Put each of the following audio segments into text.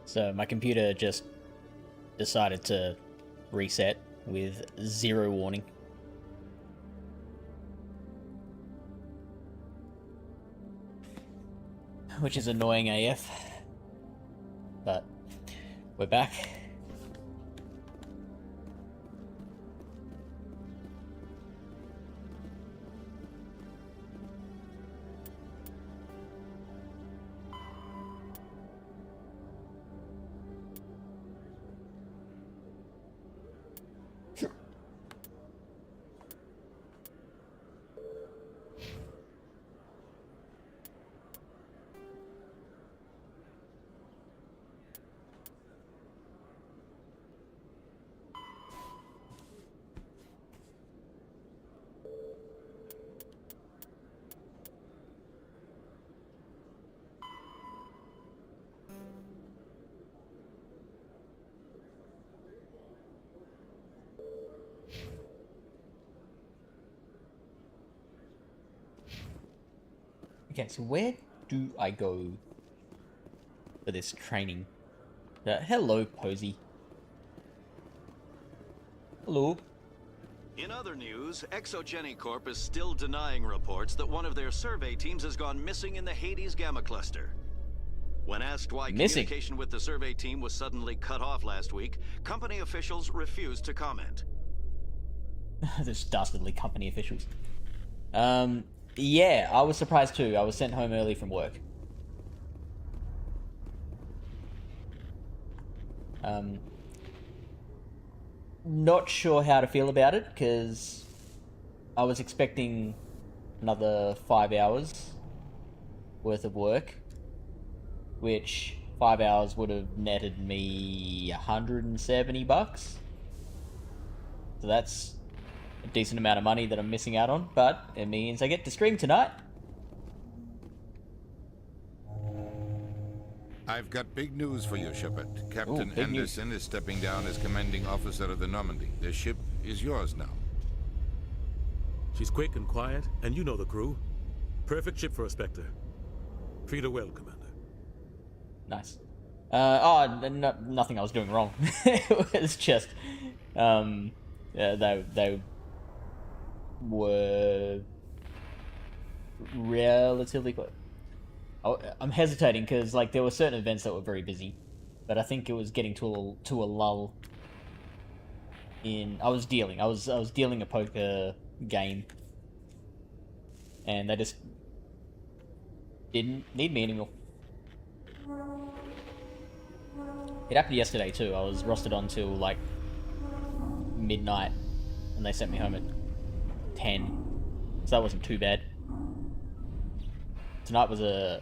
So my computer just decided to reset with 0 warning. Which is annoying AF. But we're back. Okay, so where do I go for this training? Hello, Posey. Hello. In other news, Exogeny Corp is still denying reports that one of their survey teams has gone missing in the Hades Gamma Cluster. When asked why communication with the survey team was suddenly cut off last week, company officials refused to comment. Those dastardly company officials. Yeah, I was surprised too. I was sent home early from work. Not sure how to feel about it, because I was expecting another 5 hours worth of work, which 5 hours would have netted me $170. So that's a decent amount of money that I'm missing out on, but it means I get to stream tonight. I've got big news for you, Shepard. Captain Anderson is stepping down as commanding officer of the Normandy. The ship is yours now. She's quick and quiet, and you know the crew. Perfect ship for a Spectre. Treat her well, Commander. Nice. Nothing I was doing wrong. It was just, they were relatively close. I'm hesitating because like there were certain events that were very busy, but I think it was getting to a lull. I was dealing a poker game, and they just didn't need me anymore. It happened yesterday too. I was rostered on till like midnight, and they sent me home at 10, so that wasn't too bad. Tonight was a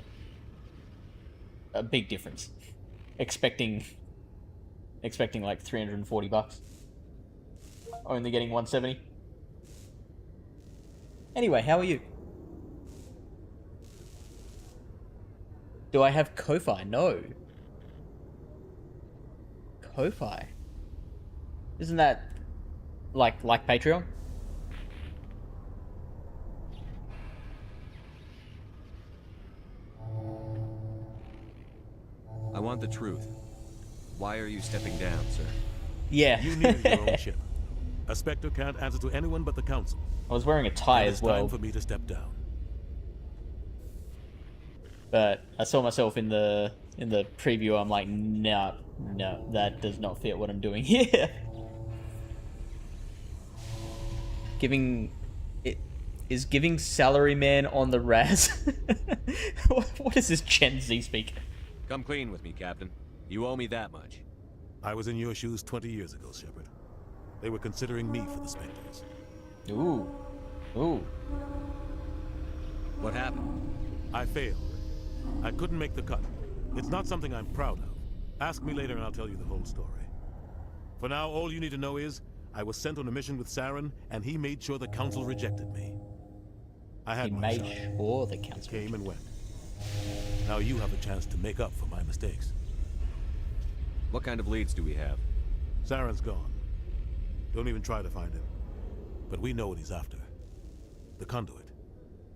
big difference. Expecting like $340, only getting 170. Anyway, how are you? Do I have Ko-Fi? No. Ko-Fi? Isn't that like Patreon? I want the truth. Why are you stepping down, sir? Yeah. You need your own ship. A Spectre can't answer to anyone but the Council. I was wearing a tie as well. It's time for me to step down. But I saw myself in the preview. I'm like, no, that does not fit what I'm doing here. Giving salaryman on the Raz. What is this Gen Z speak? Come clean with me, Captain. You owe me that much. I was in your shoes 20 years ago, Shepard. They were considering me for the Spectres. Ooh. What happened? I failed. I couldn't make the cut. It's not something I'm proud of. Ask me later and I'll tell you the whole story. For now, all you need to know is, I was sent on a mission with Saren, and he made sure the Council rejected me. I had my shot. He made sure the Council came and went. Now you have a chance to make up for my mistakes. What kind of leads do we have? Saren's gone. Don't even try to find him. But we know what he's after. The conduit.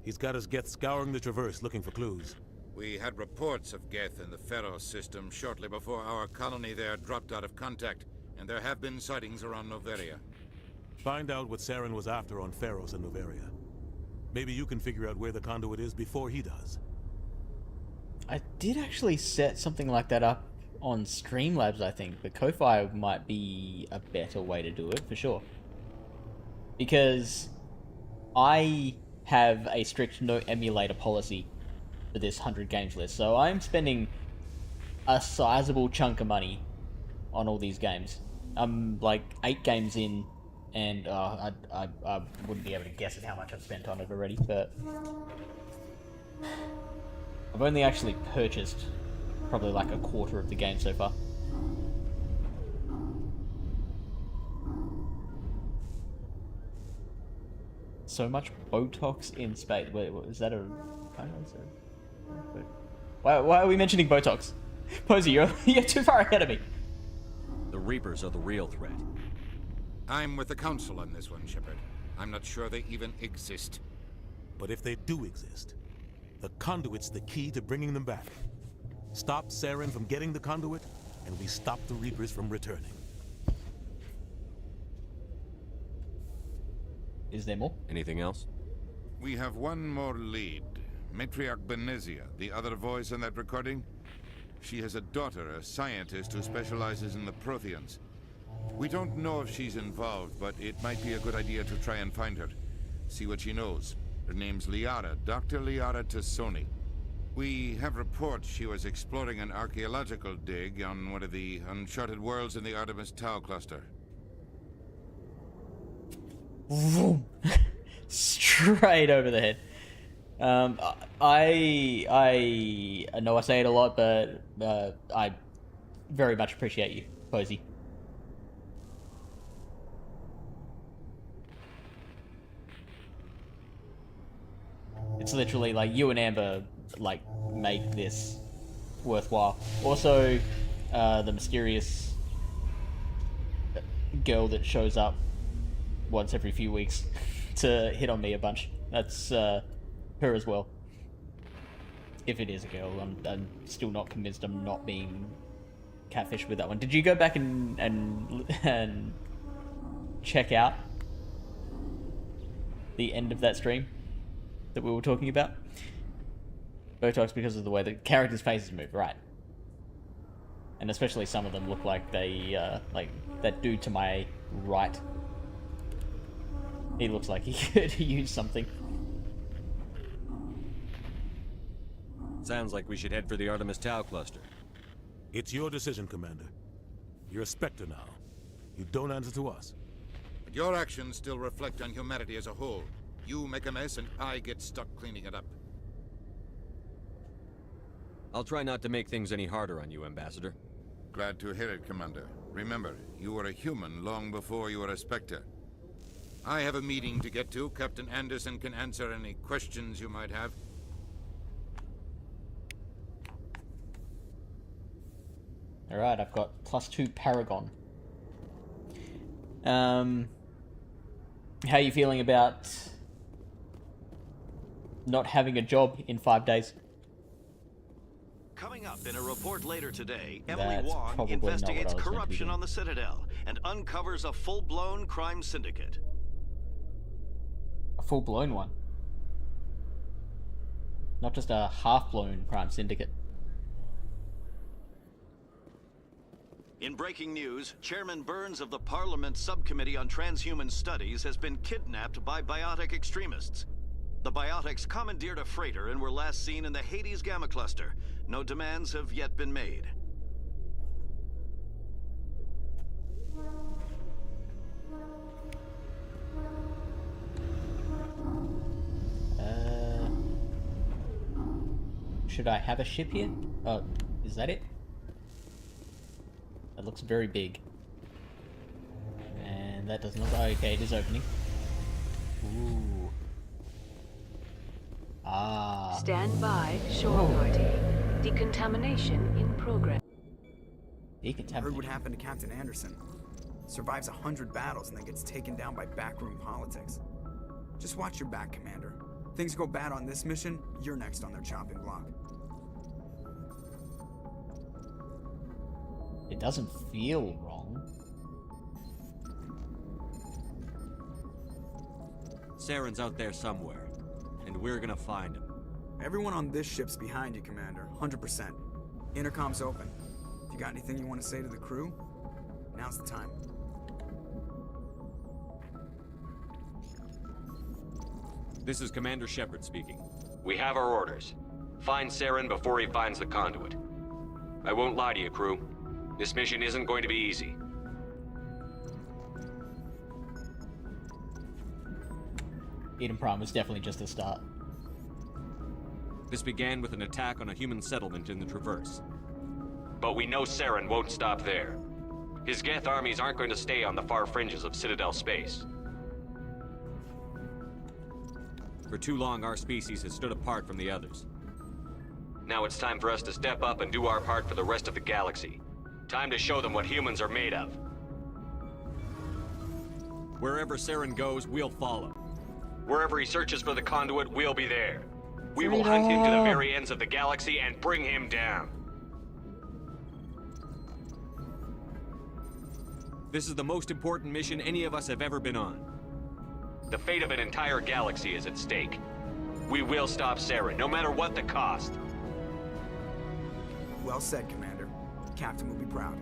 He's got his Geth scouring the Traverse looking for clues. We had reports of Geth in the Pharos system shortly before our colony there dropped out of contact, and there have been sightings around Noveria. Find out what Saren was after on Pharos and Noveria. Maybe you can figure out where the conduit is before he does. I did actually set something like that up on Streamlabs, I think, but Ko-Fi might be a better way to do it, for sure. Because I have a strict no emulator policy for this 100 games list, so I'm spending a sizable chunk of money on all these games. I'm like 8 games in, and I wouldn't be able to guess at how much I've spent on it already, but I've only actually purchased probably like a quarter of the game so far. So much Botox in space. Wait, is that a... Why are we mentioning Botox? Posey, you're too far ahead of me. The Reapers are the real threat. I'm with the Council on this one, Shepard. I'm not sure they even exist. But if they do exist, the conduit's the key to bringing them back. Stop Saren from getting the conduit, and we stop the Reapers from returning. Is there more? Anything else? We have one more lead. Matriarch Benezia, the other voice in that recording. She has a daughter, a scientist who specializes in the Protheans. We don't know if she's involved, but it might be a good idea to try and find her. See what she knows. Her name's Liara, Dr. Liara Tassoni. We have reports she was exploring an archaeological dig on one of the uncharted worlds in the Artemis Tau cluster. Vroom. Straight over the head. I know I say it a lot, but I very much appreciate you, Posey. It's literally like you and Amber like make this worthwhile. Also, the mysterious girl that shows up once every few weeks to hit on me a bunch. That's her as well. If it is a girl, I'm still not convinced I'm not being catfished with that one. Did you go back and check out the end of that stream that we were talking about? Botox because of the way the characters' faces move, right? And especially some of them look like they, like that dude to my right. He looks like he could use something. Sounds like we should head for the Artemis Tau cluster. It's your decision, Commander. You're a Spectre now. You don't answer to us. But your actions still reflect on humanity as a whole. You make a mess and I get stuck cleaning it up. I'll try not to make things any harder on you, Ambassador. Glad to hear it, Commander. Remember, you were a human long before you were a Spectre. I have a meeting to get to. Captain Anderson can answer any questions you might have. Alright, I've got +2 Paragon. How are you feeling about not having a job in 5 days? Coming up in a report later today, Emily That's Wong probably not what I was investigates meant to be corruption doing. on the Citadel and uncovers a full-blown crime syndicate. A full-blown one. Not just a half-blown crime syndicate. In breaking news, Chairman Burns of the Parliament Subcommittee on Transhuman Studies has been kidnapped by biotic extremists. The biotics commandeered a freighter and were last seen in the Hades Gamma Cluster. No demands have yet been made. Should I have a ship here? Oh, is that it? That looks very big. And that does not... Oh, okay, it is opening. Ooh. Ah. Stand by, shore party. Decontamination in progress. Heard what happened to Captain Anderson. Survives 100 battles and then gets taken down by backroom politics. Just watch your back, Commander. Things go bad on this mission, you're next on their chopping block. doesn't feel wrong. Saren's out there somewhere, and we're gonna find him. Everyone on this ship's behind you, Commander. 100%. Intercom's open. If you got anything you want to say to the crew, now's the time. This is Commander Shepard speaking. We have our orders. Find Saren before he finds the conduit. I won't lie to you, crew. This mission isn't going to be easy. Eden Prime was definitely just a start. This began with an attack on a human settlement in the Traverse. But we know Saren won't stop there. His Geth armies aren't going to stay on the far fringes of Citadel space. For too long, our species has stood apart from the others. Now it's time for us to step up and do our part for the rest of the galaxy. Time to show them what humans are made of. Wherever Saren goes, we'll follow. Wherever he searches for the conduit, we'll be there. We will hunt him to the very ends of the galaxy and bring him down. This is the most important mission any of us have ever been on. The fate of an entire galaxy is at stake. We will stop Saren, no matter what the cost. Well said, Commander. Captain will be proud.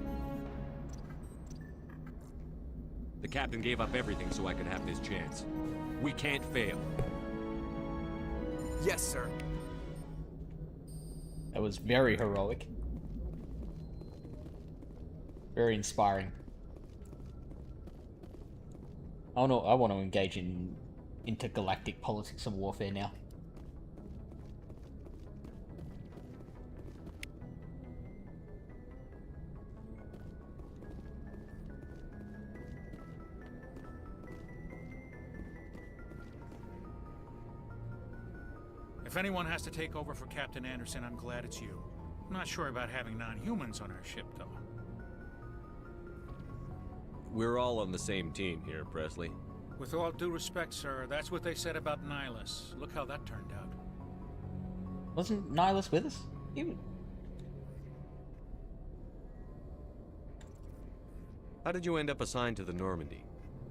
The captain gave up everything so I could have this chance. We can't fail. Yes, sir. That was very heroic. Very inspiring. I want to engage in intergalactic politics and warfare now. If anyone has to take over for Captain Anderson, I'm glad it's you. I'm not sure about having non-humans on our ship, though. We're all on the same team here, Presley. With all due respect, sir, that's what they said about Nihilus. Look how that turned out. Wasn't Nihilus with us? How did you end up assigned to the Normandy?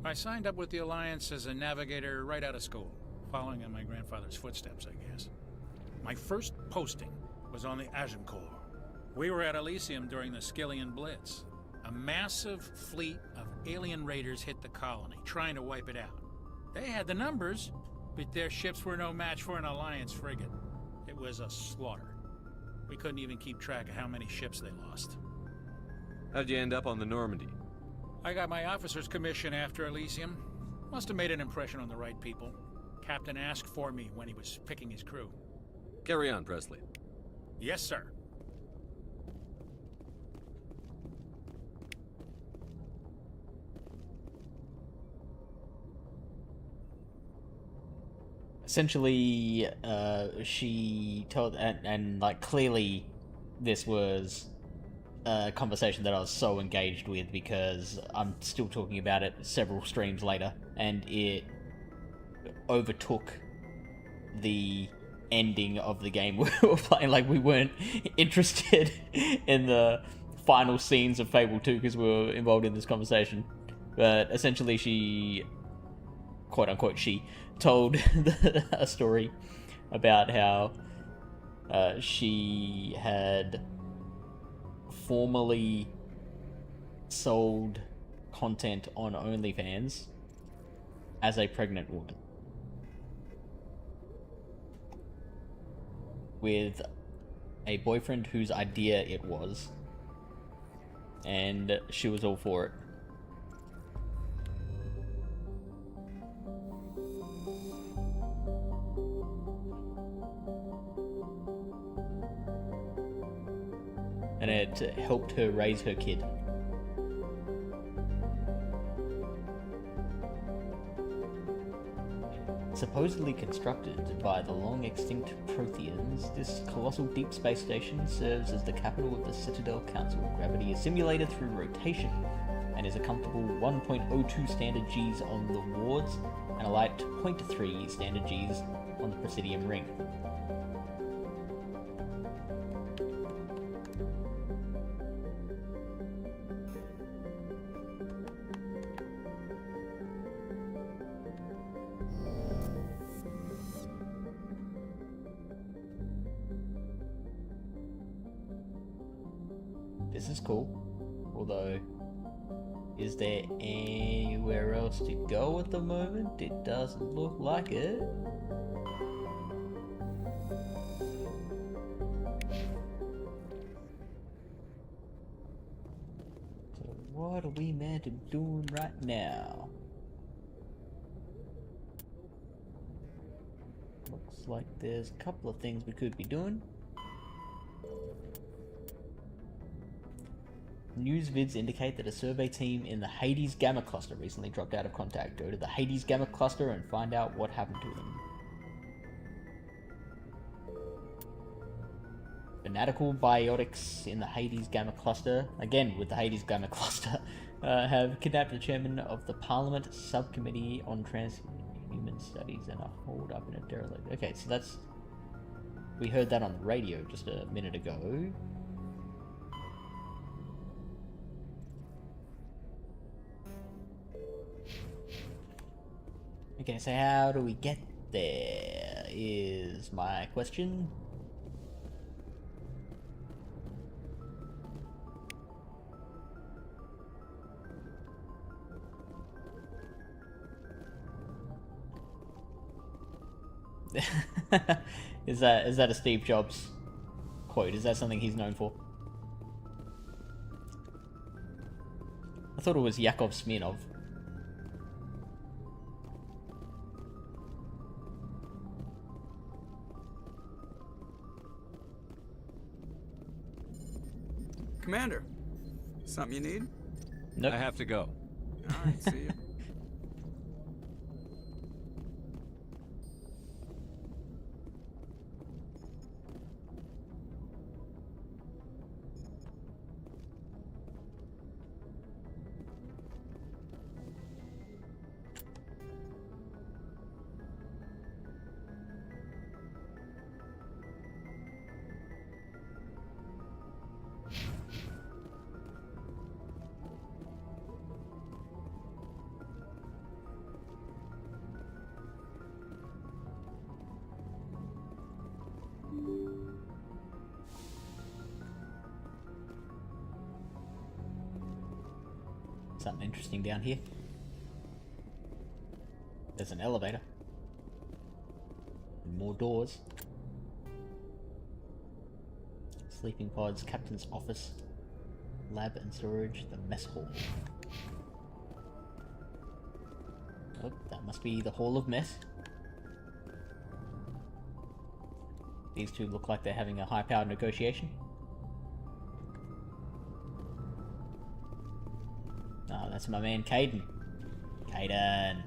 I signed up with the Alliance as a navigator right out of school, following in my grandfather's footsteps, I guess. My first posting was on the Agincourt. We were at Elysium during the Skillian Blitz. A massive fleet of alien raiders hit the colony, trying to wipe it out. They had the numbers, but their ships were no match for an Alliance frigate. It was a slaughter. We couldn't even keep track of how many ships they lost. How'd you end up on the Normandy? I got my officer's commission after Elysium. Must have made an impression on the right people. Captain asked for me when he was picking his crew. Carry on, Presley. Yes, sir. Essentially, she told, and like clearly this was a conversation that I was so engaged with because I'm still talking about it several streams later, and it overtook the ending of the game we were playing. Like, we weren't interested in the final scenes of Fable 2 because we were involved in this conversation. But essentially she, quote unquote, she told a story about how she had formerly sold content on OnlyFans as a pregnant woman, with a boyfriend whose idea it was, and she was all for it. And it helped her raise her kid. Supposedly constructed by the long-extinct Protheans, this colossal deep space station serves as the capital of the Citadel Council. Gravity is simulated through rotation, and is a comfortable 1.02 standard Gs on the wards, and a light 0.3 standard Gs on the Presidium ring. This is cool. Although, is there anywhere else to go at the moment? It doesn't look like it. So what are we meant to be doing right now? Looks like there's a couple of things we could be doing. News vids indicate that a survey team in the Hades Gamma Cluster recently dropped out of contact. Go to the Hades Gamma Cluster and find out what happened to them. Fanatical biotics in the Hades Gamma Cluster, again with the Hades Gamma Cluster, have kidnapped the chairman of the Parliament Subcommittee on Transhuman Studies and are hauled up in a derelict. Okay, so that's... we heard that on the radio just a minute ago. Okay, so how do we get there is my question. Is that a Steve Jobs quote? Is that something he's known for? I thought it was Yakov Smirnov. Commander, something you need? Nope. I have to go. Alright, see you. Something interesting down here. There's an elevator. And more doors. Sleeping pods, captain's office, lab and storage, the mess hall. Oh, that must be the Hall of Mess. These two look like they're having a high-powered negotiation. Oh, that's my man Caden. Caden.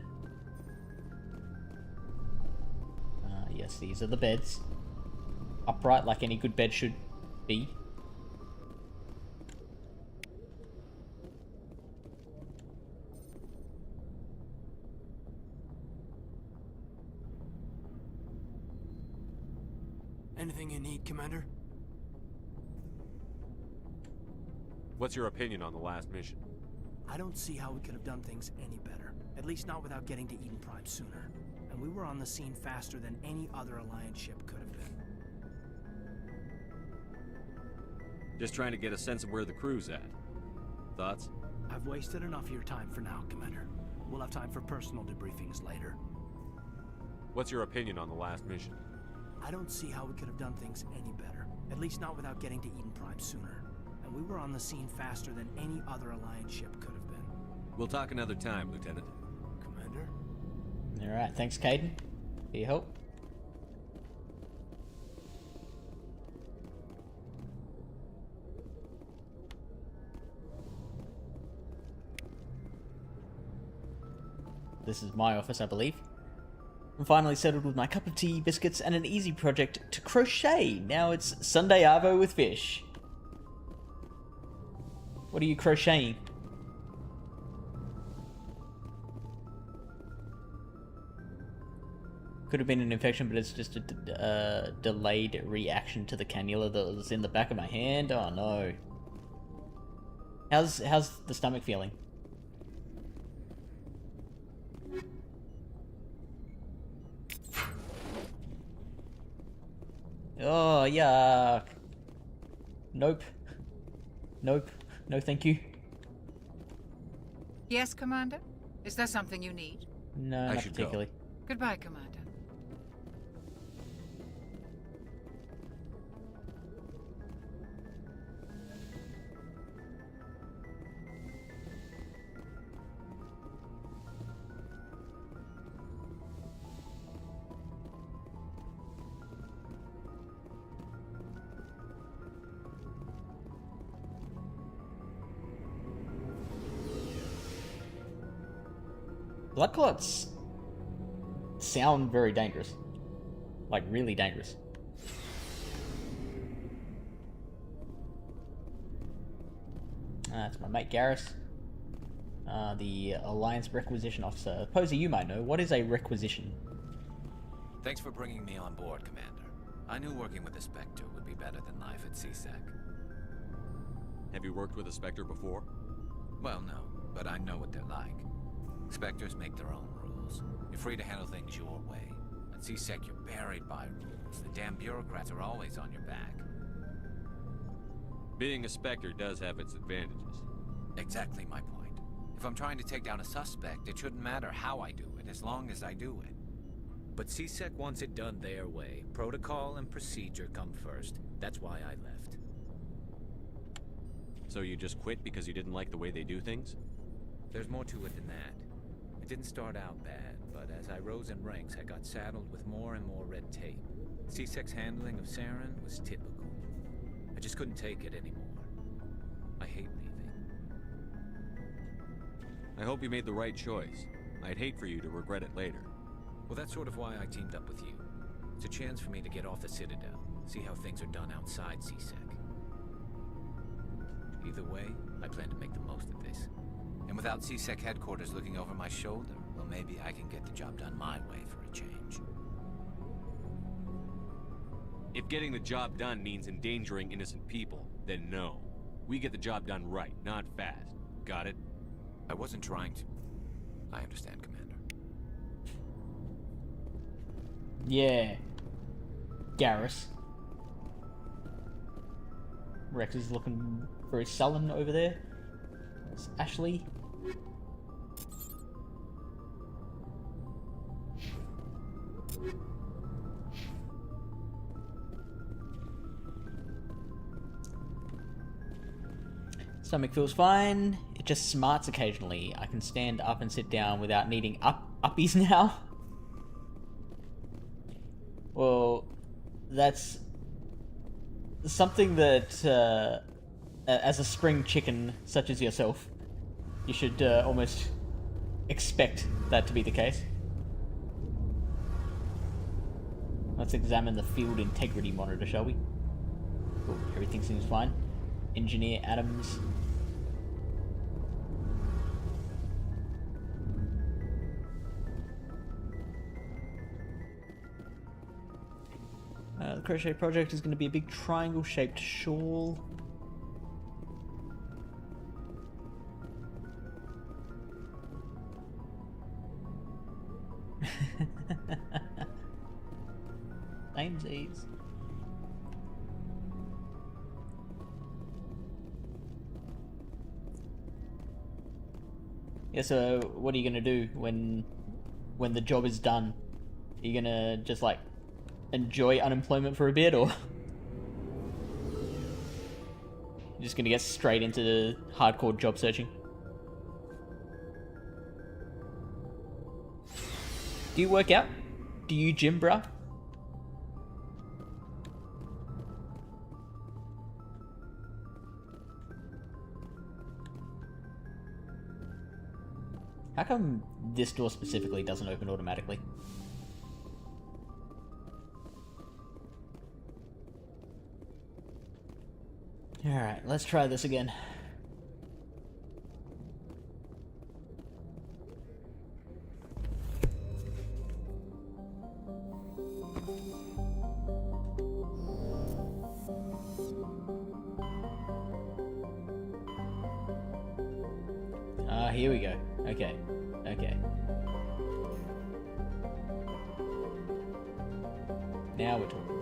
Yes, these are the beds. Upright like any good bed should be. Anything you need, Commander? What's your opinion on the last mission? I don't see how we could have done things any better. At least not without getting to Eden Prime sooner. And we were on the scene faster than any other Alliance ship could have been. Just trying to get a sense of where the crew's at. Thoughts? I've wasted enough of your time for now, Commander. We'll have time for personal debriefings later. What's your opinion on the last mission? I don't see how we could have done things any better. At least not without getting to Eden Prime sooner. And we were on the scene faster than any other Alliance ship could have been. We'll talk another time, Lieutenant. Commander? Alright, thanks Caden for your help. This is my office, I believe. I'm finally settled with my cup of tea, biscuits, and an easy project to crochet. Now it's Sunday Arvo with fish. What are you crocheting? Could have been an infection, but it's just a delayed reaction to the cannula that was in the back of my hand. Oh no. How's the stomach feeling? Oh, yuck. Nope. Nope. No, thank you. Yes, Commander? Is there something you need? No, not particularly. Goodbye, Commander. Blood clots sound very dangerous. Like, really dangerous. That's my mate Garrus. The Alliance Requisition Officer. Posey, you might know. What is a requisition? Thanks for bringing me on board, Commander. I knew working with a Spectre would be better than life at CSEC. Have you worked with a Spectre before? Well, no, but I know what they're like. Spectres make their own rules. You're free to handle things your way. At CSEC, you're buried by rules. The damn bureaucrats are always on your back. Being a Spectre does have its advantages. Exactly my point. If I'm trying to take down a suspect, it shouldn't matter how I do it, as long as I do it. But CSEC wants it done their way. Protocol and procedure come first. That's why I left. So you just quit because you didn't like the way they do things? There's more to it than that. It didn't start out bad, but as I rose in ranks, I got saddled with more and more red tape. CSEC's handling of Saren was typical. I just couldn't take it anymore. I hate leaving. I hope you made the right choice. I'd hate for you to regret it later. Well, that's sort of why I teamed up with you. It's a chance for me to get off the Citadel, see how things are done outside CSEC. Either way, I plan to make the most of this. And without CSEC headquarters looking over my shoulder, well, maybe I can get the job done my way for a change. If getting the job done means endangering innocent people, then no. We get the job done right, not fast. Got it? I wasn't trying to. I understand, Commander. Yeah. Garrus. Rex is looking very sullen over there. It's Ashley. Stomach feels fine. It just smarts occasionally. I can stand up and sit down without needing uppies now. Well, that's something that, as a spring chicken such as yourself, you should almost expect that to be the case. Let's examine the field integrity monitor, shall we? Cool, everything seems fine. Engineer Adams. The crochet project is going to be a big triangle-shaped shawl. Namesies. Yeah, so what are you going to do when the job is done? Are you going to just like enjoy unemployment for a bit, or you're just gonna get straight into the hardcore job searching? Do you work out? Do you gym, bruh? How come this door specifically doesn't open automatically? Alright, let's try this again. Here we go. Okay. Okay. Now we're talking.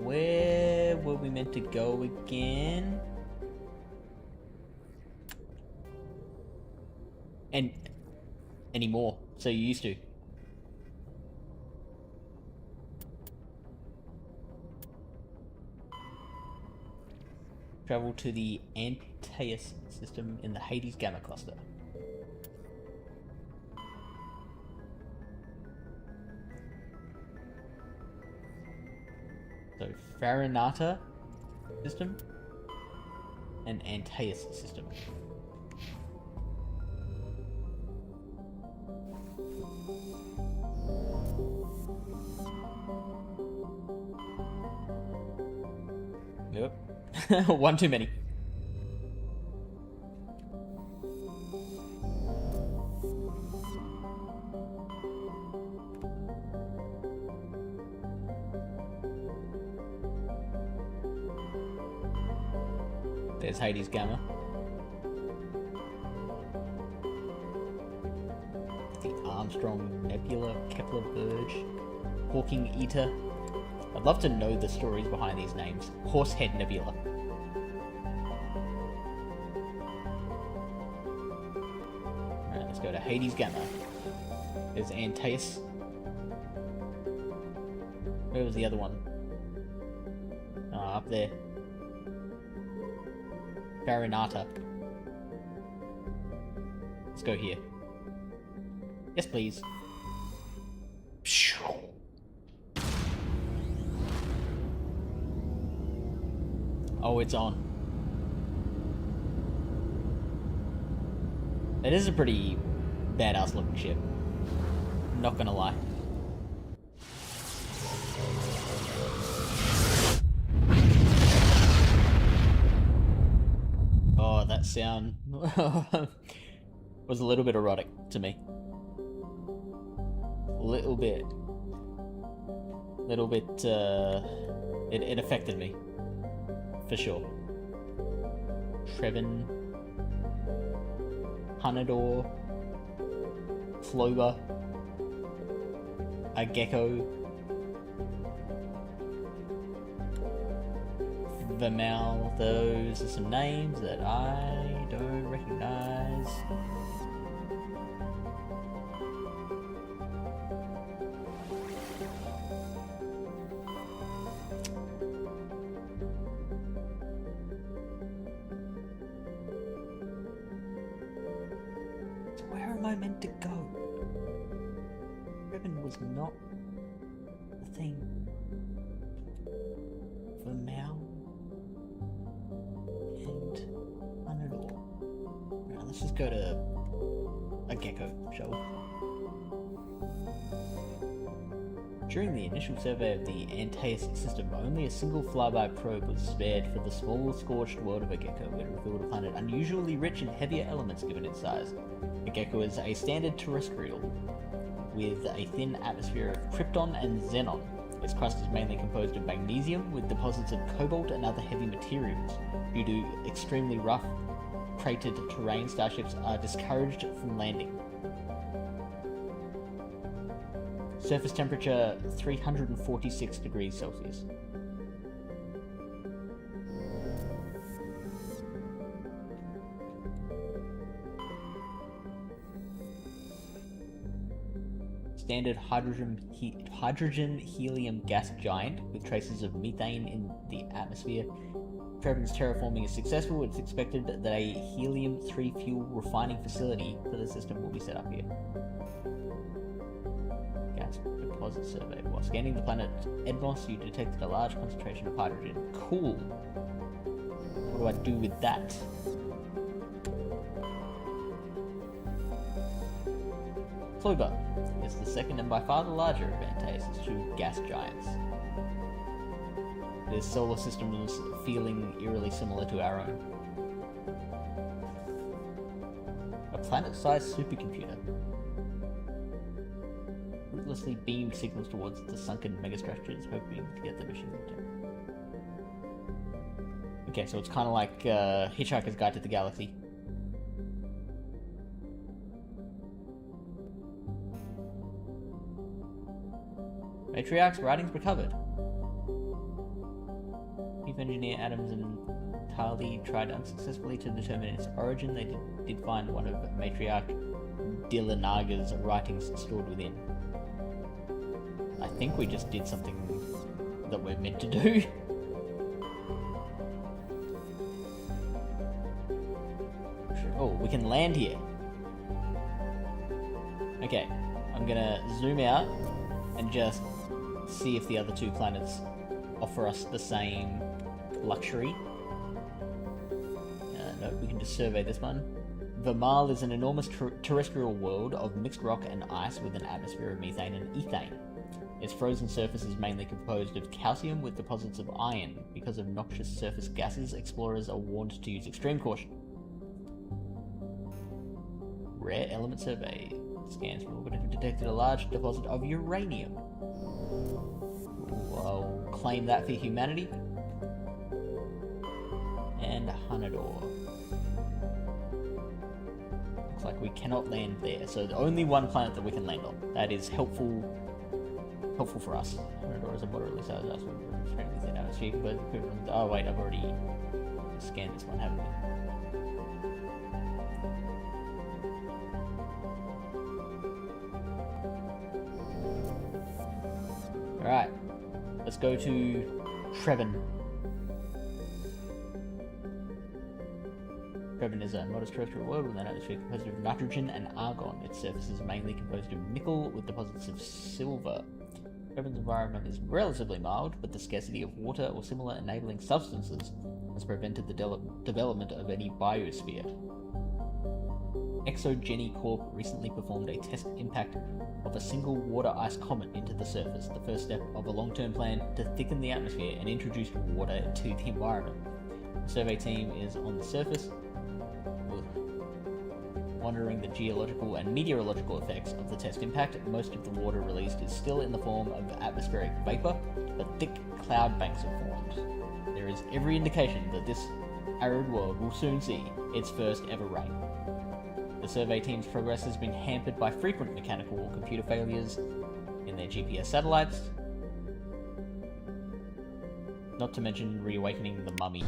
Where were we meant to go again? And anymore, so you used to. Travel to the Antaeus system in the Hades Gamma Cluster. So Farinata system and Antaeus system. Yep. One too many. There's Hades Gamma. The Armstrong Nebula, Kepler Verge, Hawking Eta. I'd love to know the stories behind these names. Horsehead Nebula. Alright, let's go to Hades Gamma. There's Antaeus. Where was the other one? Up there. Farinata. Let's go here. Yes, please. Oh, it's on. It is a pretty badass looking ship. Not gonna lie. Oh, that sound was a little bit erotic to me. Little bit. It affected me. For sure. Trevin, Hunador, Floba, a gecko, Vermal. Those are some names that I don't recognize. I meant to go. Ribbon was not the thing. For Mal and Unador. Right, let's just go to a gecko, shall we? During the initial survey of the Antaeus system, only a single flyby probe was spared for the small scorched world of a gecko. It revealed a planet unusually rich in heavier elements given its size. A gecko is a standard terrestrial with a thin atmosphere of krypton and xenon. Its crust is mainly composed of magnesium with deposits of cobalt and other heavy materials. Due to extremely rough, cratered terrain, starships are discouraged from landing. Surface temperature 346 degrees Celsius. Standard hydrogen helium gas giant with traces of methane in the atmosphere. Trevin's terraforming is successful. It's expected that a helium-3 fuel refining facility for the system will be set up here. Gas deposit survey. While scanning the planet Edmos, you detected a large concentration of hydrogen. Cool. What do I do with that? Floba is the second and by far the larger of Antaeus' two gas giants. This solar system is feeling eerily similar to our own. A planet-sized supercomputer ruthlessly beamed signals towards the sunken megastructures, hoping to get the mission done. Okay, so it's kind of like Hitchhiker's Guide to the Galaxy. Matriarch's writings recovered. Chief Engineer Adams and Tali tried unsuccessfully to determine its origin. They did find one of Matriarch Dillanaga's writings stored within. I think we just did something that we're meant to do. Oh, we can land here. Okay, I'm gonna zoom out and just see if the other two planets offer us the same luxury. No, we can just survey this one. Vermal is an enormous terrestrial world of mixed rock and ice with an atmosphere of methane and ethane. Its frozen surface is mainly composed of calcium with deposits of iron. Because of noxious surface gases, explorers are warned to use extreme caution. Rare element survey. Scans from orbit have detected a large deposit of uranium. Ooh, I'll claim that for humanity. And Hanador. Looks like we cannot land there, so the only one planet that we can land on. That is helpful for us. Hanador is a moderately sized ice with extremely thin atmosphere, but oh wait, I've already scanned this one, haven't I? Alright, let's go to Trevin. Trevin is a modest terrestrial world with an atmosphere composed of nitrogen and argon. Its surface is mainly composed of nickel with deposits of silver. Trevin's environment is relatively mild, but the scarcity of water or similar enabling substances has prevented the development of any biosphere. Exogeny Corp recently performed a test impact of a single water-ice comet into the surface, the first step of a long-term plan to thicken the atmosphere and introduce water to the environment. The survey team is on the surface, monitoring the geological and meteorological effects of the test impact. Most of the water released is still in the form of atmospheric vapor, but thick cloud banks have formed. There is every indication that this arid world will soon see its first ever rain. The survey team's progress has been hampered by frequent mechanical or computer failures in their GPS satellites, not to mention reawakening the mummy.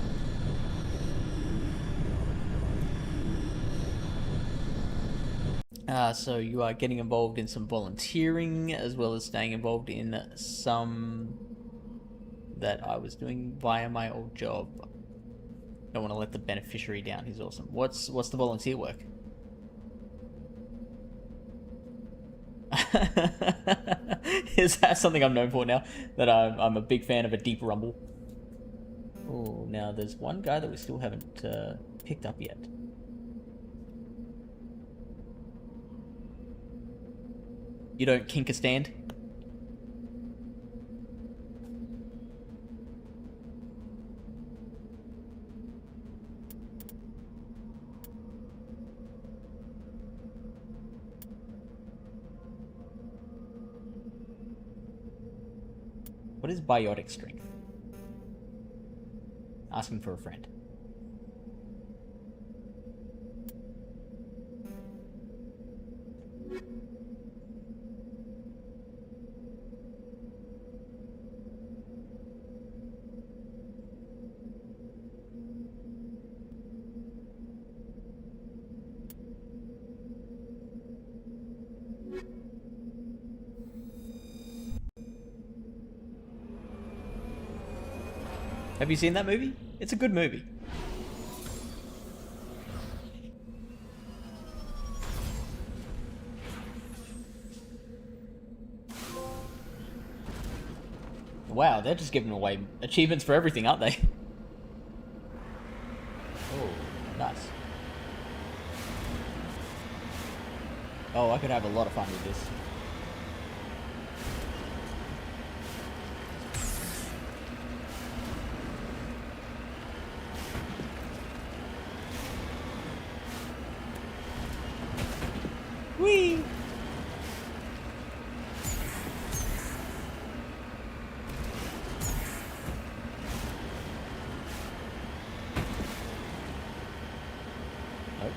So you are getting involved in some volunteering, as well as staying involved in some that I was doing via my old job. Don't want to let the beneficiary down, he's awesome. What's the volunteer work? Is that something I'm known for now? That I'm a big fan of a deep rumble? Oh, now there's one guy that we still haven't picked up yet. You don't kink a stand? What is biotic strength? Asking for a friend. Have you seen that movie? It's a good movie. Wow, they're just giving away achievements for everything, aren't they? Oh, nice. Oh, I could have a lot of fun with this. Whee! Nope.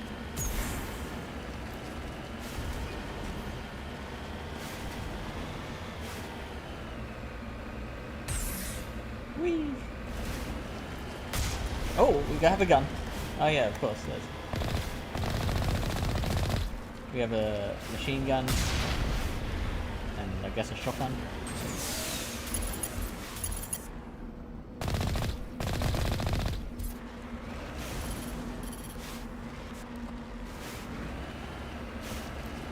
Whee! Oh, we have a gun. Oh yeah, of course. We have a machine gun and I guess a shotgun.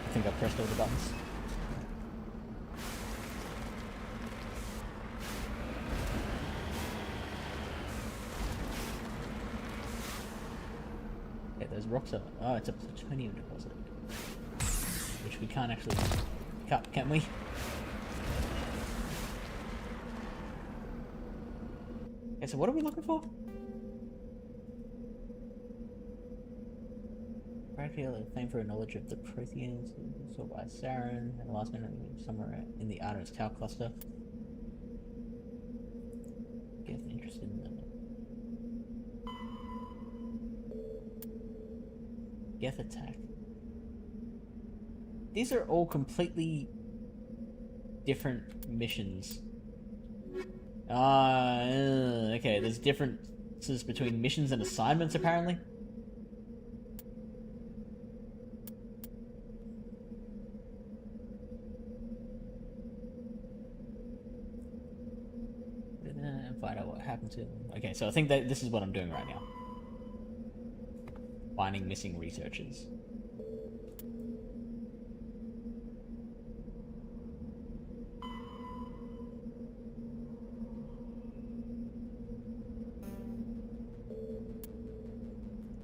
I think I pressed all the buttons. Yeah, those rocks are... Oh, it's a plutonium deposit. Which we can't actually pick up, can we? Okay, so what are we looking for? Practically claim for a knowledge of the Protheans, saw by Saren, and the last minute somewhere in the Artemis Tau cluster. Get interested in the Geth attack. These are all completely different missions. Okay, there's differences between missions and assignments apparently. Find out what happened to them. Okay, so I think that this is what I'm doing right now. Finding missing researchers.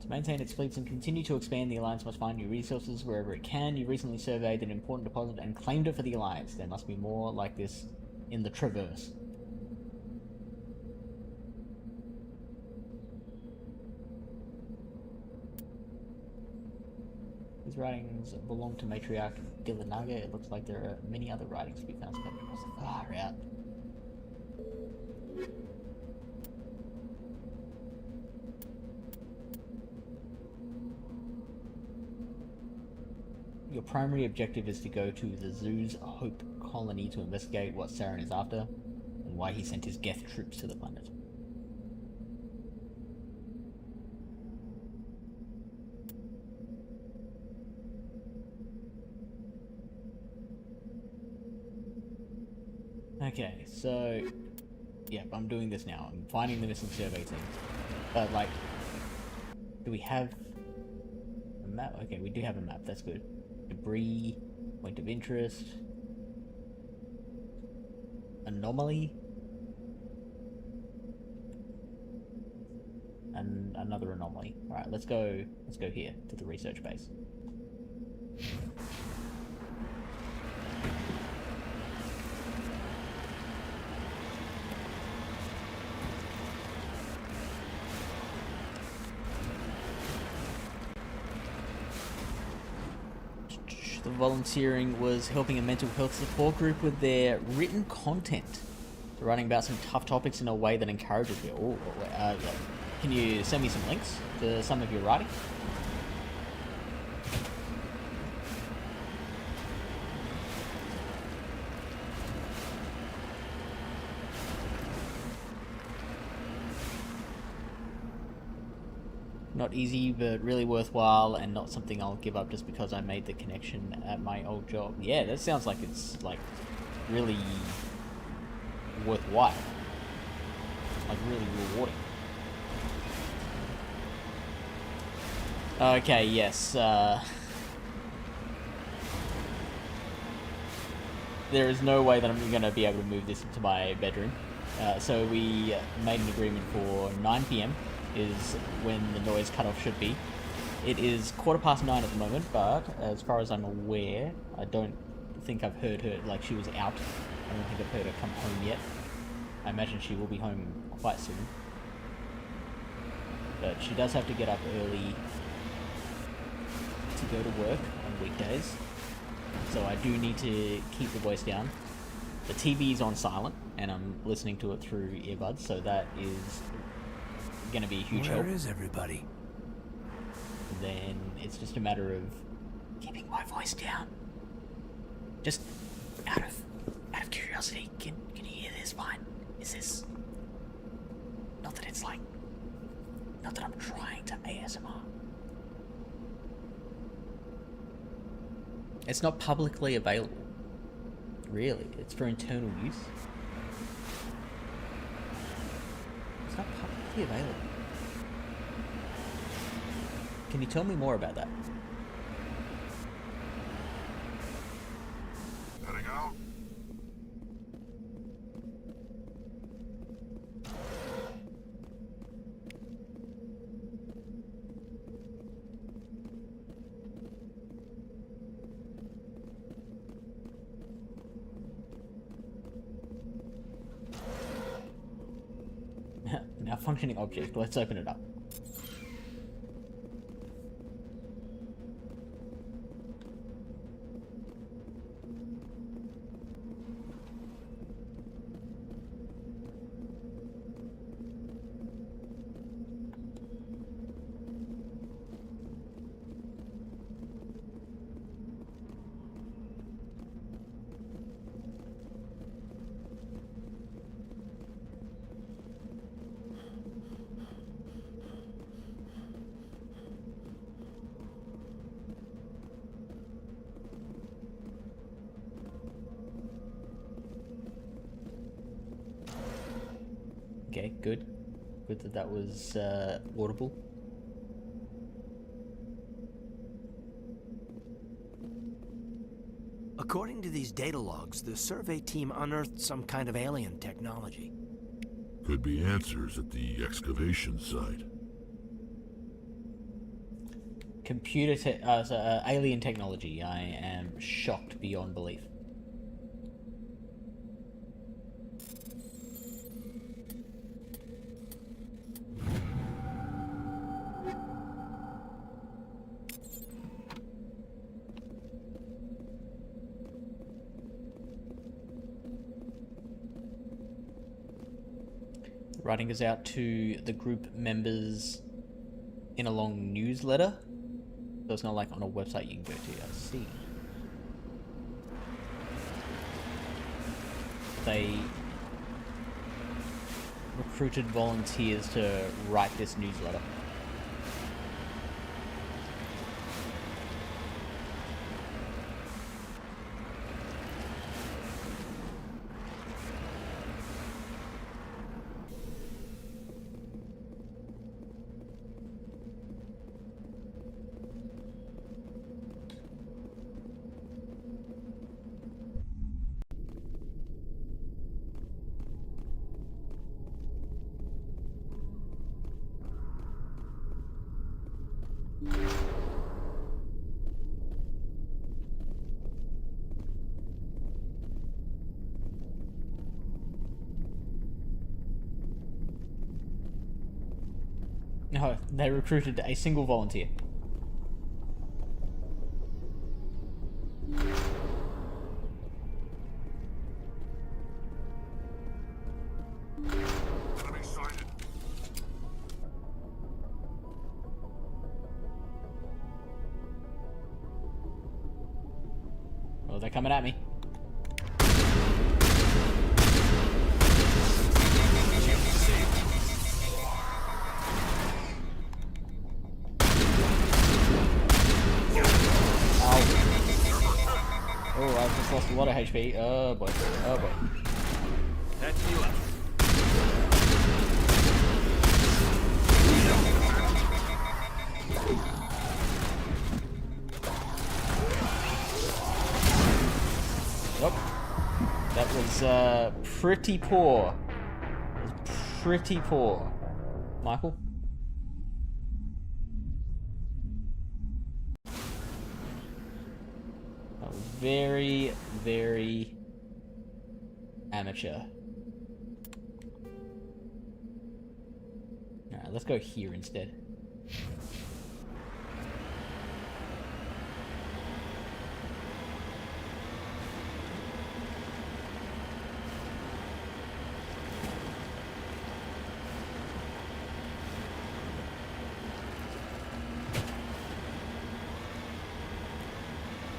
To maintain its fleets and continue to expand, the Alliance must find new resources wherever it can. You recently surveyed an important deposit and claimed it for the Alliance. There must be more like this in the Traverse. These writings belong to Matriarch Dilanaga. It looks like there are many other writings to be found scattered across the far out. Your primary objective is to go to the Zoo's Hope colony to investigate what Saren is after, and why he sent his Geth troops to the planet. Okay, so... yeah, I'm doing this now. I'm finding the missing survey teams. But, like... do we have... a map? Okay, we do have a map, that's good. Debris, point of interest... anomaly... and another anomaly. Alright, let's go here, to the research base. The volunteering was helping a mental health support group with their written content. They're writing about some tough topics in a way that encourages you. Oh, yeah. Can you send me some links to some of your writing? Not easy, but really worthwhile, and not something I'll give up just because I made the connection at my old job. Yeah, that sounds like it's, like, really worthwhile. Like, really rewarding. Okay, yes, there is no way that I'm going to be able to move this into my bedroom. So we made an agreement for 9 PM. Is when the noise cutoff should be. It is 9:15 at the moment, but as far as I'm aware, I don't think I've heard her, like she was out. I don't think I've heard her come home yet. I imagine she will be home quite soon. But she does have to get up early to go to work on weekdays. So I do need to keep the voice down. The TV is on silent, and I'm listening to it through earbuds, so that is going to be a huge help. Where is everybody? Then it's just a matter of keeping my voice down. Just out of curiosity, can you hear this fine? Is this... not that it's like Not that I'm trying to ASMR. It's not publicly available. Really, it's for internal use. It's not publicly available. Can you tell me more about that? Heading out. Malfunctioning object. Let's open it up. Okay, good. Good that that was audible. According to these data logs, the survey team unearthed some kind of alien technology. Could be answers at the excavation site. Alien technology. I am shocked beyond belief. Writing goes out to the group members in a long newsletter. So it's not like on a website you can go to. I see. They recruited volunteers to write this newsletter. No, they recruited a single volunteer. Enemy sighted. Oh, they're coming at me. Oh, I've just lost a lot of HP. Oh boy. Oh boy. That's you up. Yep. That was pretty poor. It was pretty poor. Michael? Very, very amateur. Alright, let's go here instead.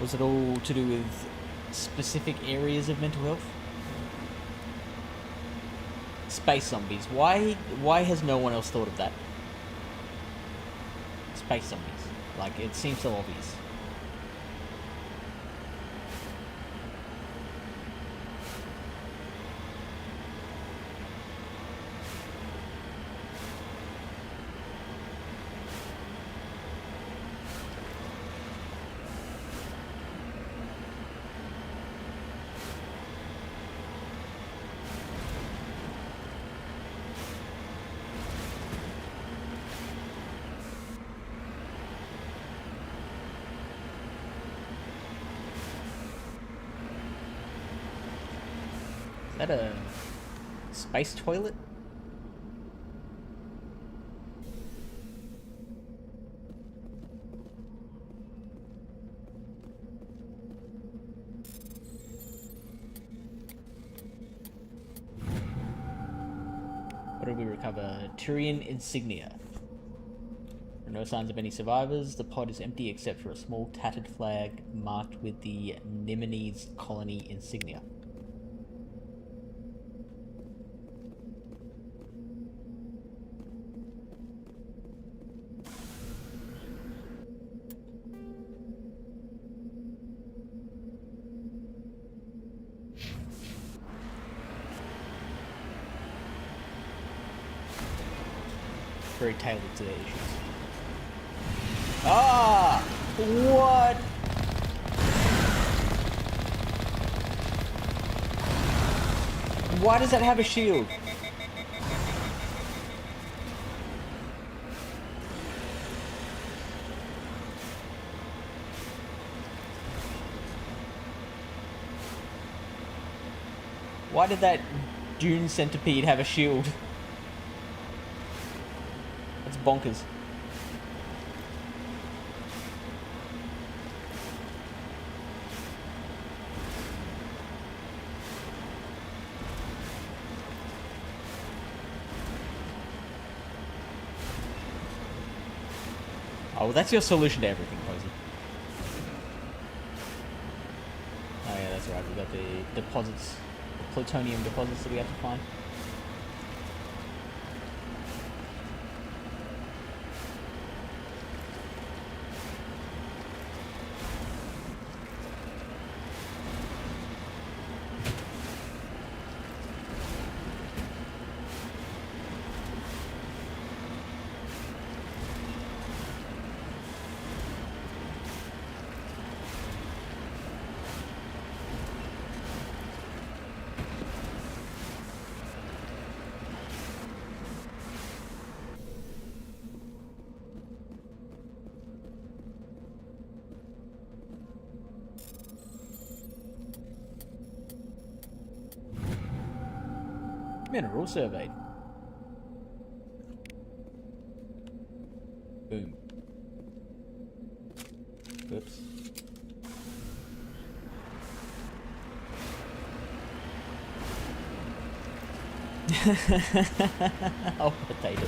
Was it all to do with specific areas of mental health? Space zombies. Why has no one else thought of that? space zombies. Like, it seems so obvious. Is that a space toilet? What did we recover? Turian insignia. There are no signs of any survivors. The pod is empty except for a small tattered flag marked with the Nemesis colony insignia. Very tailored to their issues. Ah! What? Why does that have a shield? Why did that Dune centipede have a shield? That's bonkers. Oh, well, that's your solution to everything, Posey. Oh yeah, that's right. We got the deposits, the plutonium deposits that we have to find. Mineral surveyed. Boom. Oops. Oh, potato.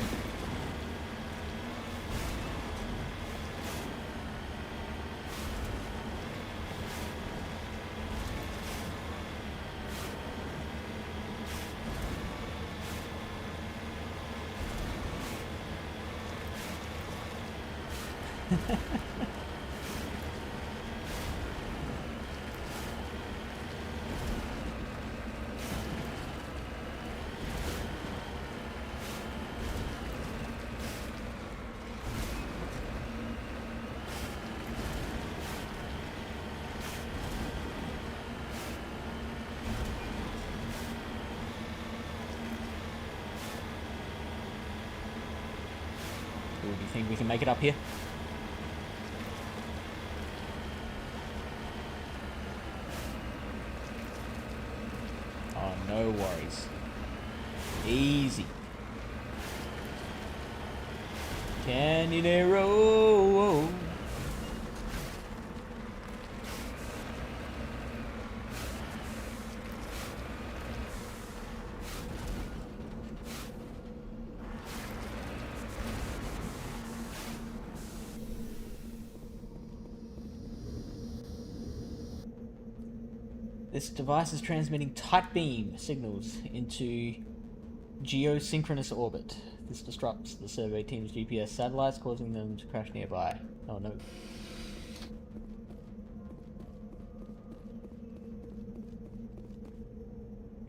Do you think we can make it up here? Oh, no worries. Easy. Canyonero. This device is transmitting tight beam signals into geosynchronous orbit. This disrupts the survey team's GPS satellites, causing them to crash nearby. Oh no.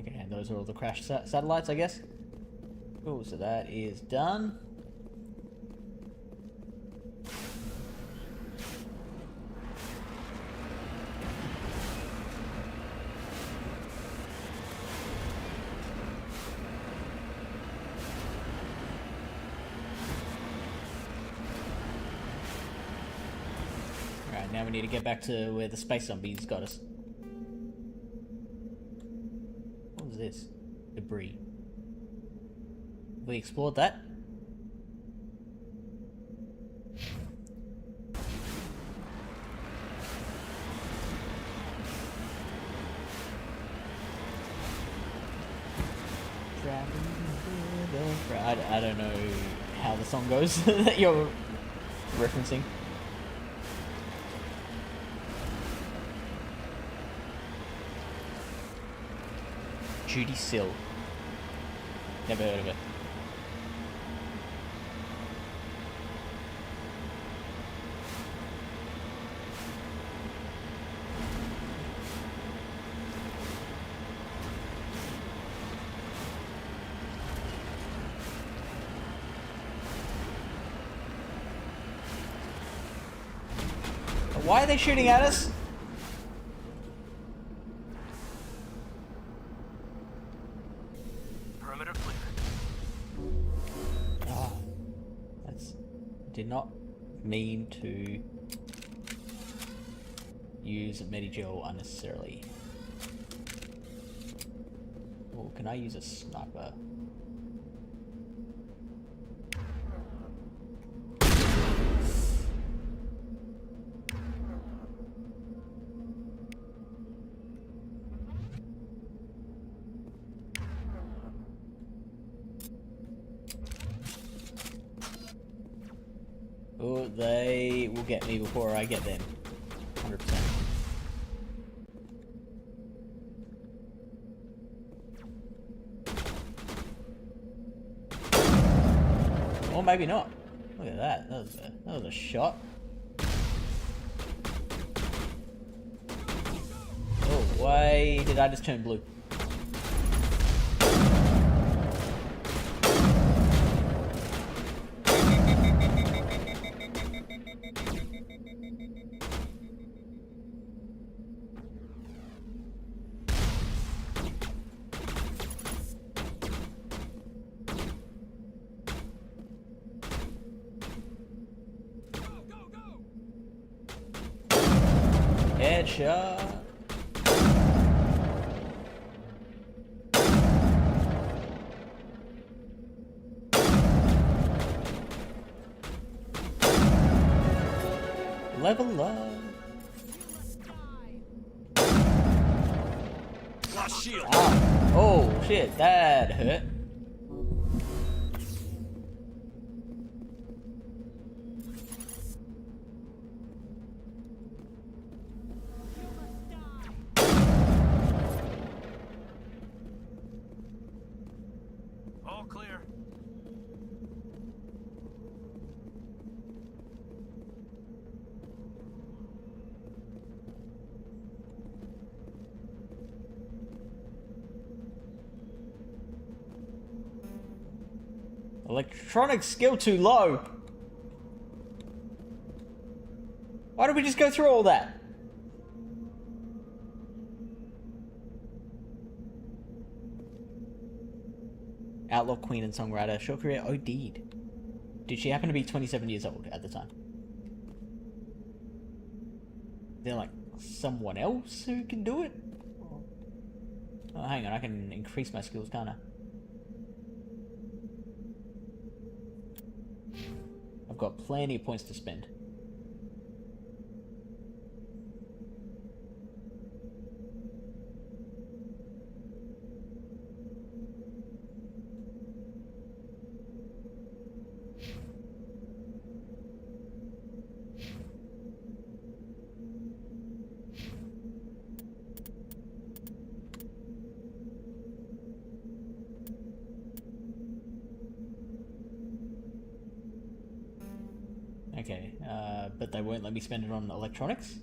Okay, and those are all the crashed satellites, I guess. Cool, so that is done. Alright, now we need to get back to where the space zombies got us. What was this? Debris. Have we explored that? I don't know how the song goes that you're referencing. Judy Sill. Never heard of it. Why are they shooting at us? Perimeter clear. Oh, that's... Did not mean to use Medigel unnecessarily. Oh, can I use a sniper? Oh, they will get me before I get them. 100%. Or maybe not. Look at that. That was a shot. Oh, why did I just turn blue? Headshot. Level up. Ah. Oh shit, that hurt. All clear. Electronic skill too low. Why did we just go through all that? Outlaw queen and songwriter, short career OD'd. Did she happen to be 27 years old at the time? Is there like someone else who can do it? Oh, hang on, I can increase my skills, can't I? I've got plenty of points to spend. Okay, but they won't let me spend it on electronics?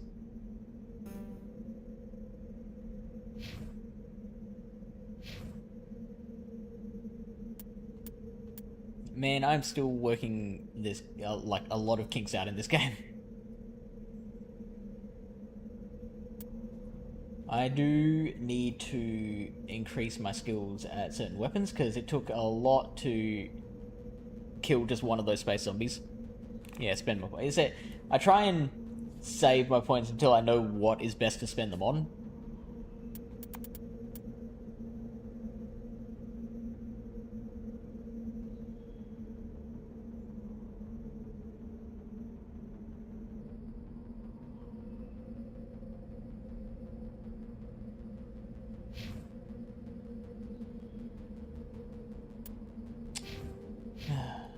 Man, I'm still working this, like, a lot of kinks out in this game. I do need to increase my skills at certain weapons, because it took a lot to kill just one of those space zombies. Yeah, spend my points. I try and save my points until I know what is best to spend them on.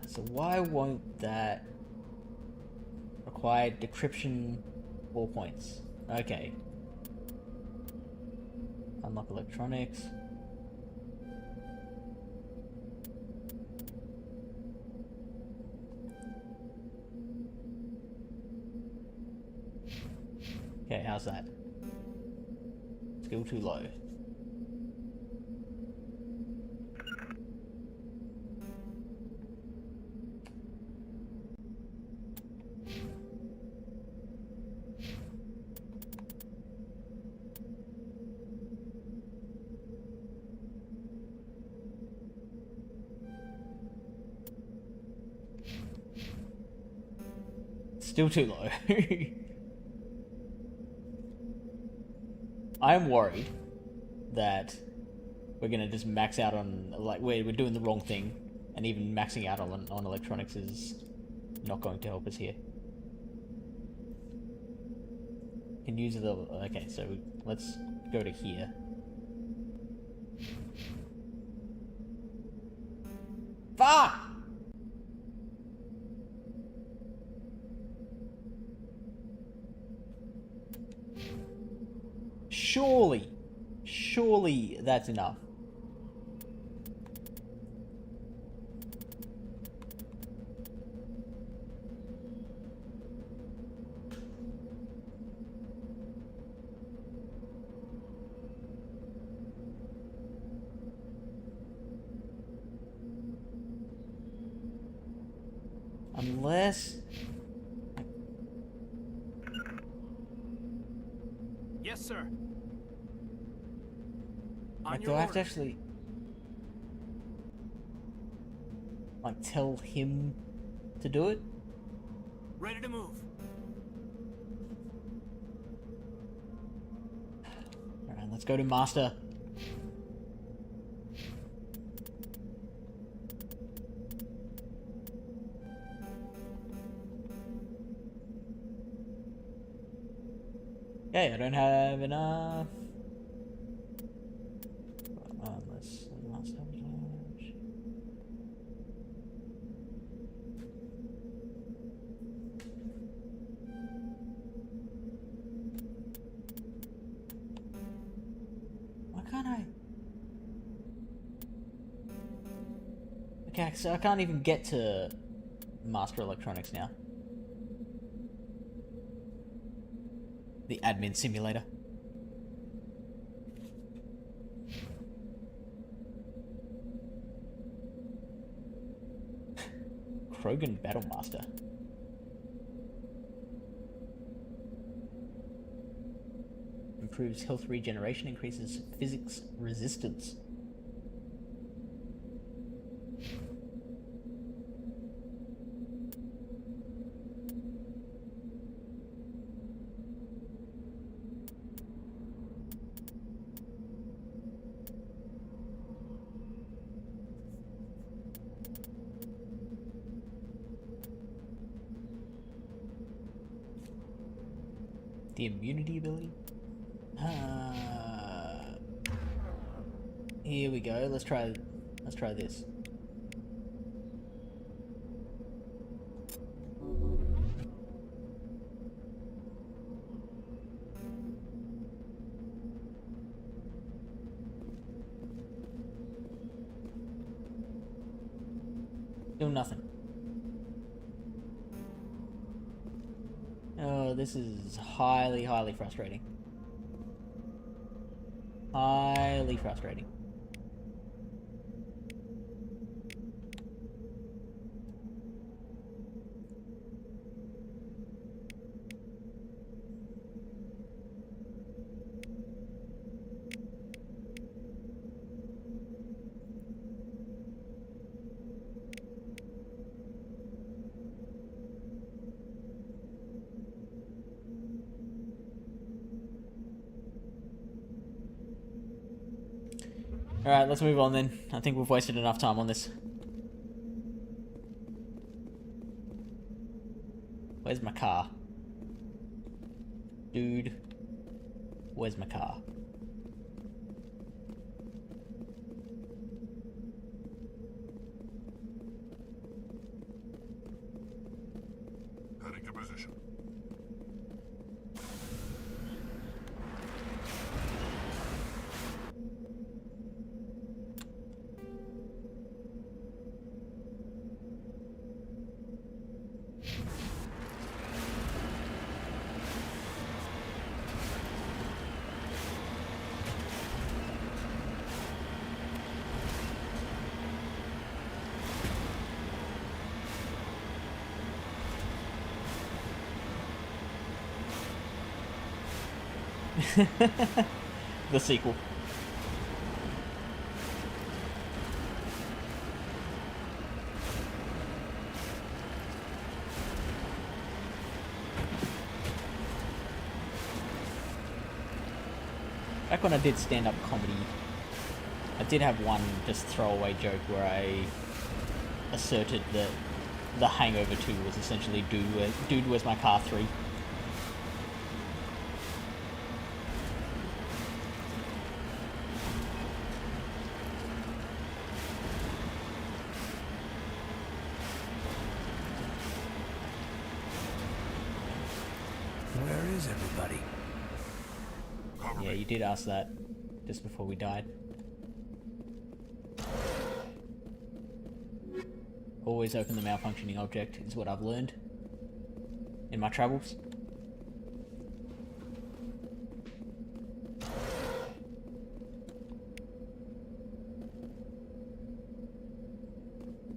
So why won't that require decryption 4 points? Okay. Unlock electronics. Okay, how's that? Skill too low. Still too low. I'm worried that we're gonna just max out on, like, we're doing the wrong thing, and even maxing out on electronics is not going to help us here. Can use the, okay, so let's go to here. Fuck! Surely that's enough. Unless... Yes, sir. Like, do I have to actually, like, tell him to do it? Ready to move. Alright, let's go to Master. Okay, I don't have enough. Let's not sabotage. Why can't I? Okay, so I can't even get to Master Electronics now. The admin simulator. Krogan Battlemaster. Improves health regeneration, increases physics resistance. The immunity ability? Here we go. Let's try this. Still nothing. This is highly, highly frustrating. Highly frustrating. Alright, let's move on then. I think we've wasted enough time on this. Where's my car? Dude, where's my car? Heading to position. The sequel. Back when I did stand-up comedy, I did have one just throwaway joke where I asserted that The Hangover 2 was essentially Dude, Where's My Car 3. Where is everybody? Yeah, you did ask that just before we died. Always open the malfunctioning object is what I've learned in my travels.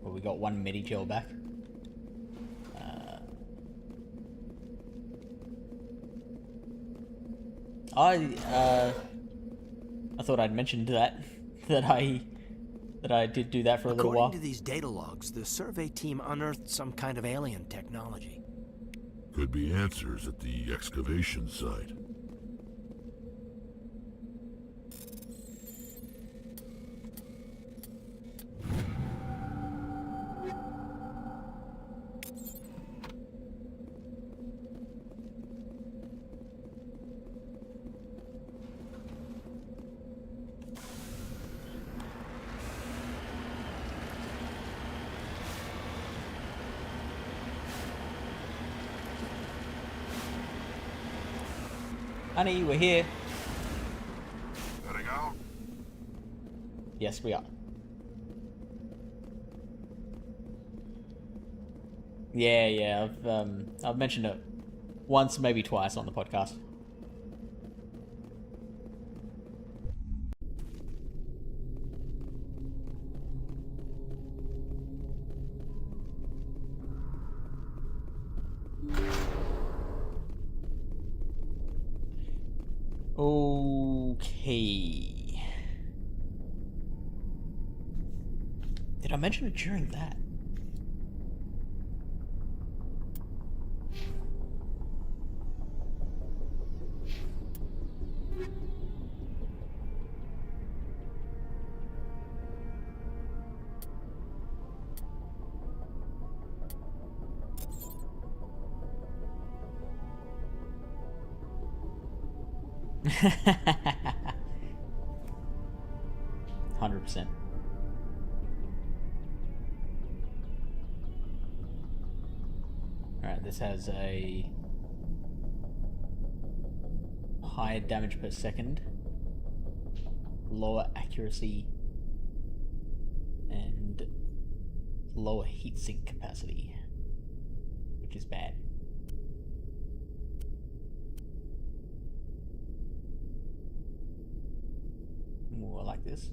Well, we got one Medi-gel back. I thought I'd mentioned that I did do that for a little while. According to these data logs, the survey team unearthed some kind of alien technology. Could be answers at the excavation site. Honey, we're here. Heading out? Yes, we are. Yeah, I've mentioned it once, maybe twice on the podcast. Okay. Did I mention it during that? %. Alright, this has a higher damage per second, lower accuracy, and lower heatsink capacity, which is bad. Ooh, I like this.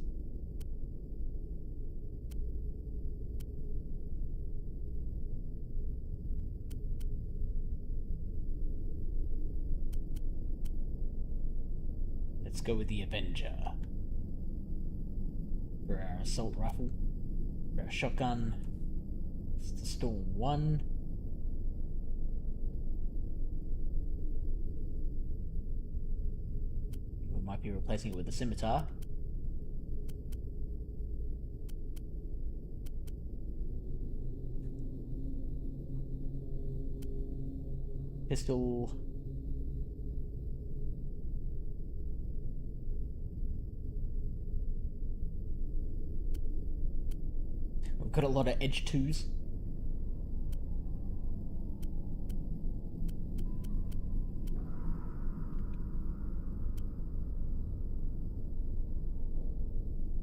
Let's go with the Avenger. For our assault rifle. For our shotgun. It's the Storm 1. We might be replacing it with the Scimitar. Pistol. We've got a lot of edge 2s.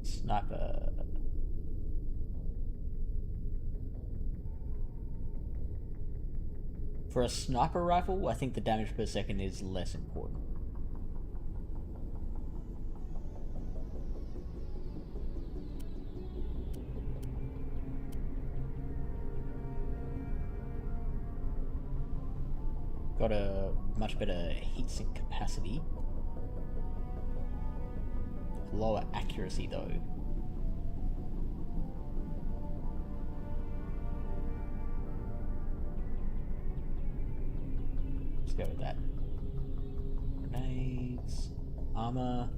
Sniper. For a sniper rifle, I think the damage per second is less important. Got a much better heatsink capacity. Lower accuracy though. Let's go with that. Grenades, armor.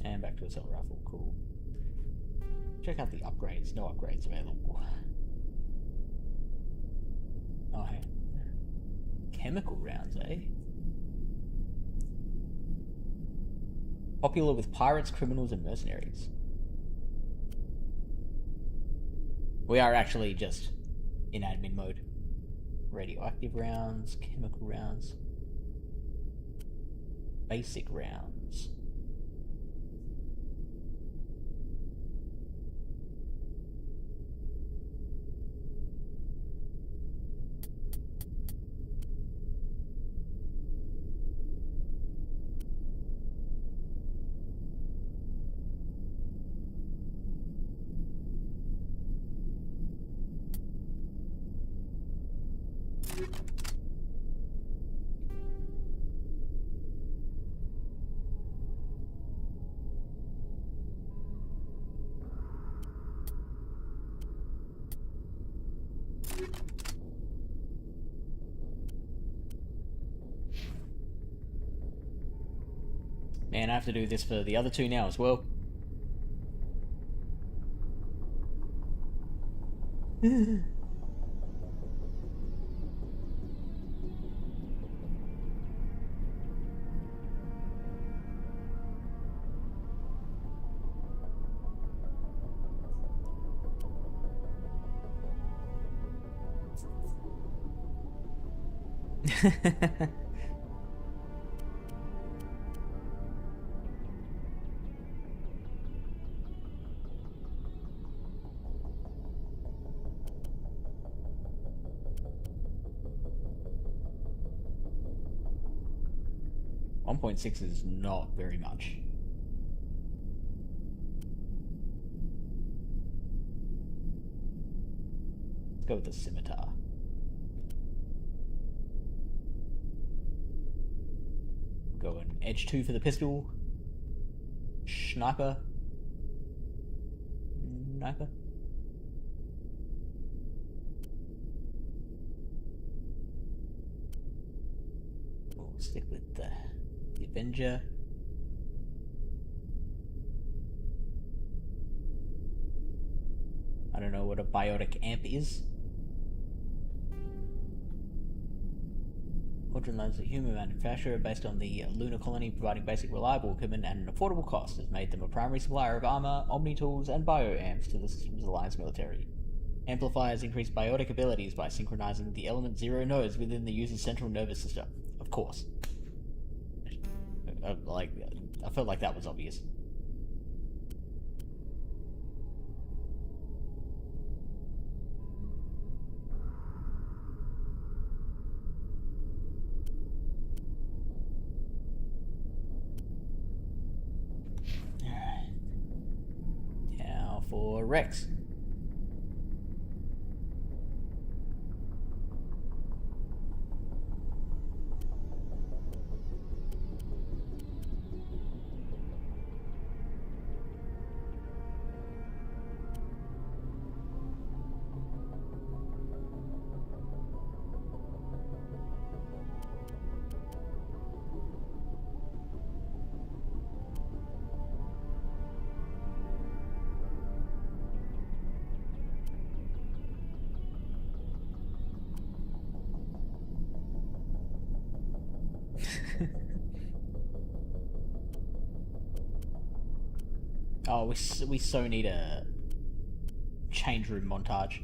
And back to assault rifle, cool. Check out the upgrades, no upgrades available. Oh hey. Chemical rounds, eh? Popular with pirates, criminals, and mercenaries. We are actually just in admin mode. Radioactive rounds, chemical rounds, basic rounds. Man, I have to do this for the other two now as well. .6 is not very much. Let's go with the Scimitar. Go an edge 2 for the pistol. Sniper. Sniper. We'll stick with the Avenger. I don't know what a biotic amp is. Quadrant Labs, a human manufacturer based on the lunar colony, providing basic reliable equipment at an affordable cost, has made them a primary supplier of armor, omni-tools, and bioamps to the Systems Alliance military. Amplifiers increase biotic abilities by synchronizing the element 0 nodes within the user's central nervous system. Of course. I felt like that was obvious. Rex. Oh, we so need a change room montage.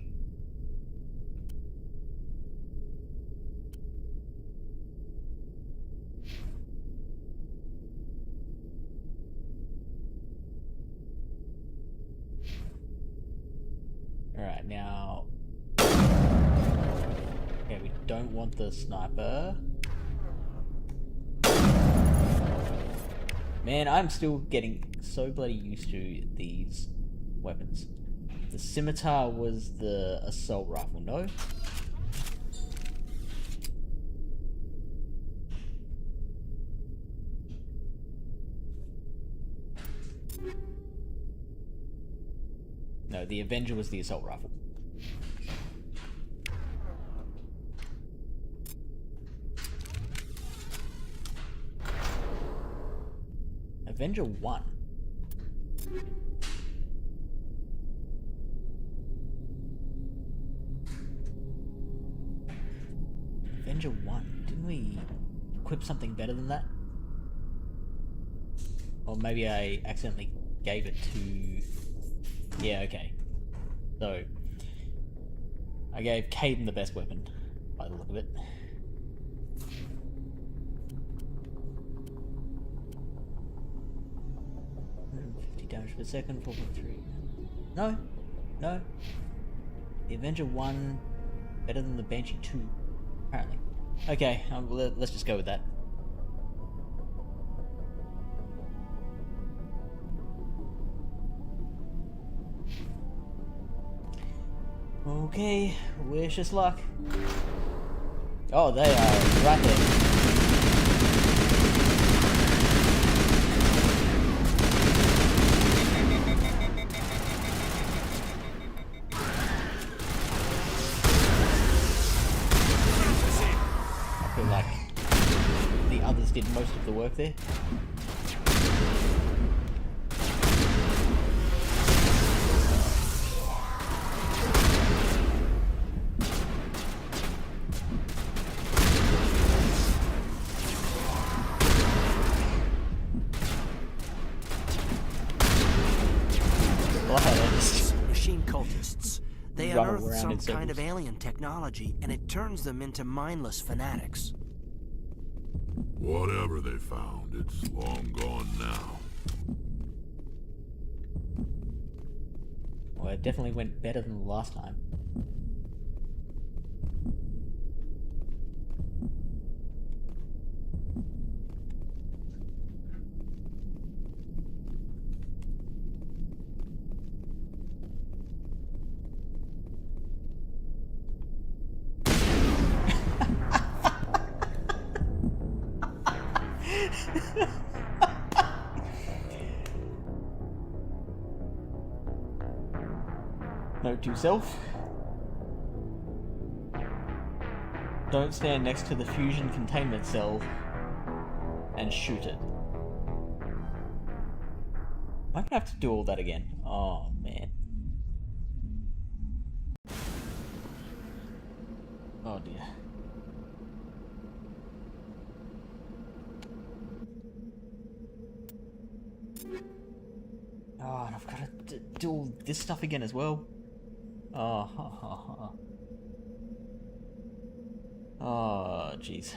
Alright, now... Okay, we don't want the sniper. Man, I'm still getting so bloody used to these weapons. The scimitar was the assault rifle, no? No, the Avenger was the assault rifle. Avenger 1. Avenger 1. Didn't we equip something better than that? Or maybe I accidentally gave it to... Yeah, okay. So, I gave Caden the best weapon, by the look of it. Damage per second, 4.3. No, no. The Avenger 1 better than the Banshee 2, apparently. Okay, let's just go with that. Okay, wish us luck. Oh, they are right there. Did most of the work there. Machine cultists. They unearth some kind of alien technology, and it turns them into mindless fanatics. Whatever they found, it's long gone now. Well, it definitely went better than the last time. Note to self. Don't stand next to the fusion containment cell and shoot it. I'm gonna have to do all that again. Oh man. Oh dear. Oh, and I've got to do all this stuff again as well. Oh, oh, jeez.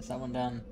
Is that one done?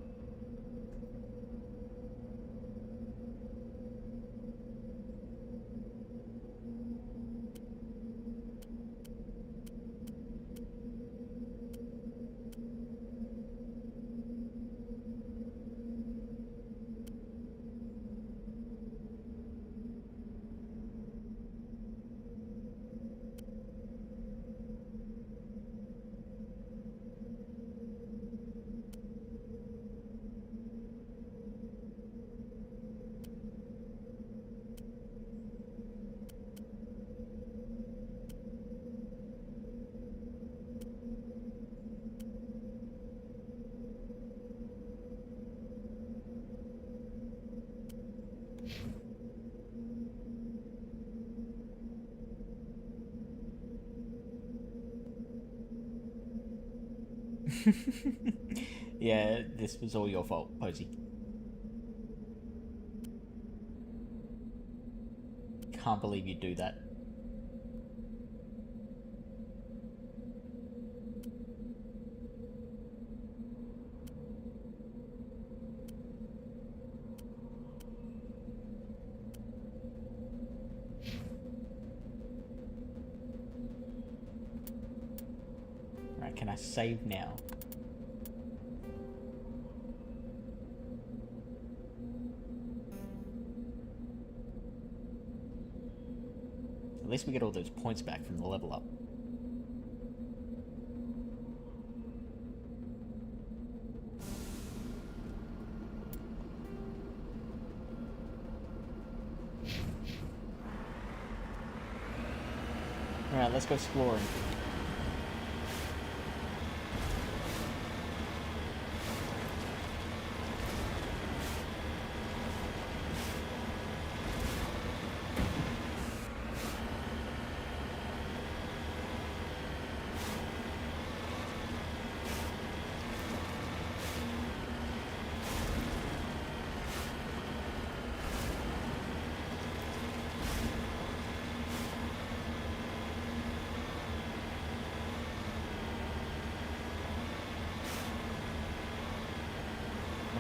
Yeah, this was all your fault, Posey. Can't believe you'd do that. Right, can I save now? At least we get all those points back from the level up. Alright, let's go exploring.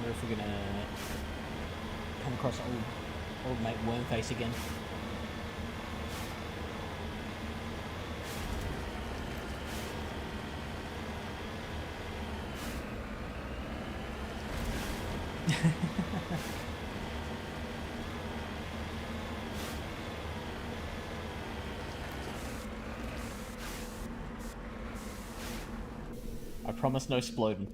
If we're gonna come across old mate Wormface again. I promise no sploding.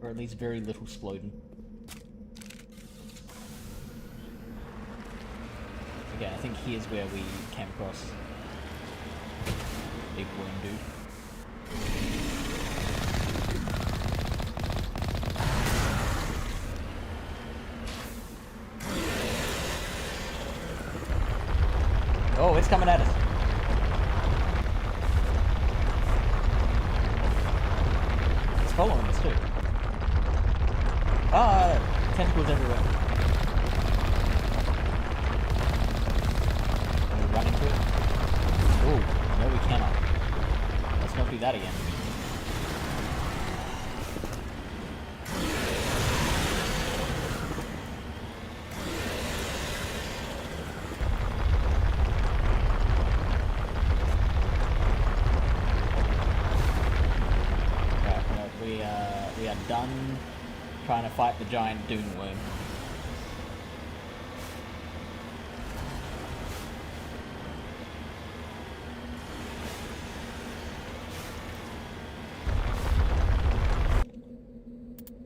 Or at least very little sploding. Okay, I think here's where we came across big worm dude. Oh, it's coming at us. It's following us too. Ah, tentacles everywhere. Can we run into it? Oh, no we cannot. Let's not do that again. Right, no, we are done trying to fight the giant dune worm.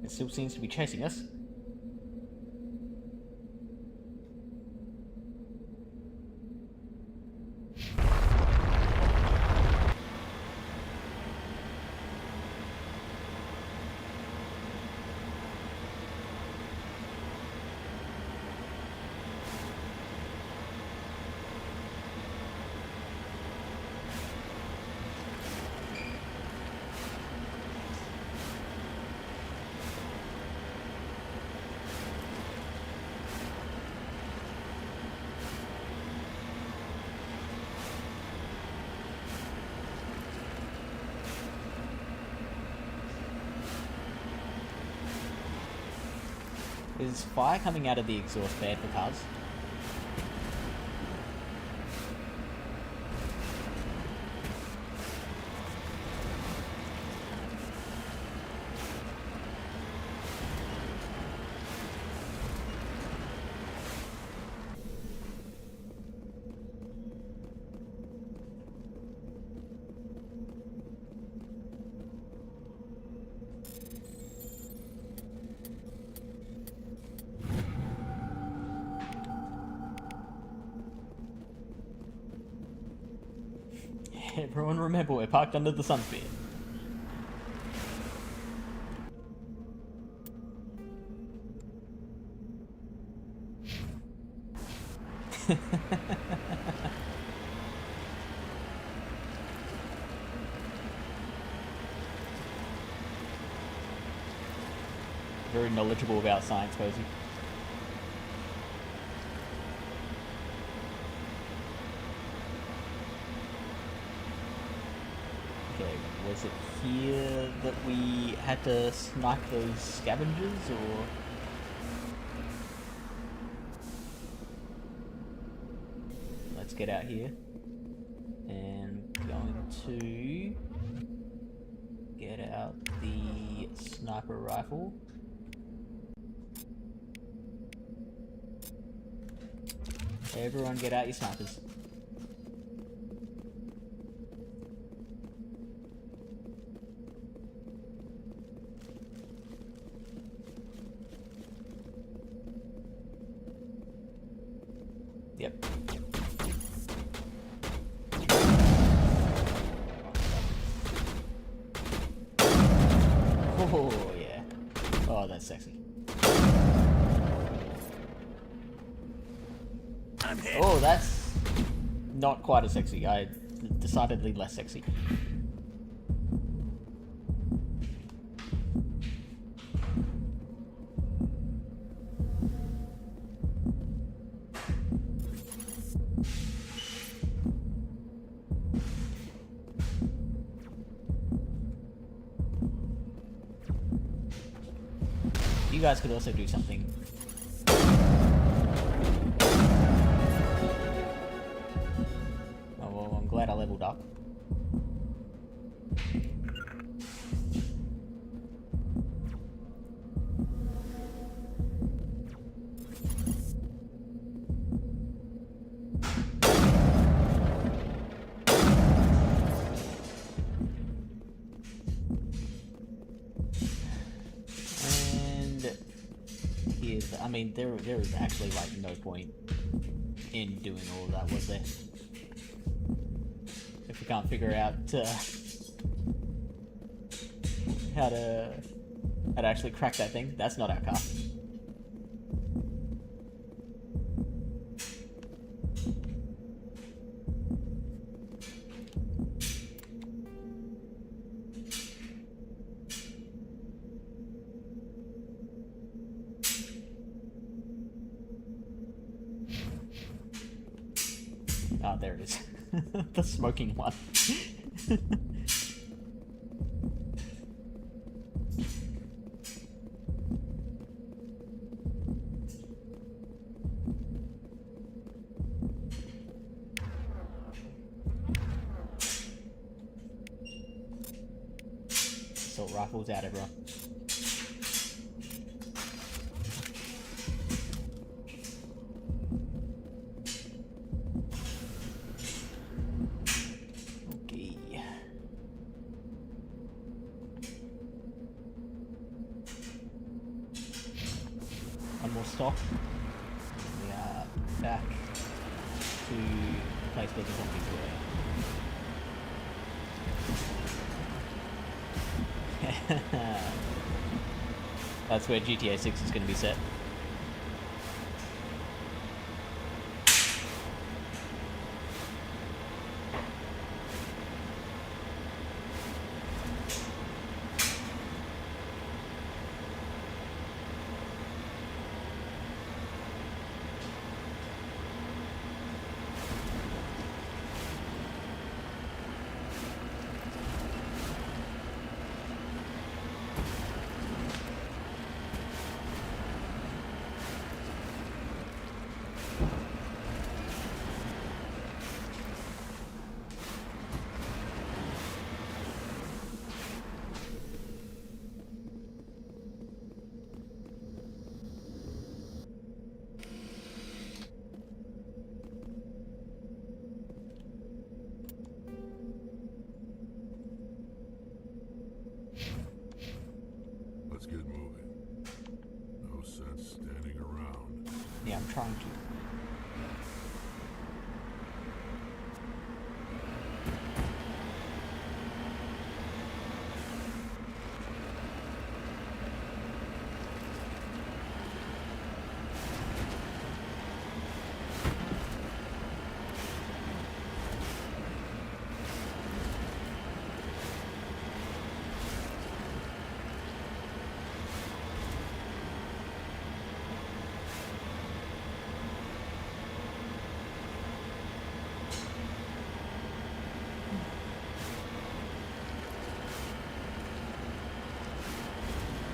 It still seems to be chasing us. is fire coming out of the exhaust bad for cars? Everyone remember, we're parked under the sun sphere. Very knowledgeable about science, Posey. Was it here that we had to snipe those scavengers, or...? Let's get out here. And going to... get out the sniper rifle. Everyone get out your snipers. Yep. Oh, yeah. Oh, that's sexy. I'm hit. Oh, that's not quite as sexy. Decidedly less sexy. You guys could also do something. Oh well, I'm glad I leveled up. I mean, there is actually like no point in doing all of that, was there? If we can't figure out how to actually crack that thing, that's not our car. Ah, there it is. The smoking one. Assault rifles out, everyone. One more stop. We are back to the place where the zombies were. That's where GTA 6 is going to be set. Yeah, I'm trying to.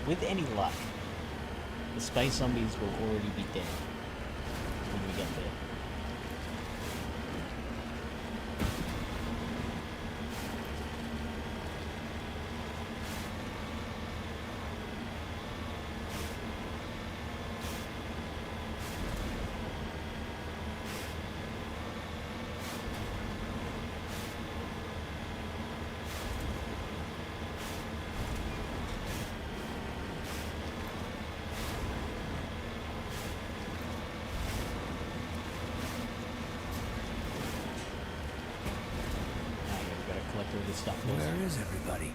With any luck, the space zombies will already be dead when we get there. Where is everybody?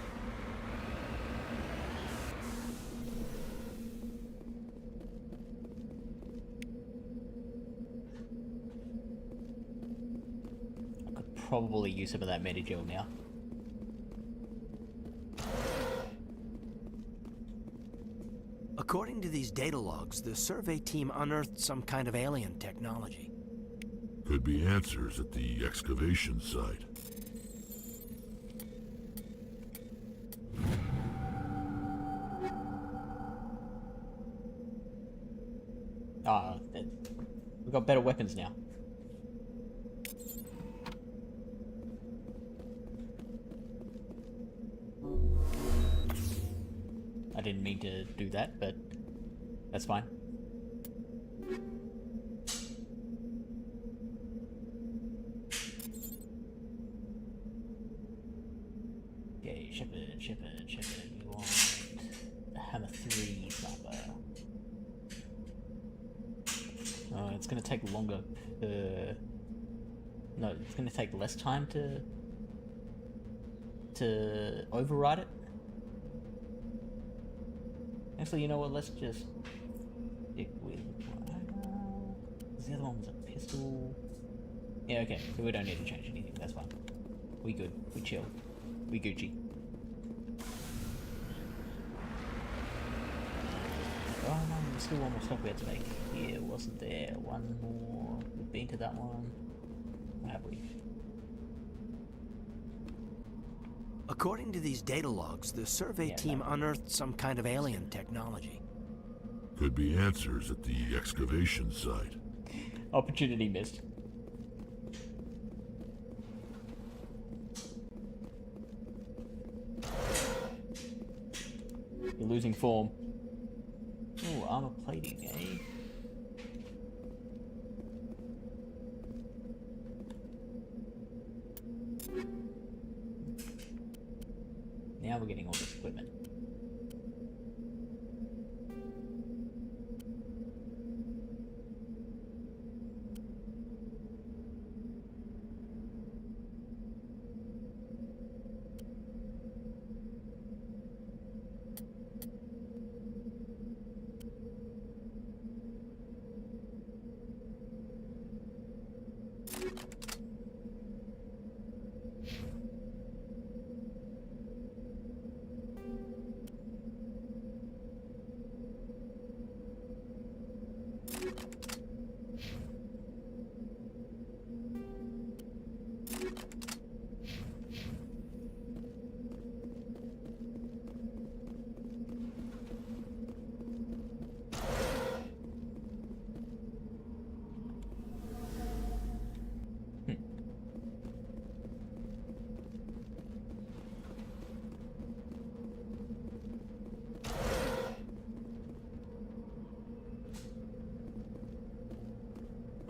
I could probably use some of that Medigel now. According to these data logs, the survey team unearthed some kind of alien technology. Could be answers at the excavation site. We've got better weapons now. I didn't mean to do that, but that's fine. Okay, Shepard, you want a Hammer 3 sniper. Oh, it's gonna take longer. No, it's gonna take less time to override it. Actually, you know what? Let's just stick with. The other one was a pistol. Yeah, okay. So we don't need to change anything. That's fine. We good. We chill. We Gucci. Oh no, there's still one more stop we had to make. Here, wasn't there? One more. We've been to that one. Have we? According to these data logs, the survey team unearthed some kind of alien technology. Could be answers at the excavation site. Opportunity missed. You're losing form. Ooh, armor plating, eh? Now we're getting all this equipment.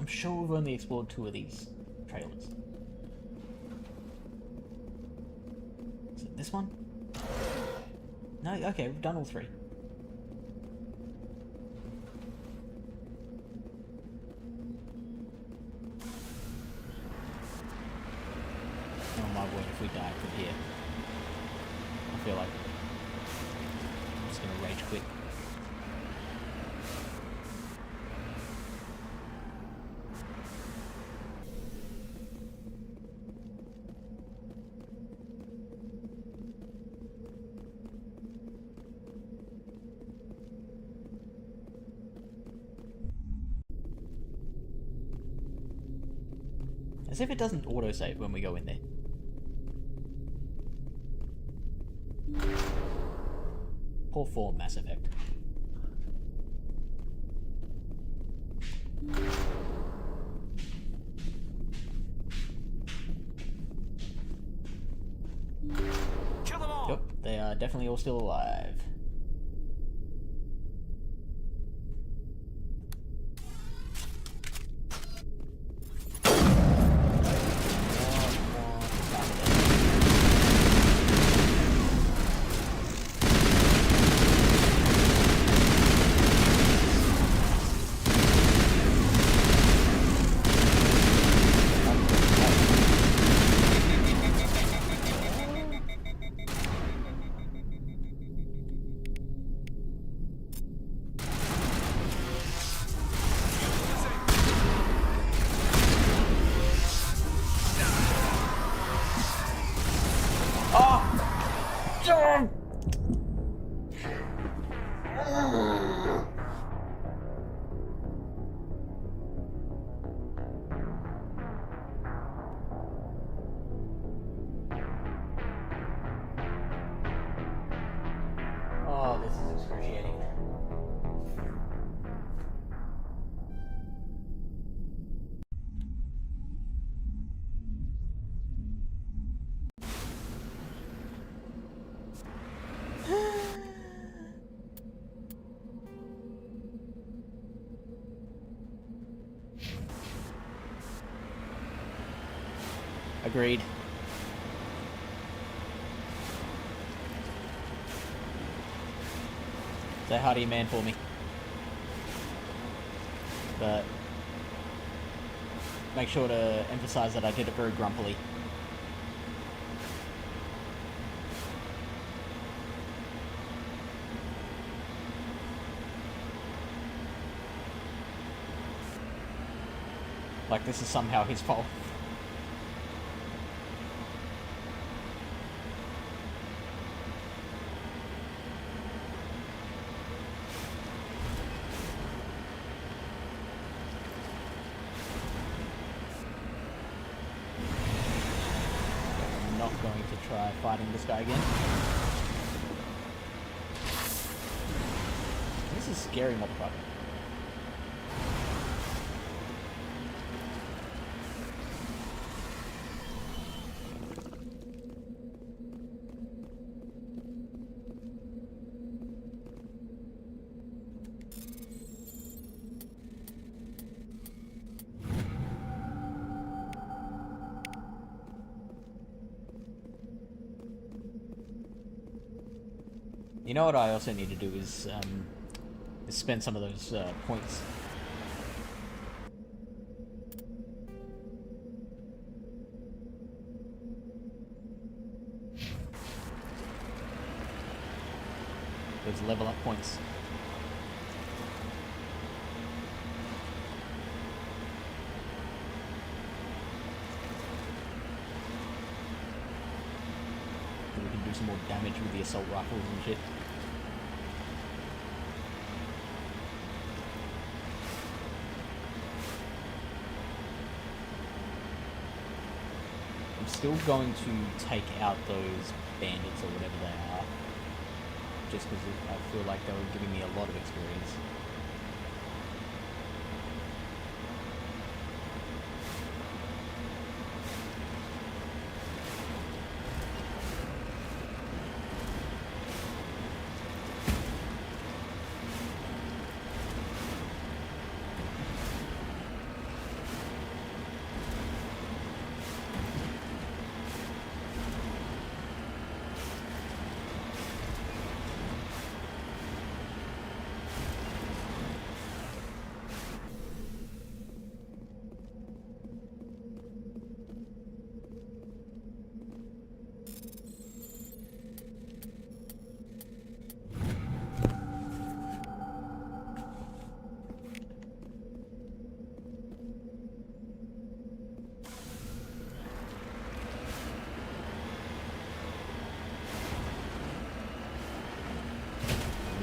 I'm sure we've only explored 2 of these trailers. Is it this one? No? Okay, we've done all 3. if we die from here. I feel like I'm just gonna rage quit. As if it doesn't autosave when we go in there. Poor form, Mass Effect. Kill them all! Yep, they are definitely all still alive. Oh, this is excruciating. Agreed. Say hi to your man for me. But make sure to emphasize that I did it very grumpily. Like this is somehow his fault. I'm not going to try fighting this guy again. This is scary, motherfucker. You know what I also need to do is spend some of those points. Those level up points. So we can do some more damage with the assault rifles and shit. Still going to take out those bandits or whatever they are, just because I feel like they were giving me a lot of experience.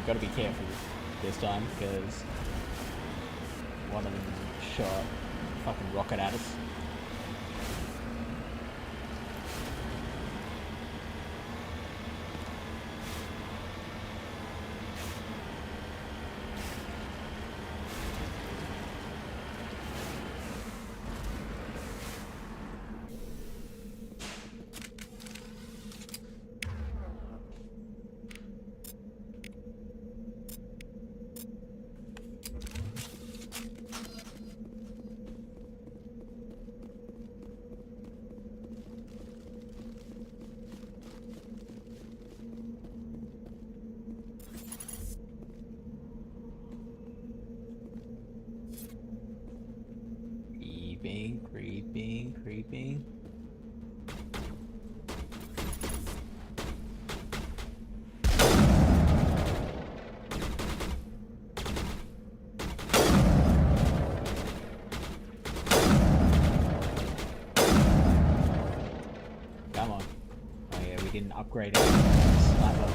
Got to be careful this time because one of them shot a fucking rocket at us. Creeping. Come on. Oh yeah, we didn't upgrade it. Sniper.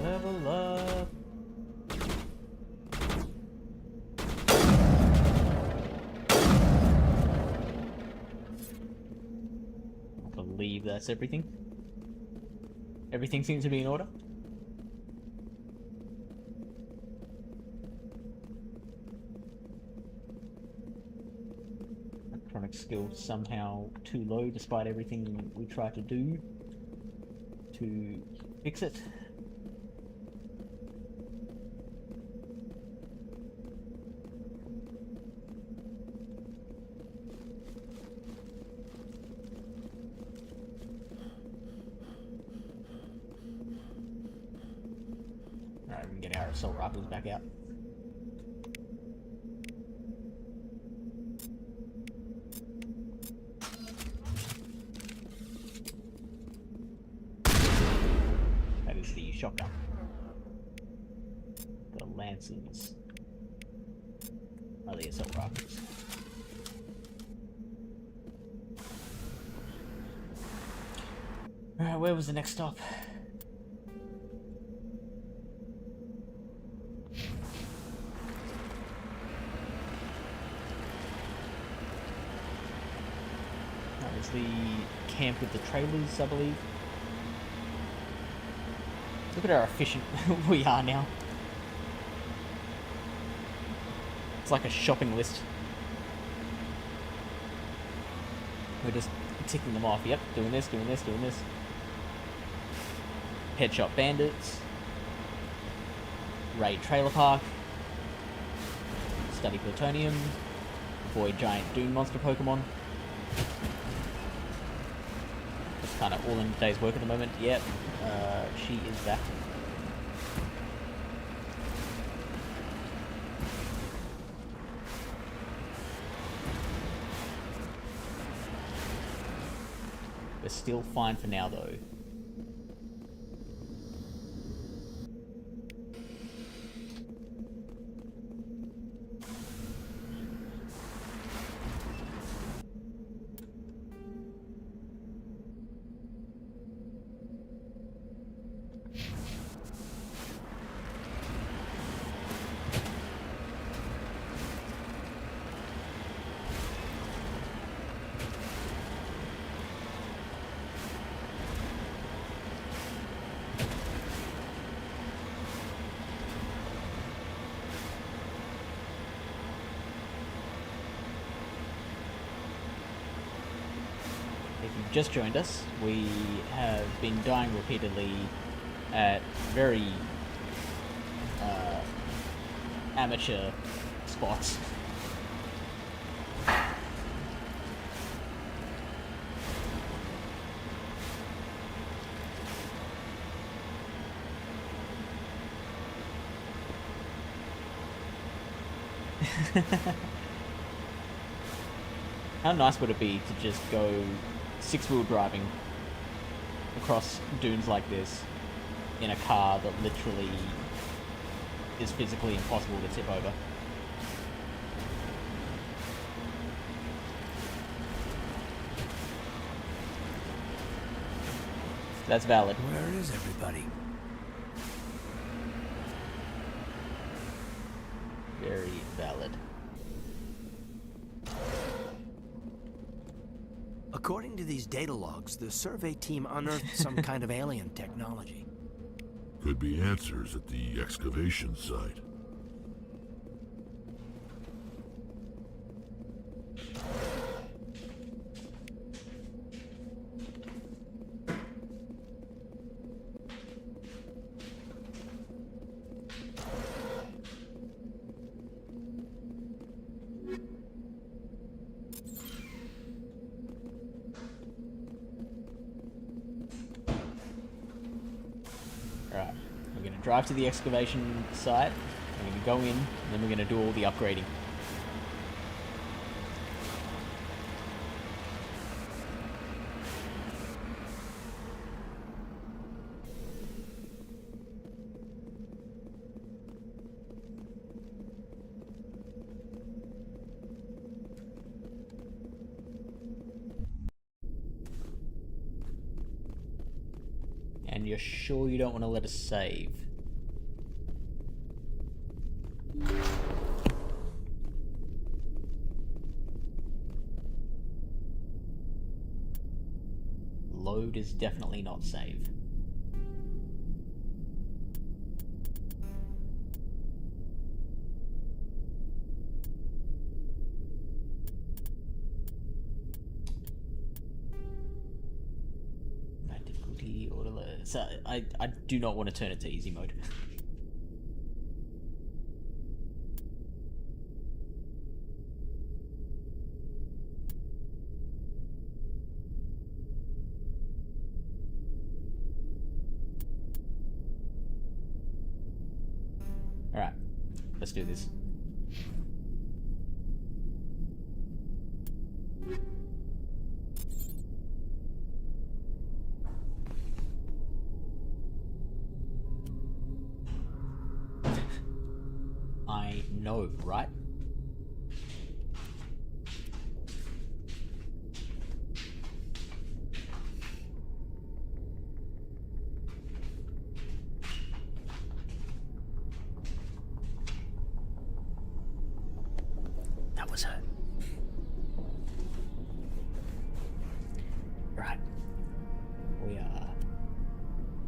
Level up. I believe that's everything. Everything seems to be in order. Electronic skill somehow too low despite everything we tried to do to fix it. Alright, we can get our assault rifles back out. That is the shotgun. The Lancers are the assault rifles. Alright, where was the next stop? That was the camp with the trailers, I believe. Look at how efficient we are now. It's like a shopping list. We're just ticking them off. Yep, doing this, doing this, doing this. Headshot bandits. Raid trailer park. Study plutonium. Avoid giant doom monster Pokemon. That's kind of all in the day's work at the moment. Yep, she is back. We're still fine for now, though. If you've just joined us, we have been dying repeatedly at very amateur spots. How nice would it be to just go six-wheel driving across dunes like this in a car that literally is physically impossible to tip over? That's valid. Where is everybody? Very valid. According to these data logs, the survey team unearthed some kind of alien technology. Could be answers at the excavation site. Alright, we're going to drive to the excavation site, we're going to go in, and then we're going to do all the upgrading. And you're sure you don't want to let us save? Load is definitely not save. So I do not want to turn it to easy mode. Alright, let's do this. I know, right? That was her. Right.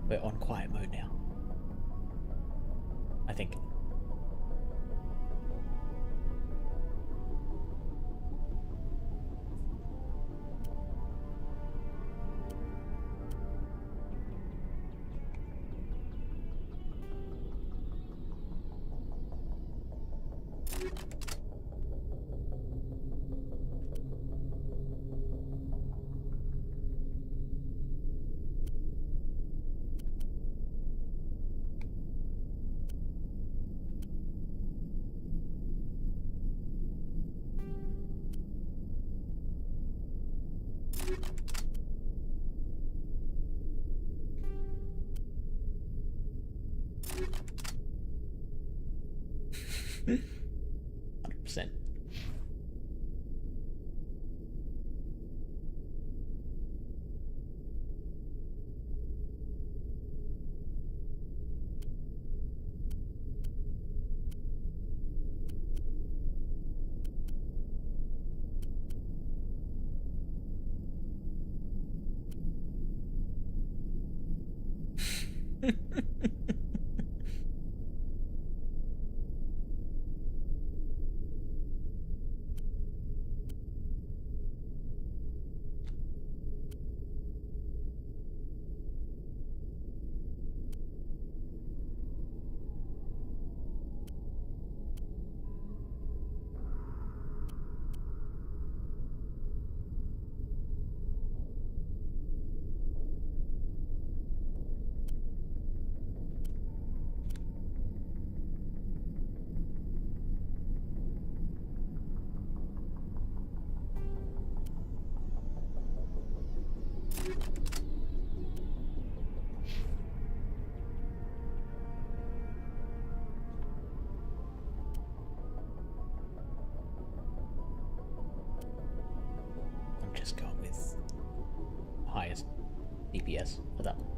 We're on quiet mode now. I think. %. Just go with highest DPS for that one.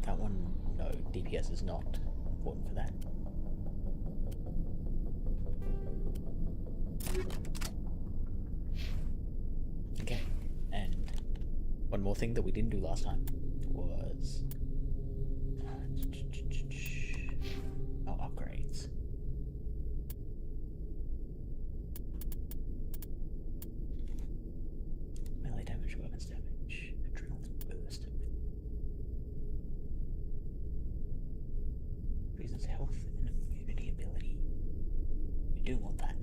That one, no, DPS is not important for that. Okay, and one more thing that we didn't do last time was upgrades. Melee damage, weapons damage, adrenaline burst. Increases health and immunity ability. We do want that.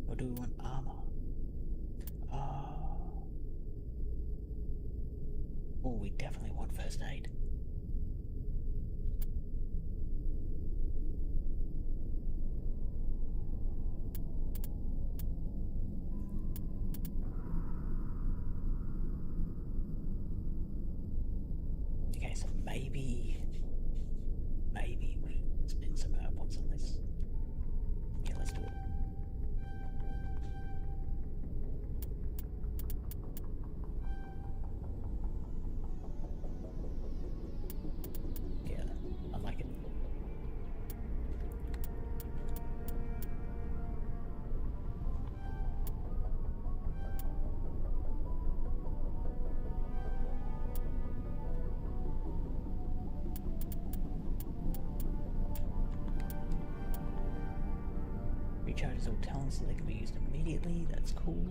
Or do we want armor? Oh, we definitely want first aid. Okay, so maybe we spend some points on this. Yeah, let's do it. Yeah, I like it. Recharges all talents so they can be used immediately. That's cool.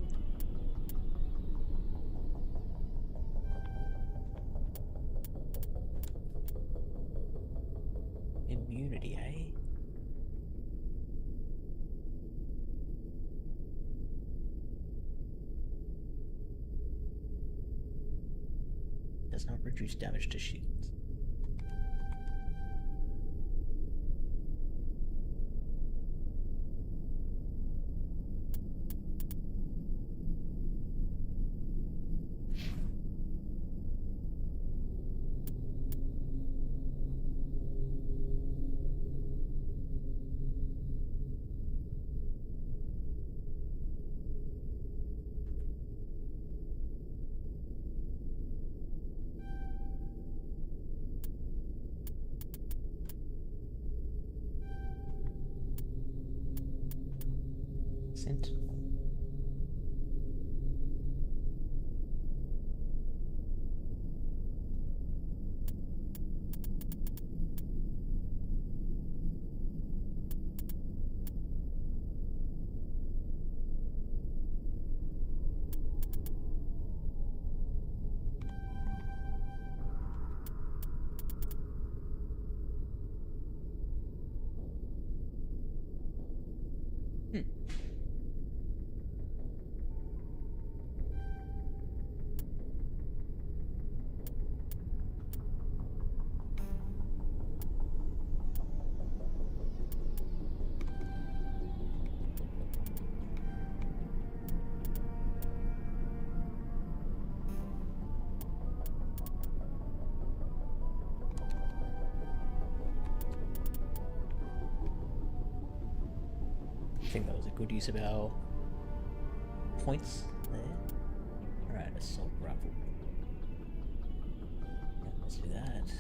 Immunity, eh? Does not reduce damage to shields. Sentinel. I think that was a good use of our points there. Alright, assault rifle. Yeah, let's do that.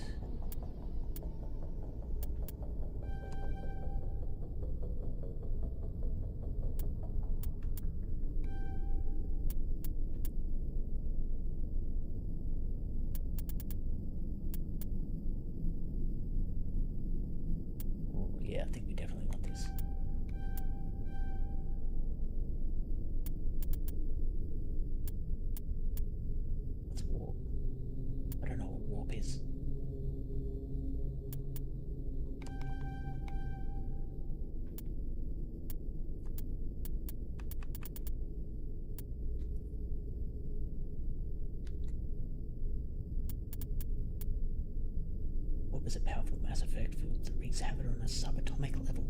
Oh, yeah, I think we definitely want this. Let's warp. I don't know what warp is. Corp is a powerful mass effect for the rings have it on a subatomic level.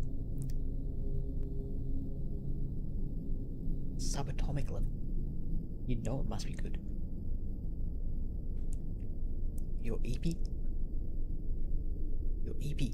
Subatomic level. You know it must be good. Your EP? Your EP.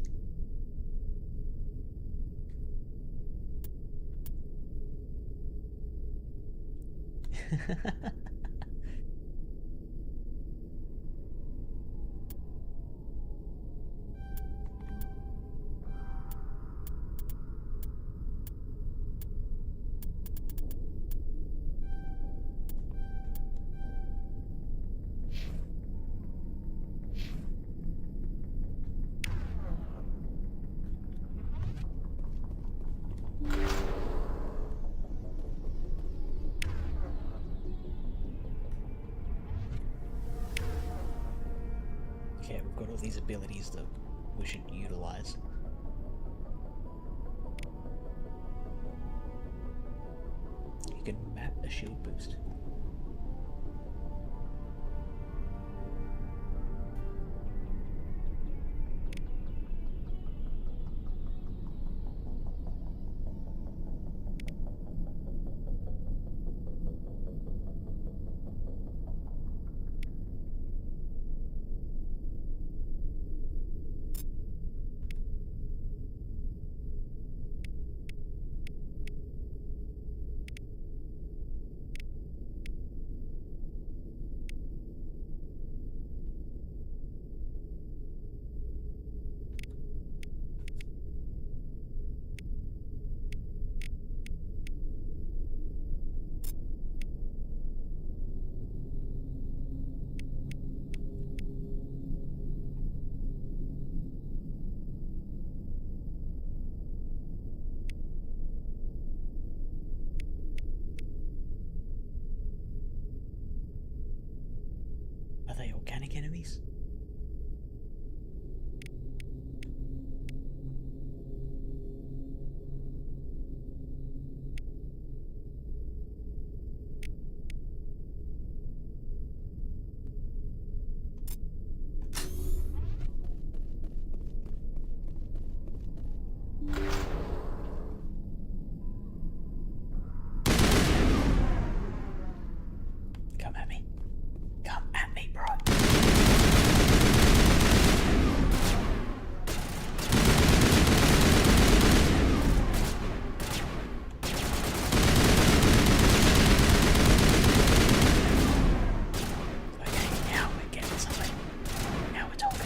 Okay, we've got all these abilities that we should utilize. You can map a shield boost. Are they organic enemies? Come at me. Come at me, bro. Okay, now we're getting something. Now we're talking.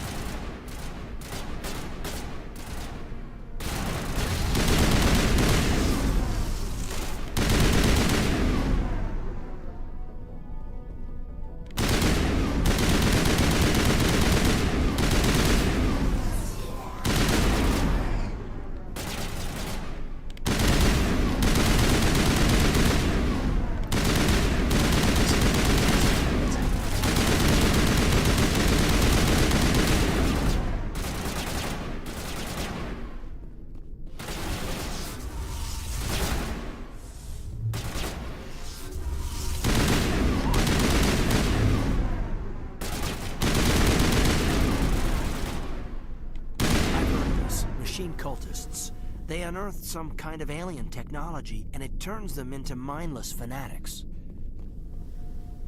Machine cultists. They unearthed some kind of alien technology, and it turns them into mindless fanatics.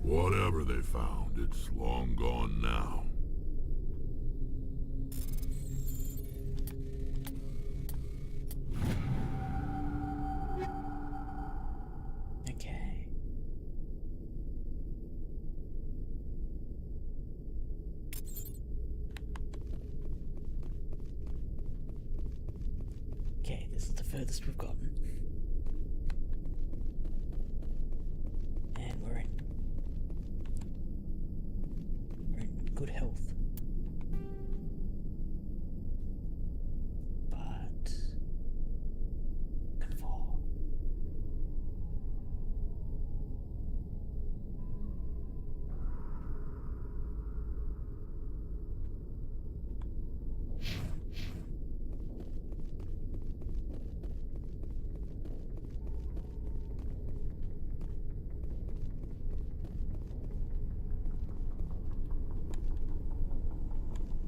Whatever they found, it's long gone now. Okay. Okay, this is the furthest we've gotten. And we're in good health. But can fall.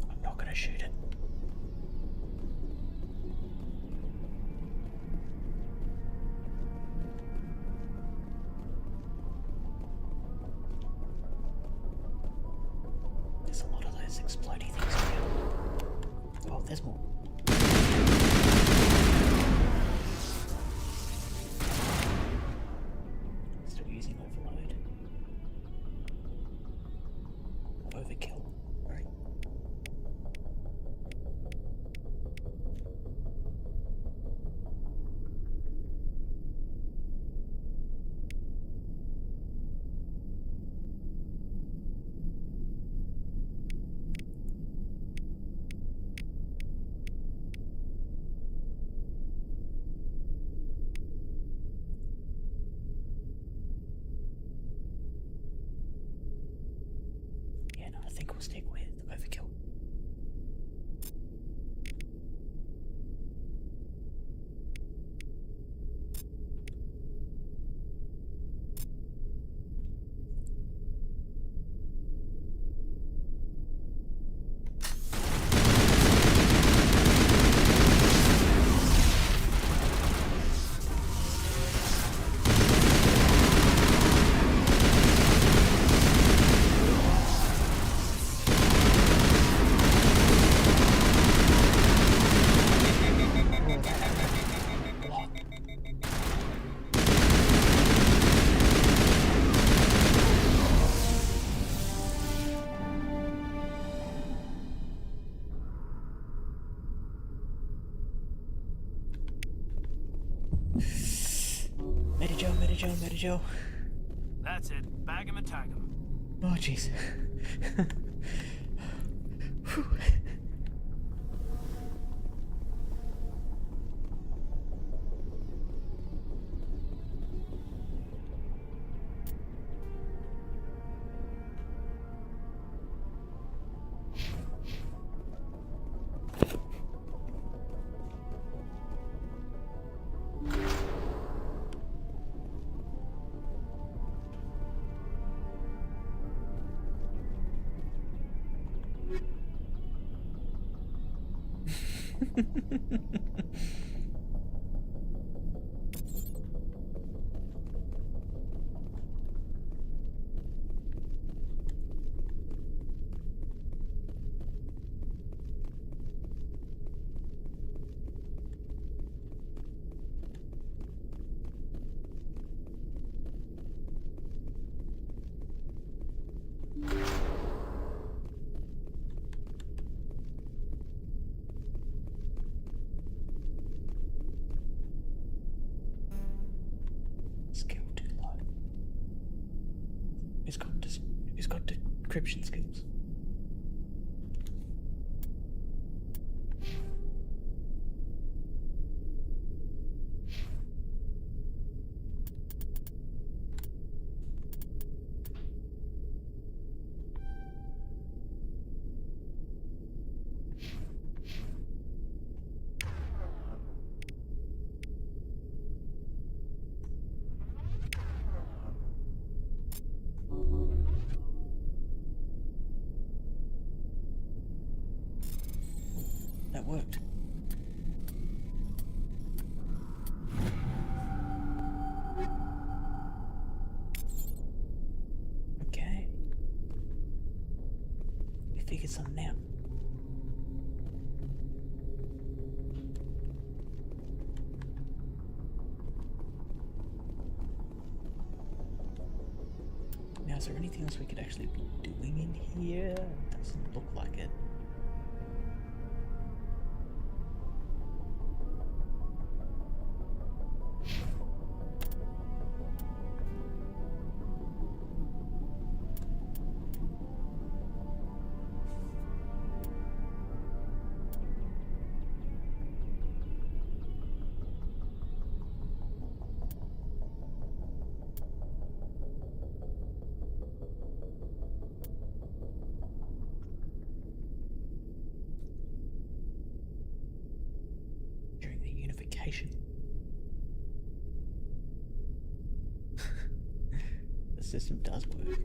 I'm not gonna shoot it. There's exploding things here. Oh, there's more. Still using overload. Overkill. Alright. Yeah, no, I think we'll stick with overkill. Medi-Joe. That's it. Bag him and tag him. Oh, jeez. Skill too low. He's got decryption skills. That worked. Okay. We figured something out. Now, is there anything else we could actually be doing in here? Doesn't look like it. During the unification. The system does work.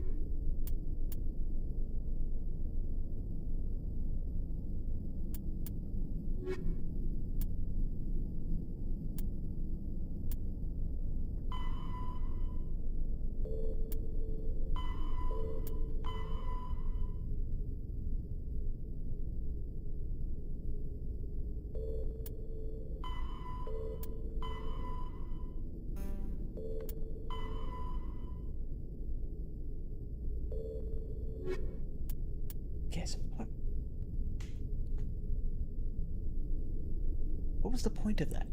Okay, so what was the point of that?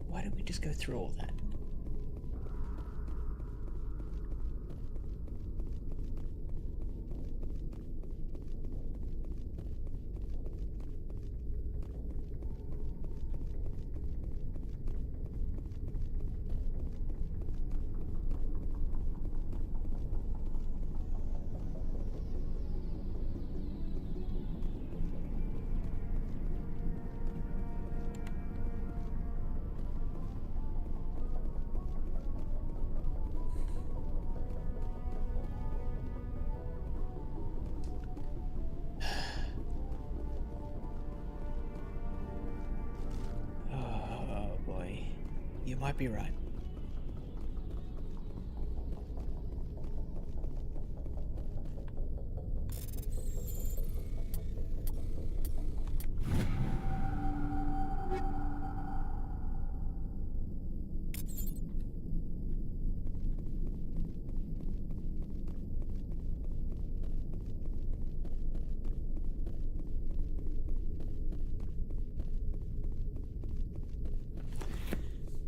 Why did we just go through all that? You might be right.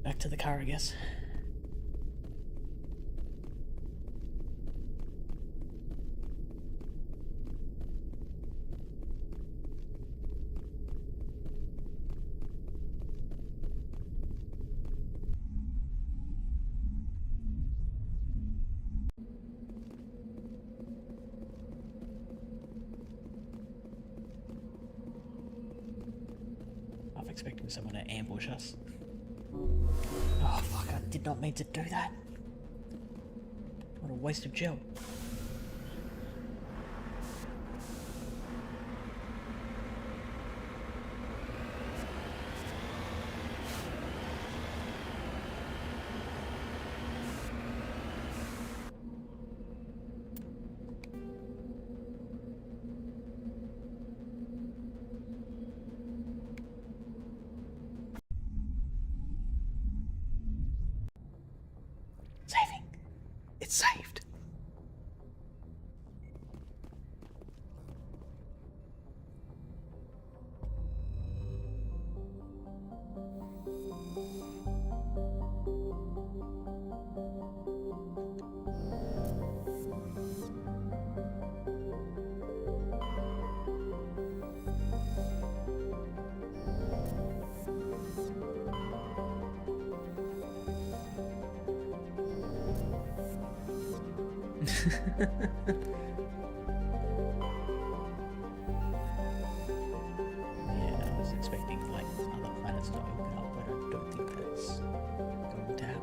Back to the car, I guess. I'm expecting someone to ambush us. Oh fuck, I did not mean to do that. What a waste of gel. Saving. It's saved. Yeah, I was expecting like other planets to open up, but I don't think that's going to happen.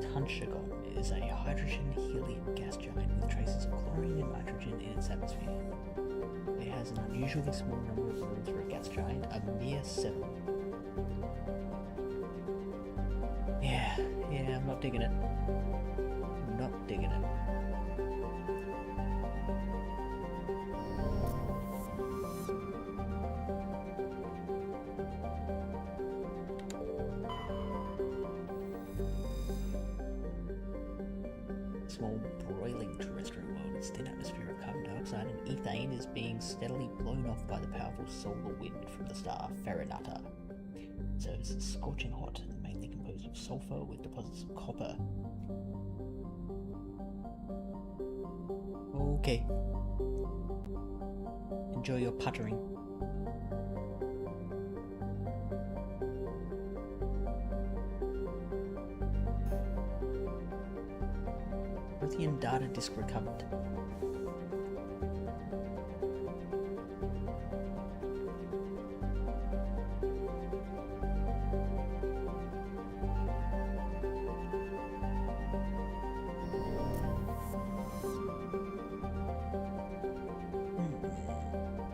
Tunchagon is a hydrogen-helium gas giant with traces of chlorine and nitrogen in its atmosphere. It has an unusually small number of worlds for a gas giant, a mere 7. Yeah, I'm not digging it. Not digging it. Small broiling terrestrial world, its thin atmosphere of carbon dioxide and ethane is being steadily blown off by the powerful solar wind from the star Farinata. So it's scorching hot and mainly composed of sulfur with deposits of copper. Okay. Enjoy your puttering. Prothean data disk recovered.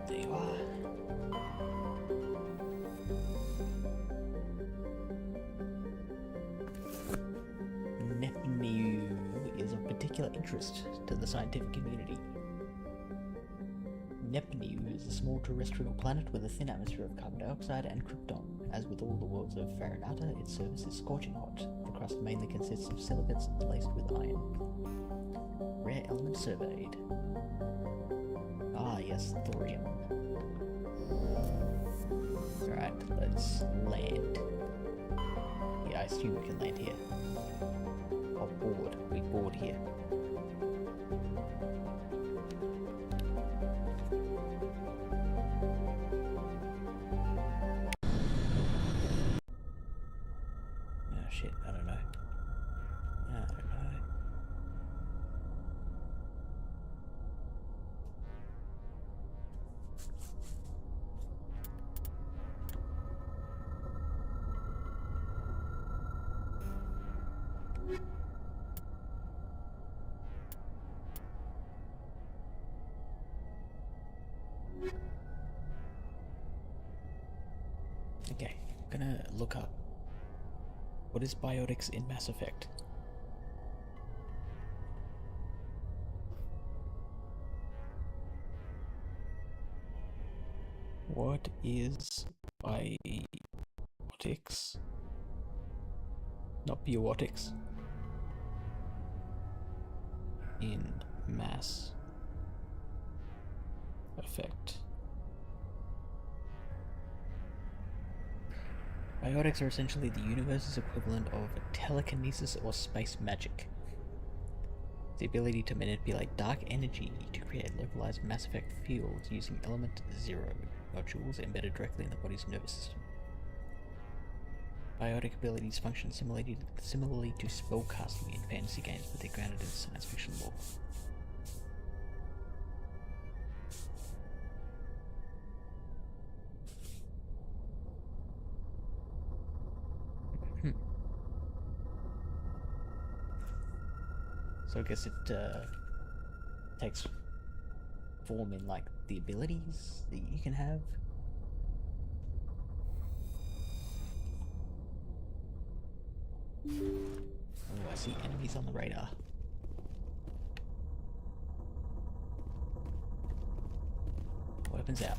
There you are. Neptune is of particular interest to the scientific community. Neptune is a small terrestrial planet with a thin atmosphere of carbon dioxide and krypton. As with all the worlds of Farinata, its surface is scorching hot. The crust mainly consists of silicates laced with iron. Rare element surveyed. Ah, yes, thorium. Alright, let's land. Yeah, I assume we can land here. Or board. We board here. Oh shit, I don't know. I don't know. Okay, I'm gonna look up what is biotics in Mass Effect. What is biotics? Not biotics. In Mass Effect. Biotics are essentially the universe's equivalent of telekinesis or space magic. The ability to manipulate dark energy to create localized Mass Effect fields using Element Zero modules embedded directly in the body's nervous system. Biotic abilities function similarly to spellcasting in fantasy games, but they're grounded in science fiction lore. So I guess it takes form in like the abilities that you can have. Oh, I see enemies on the radar. Weapons out.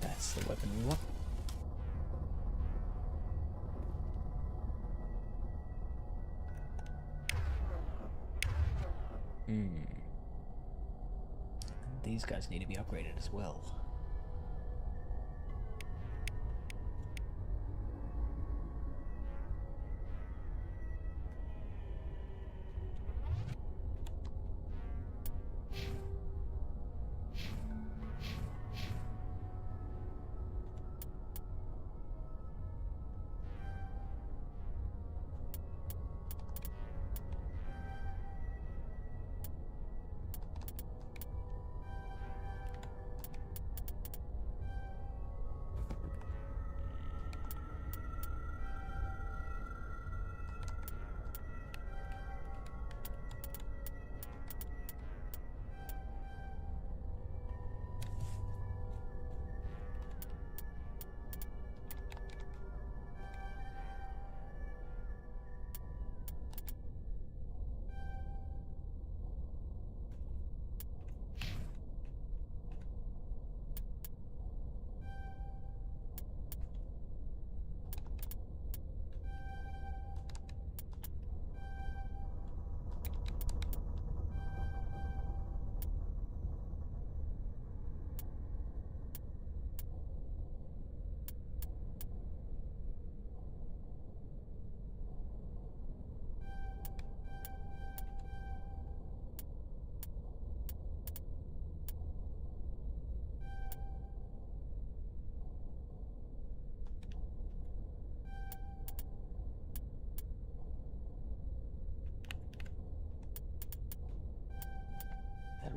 That's the weapon we want. These guys need to be upgraded as well.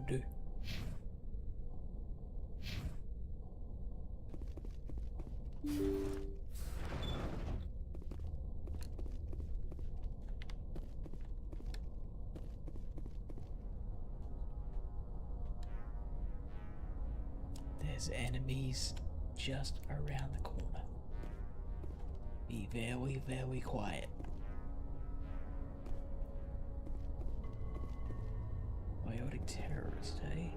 do. There's enemies just around the corner. Be very, very quiet. Biotic terrorist, eh?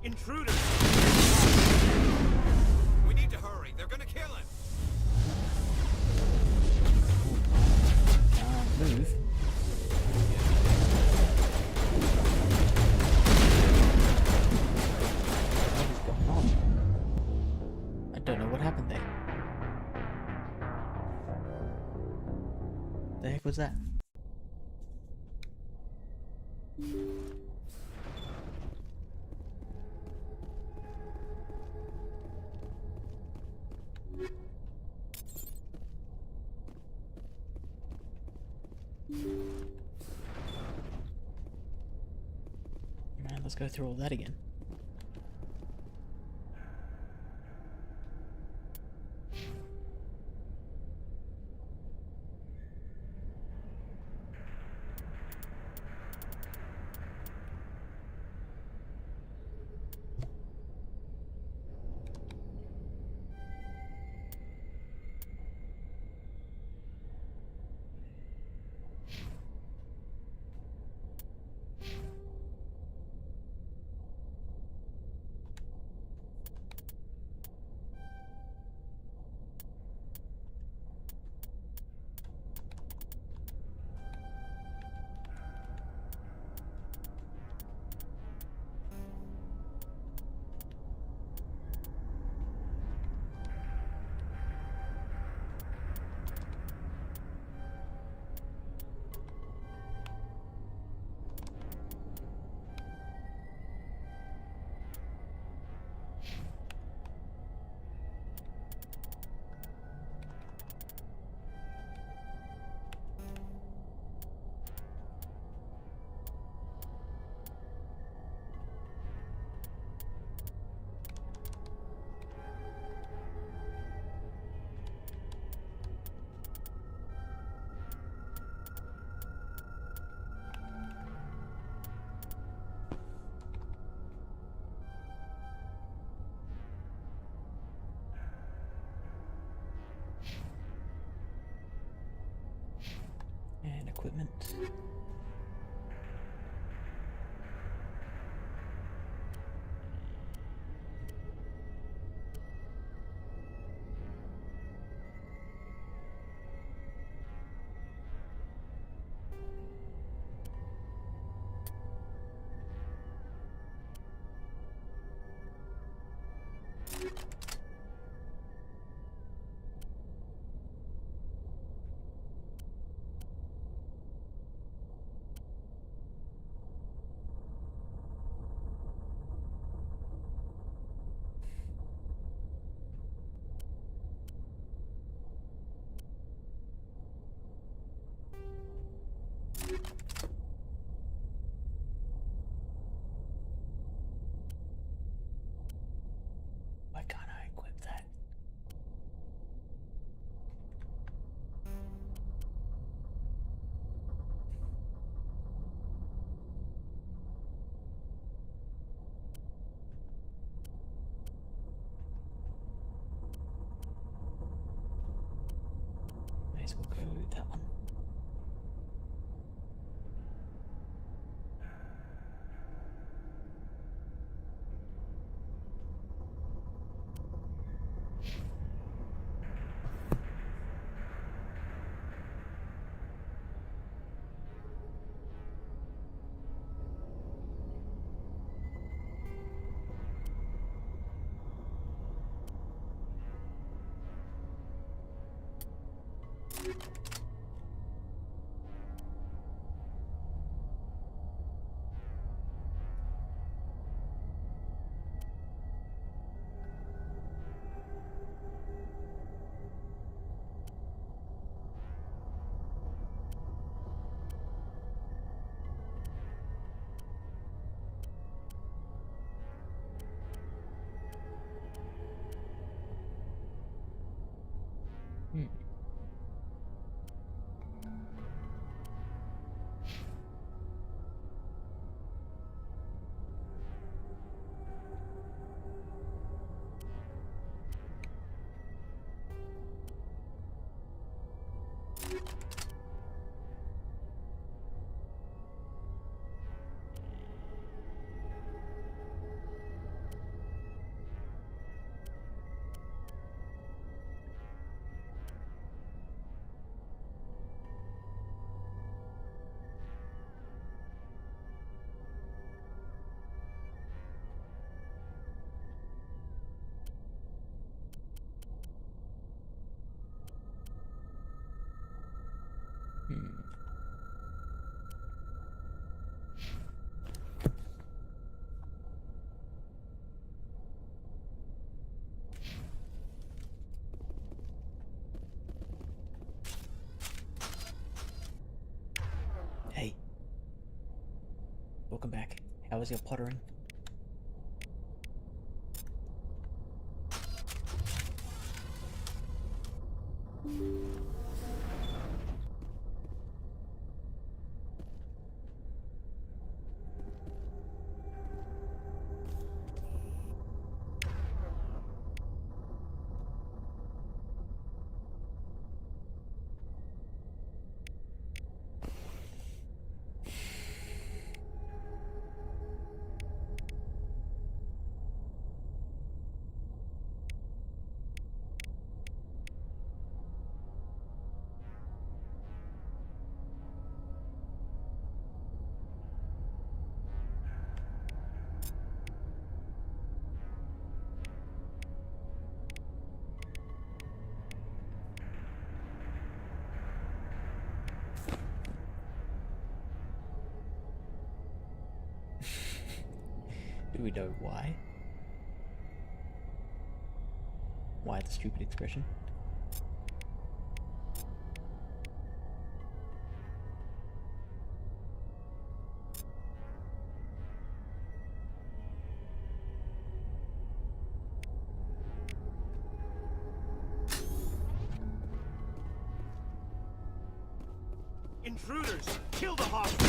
Intruders! We need to hurry. They're gonna kill him. Move. What is going on? I don't know what happened there. The heck was that? Man, let's go through all that again. And equipment. Why can't I equip that? May as well go with that one. Hmm. Hey. Welcome back. How was your pottering? Do we know why? Why the stupid expression? Intruders! Kill the hostage!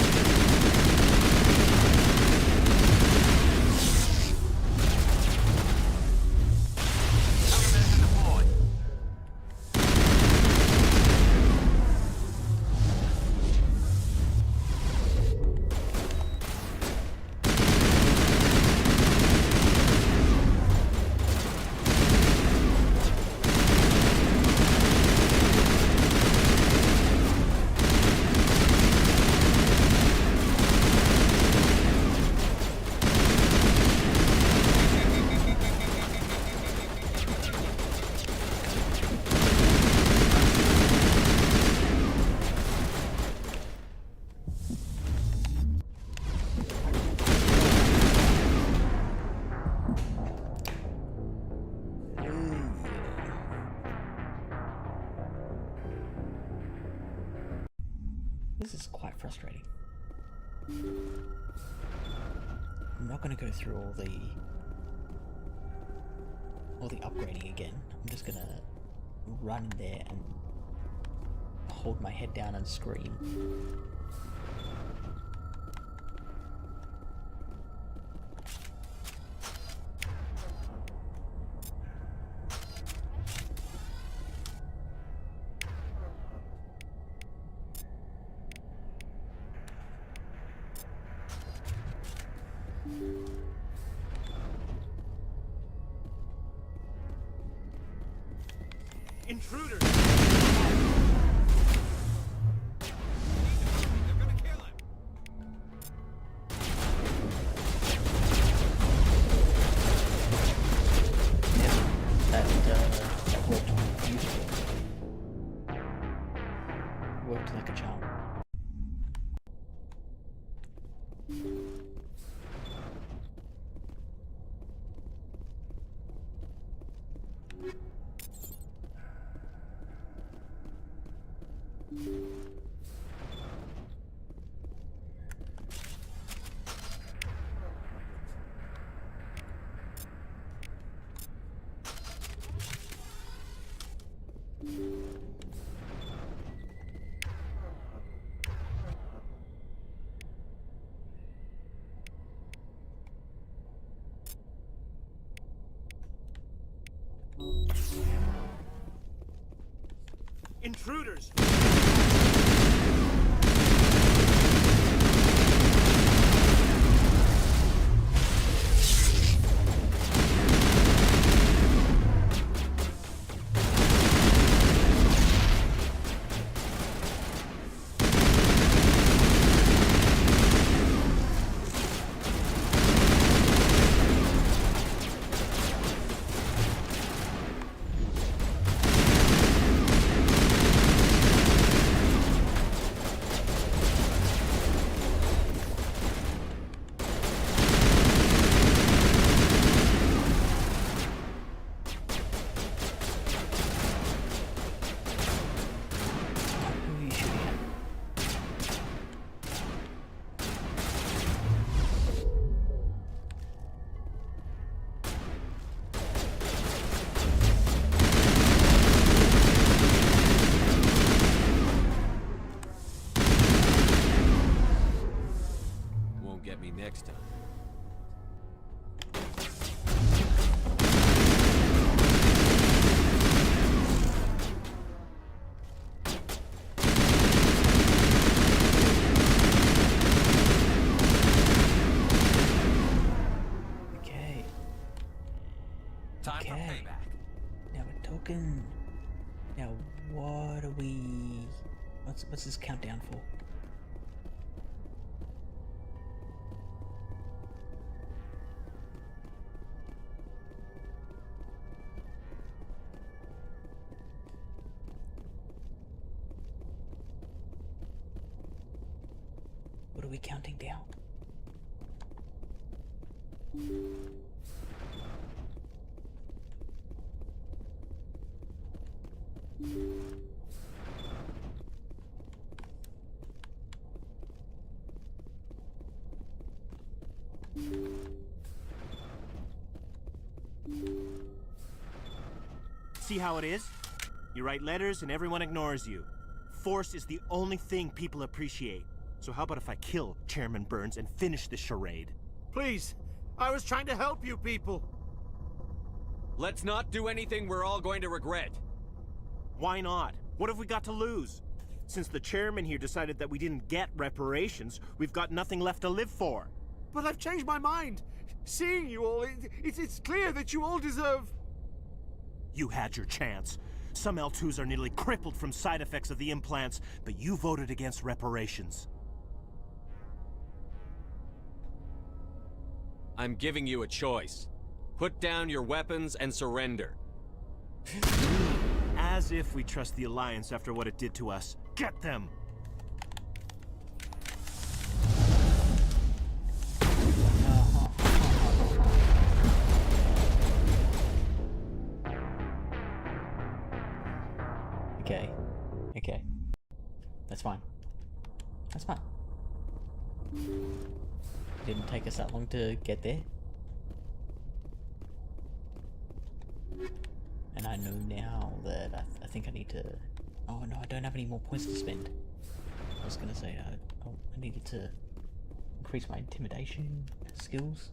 This is quite frustrating. I'm not going to go through all the upgrading again. I'm just going to run in there and hold my head down and scream. Intruders! That worked beautifully. Worked like a charm. Intruders! Get me next time. Okay. Time for payback. Now we're talking. Now, what are we? What's this countdown for? What are we counting down? See how it is? You write letters and everyone ignores you. Force is the only thing people appreciate. So how about if I kill Chairman Burns and finish this charade? Please, I was trying to help you people. Let's not do anything we're all going to regret. Why not? What have we got to lose? Since the chairman here decided that we didn't get reparations, we've got nothing left to live for. But I've changed my mind. Seeing you all, it's clear that you all deserve... You had your chance. Some L2s are nearly crippled from side effects of the implants, but you voted against reparations. I'm giving you a choice. Put down your weapons and surrender. As if we trust the Alliance after what it did to us. Get them! Okay. That's fine. That's fine. Didn't take us that long to get there. And I know now that I think I need to... Oh no, I don't have any more points to spend. I was gonna say I needed to increase my intimidation skills.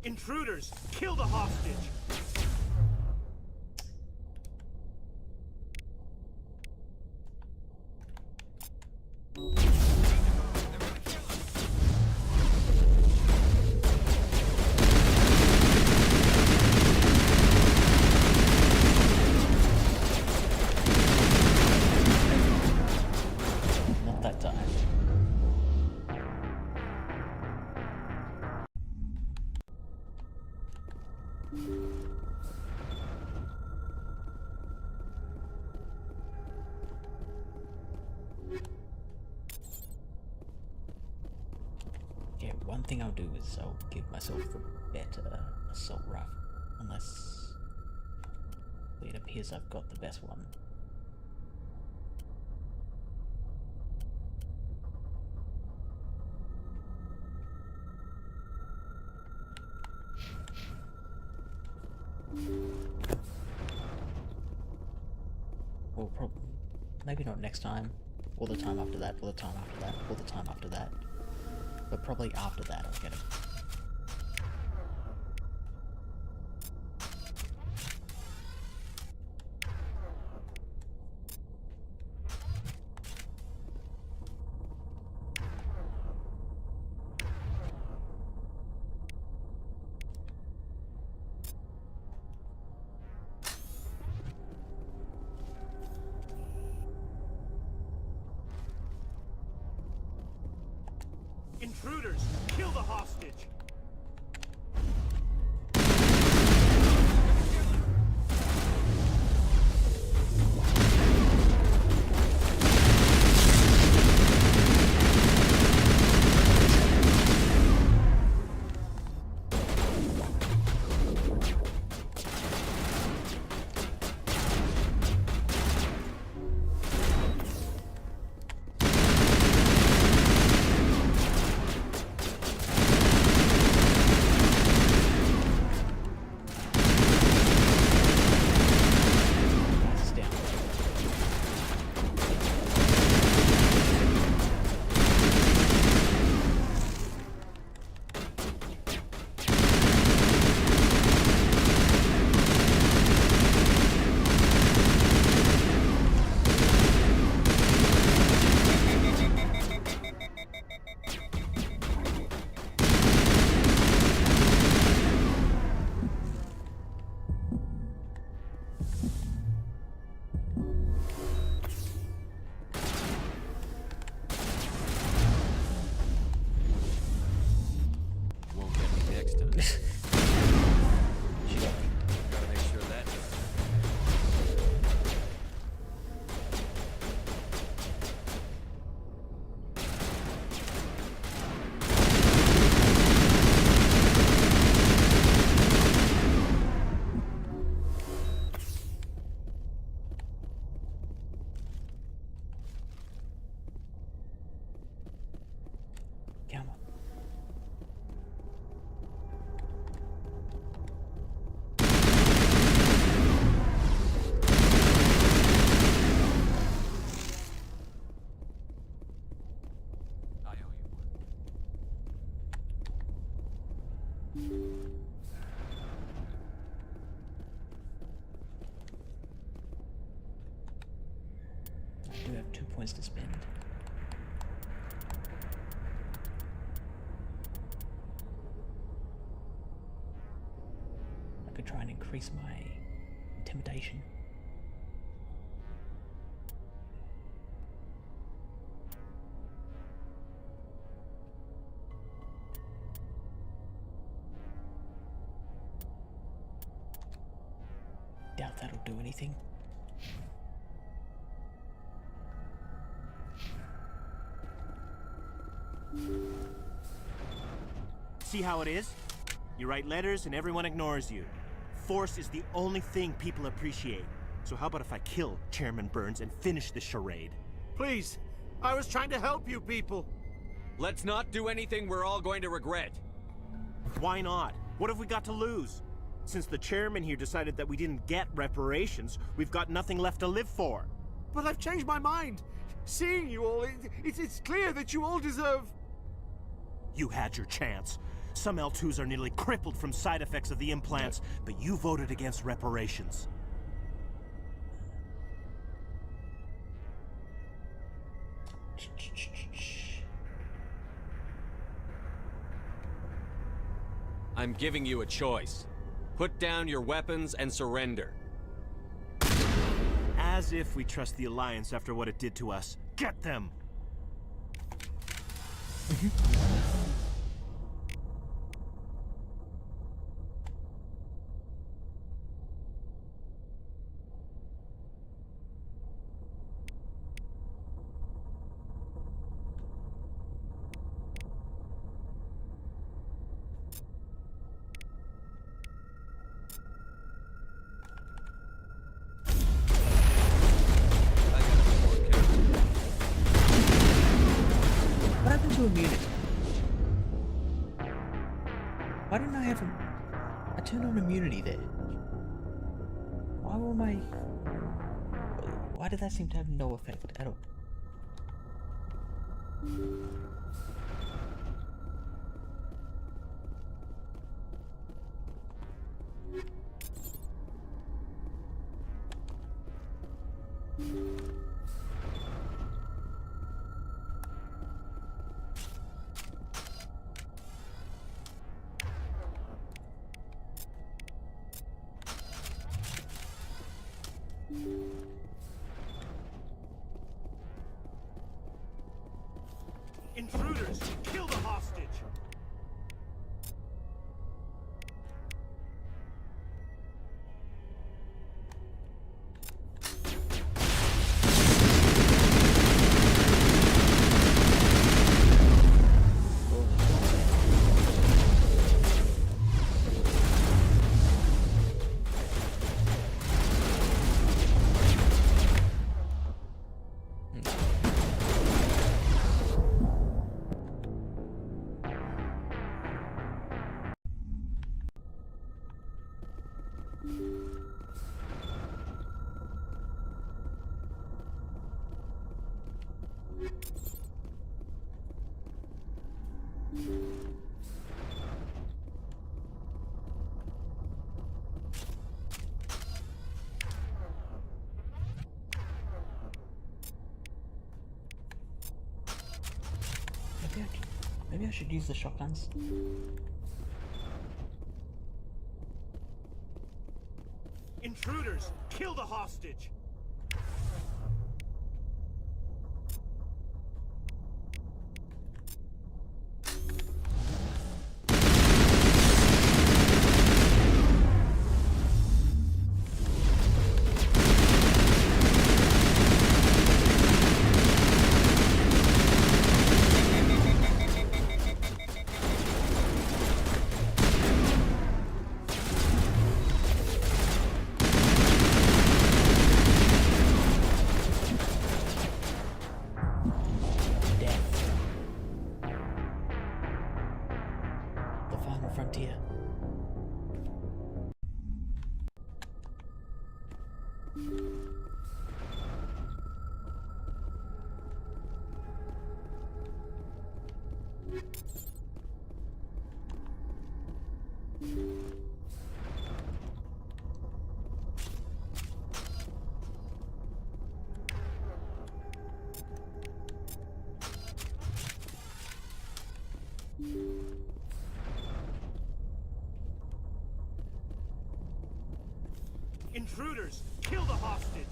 Intruders! Kill the hostage! Not that time. Yeah, one thing I'll do is I'll give myself the better assault rifle, unless it appears I've got the best one. Or maybe not next time, or the time after that, or the time after that, or the time after that. But probably after that I'll get it. Intruders! Kill the hostage! I do have 2 points to spend. I could try and increase my intimidation. Doubt that'll do anything. See how it is? You write letters and everyone ignores you. Force is the only thing people appreciate. So how about if I kill Chairman Burns and finish this charade? Please, I was trying to help you people. Let's not do anything we're all going to regret. Why not? What have we got to lose? Since the chairman here decided that we didn't get reparations, we've got nothing left to live for. But I've changed my mind. Seeing you all, it's clear that you all deserve... You had your chance. Some L2s are nearly crippled from side effects of the implants, but you voted against reparations. I'm giving you a choice. Put down your weapons and surrender. As if we trust the Alliance after what it did to us. Get them! What happened to immunity? Why didn't I have I turned on immunity there? Why Why did that seem to have no effect at all? Intruders! Kill the hostage! Maybe I should use the shotguns. Intruders! Kill the hostage! Frontier. Intruders! Kill the hostage!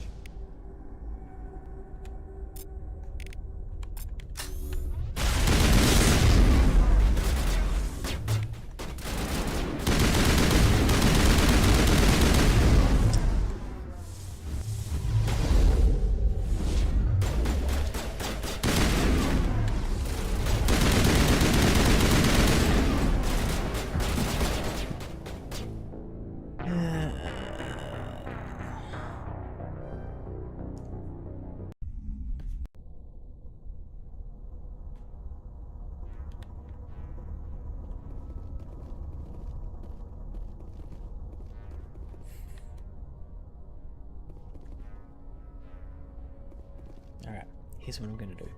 Alright, here's what I'm gonna do.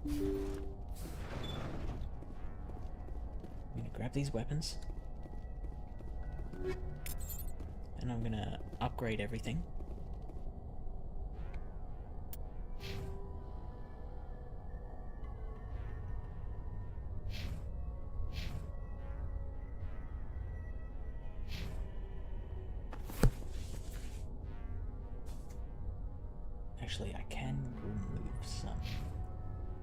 I'm gonna grab these weapons. And I'm gonna upgrade everything. Actually, I can remove some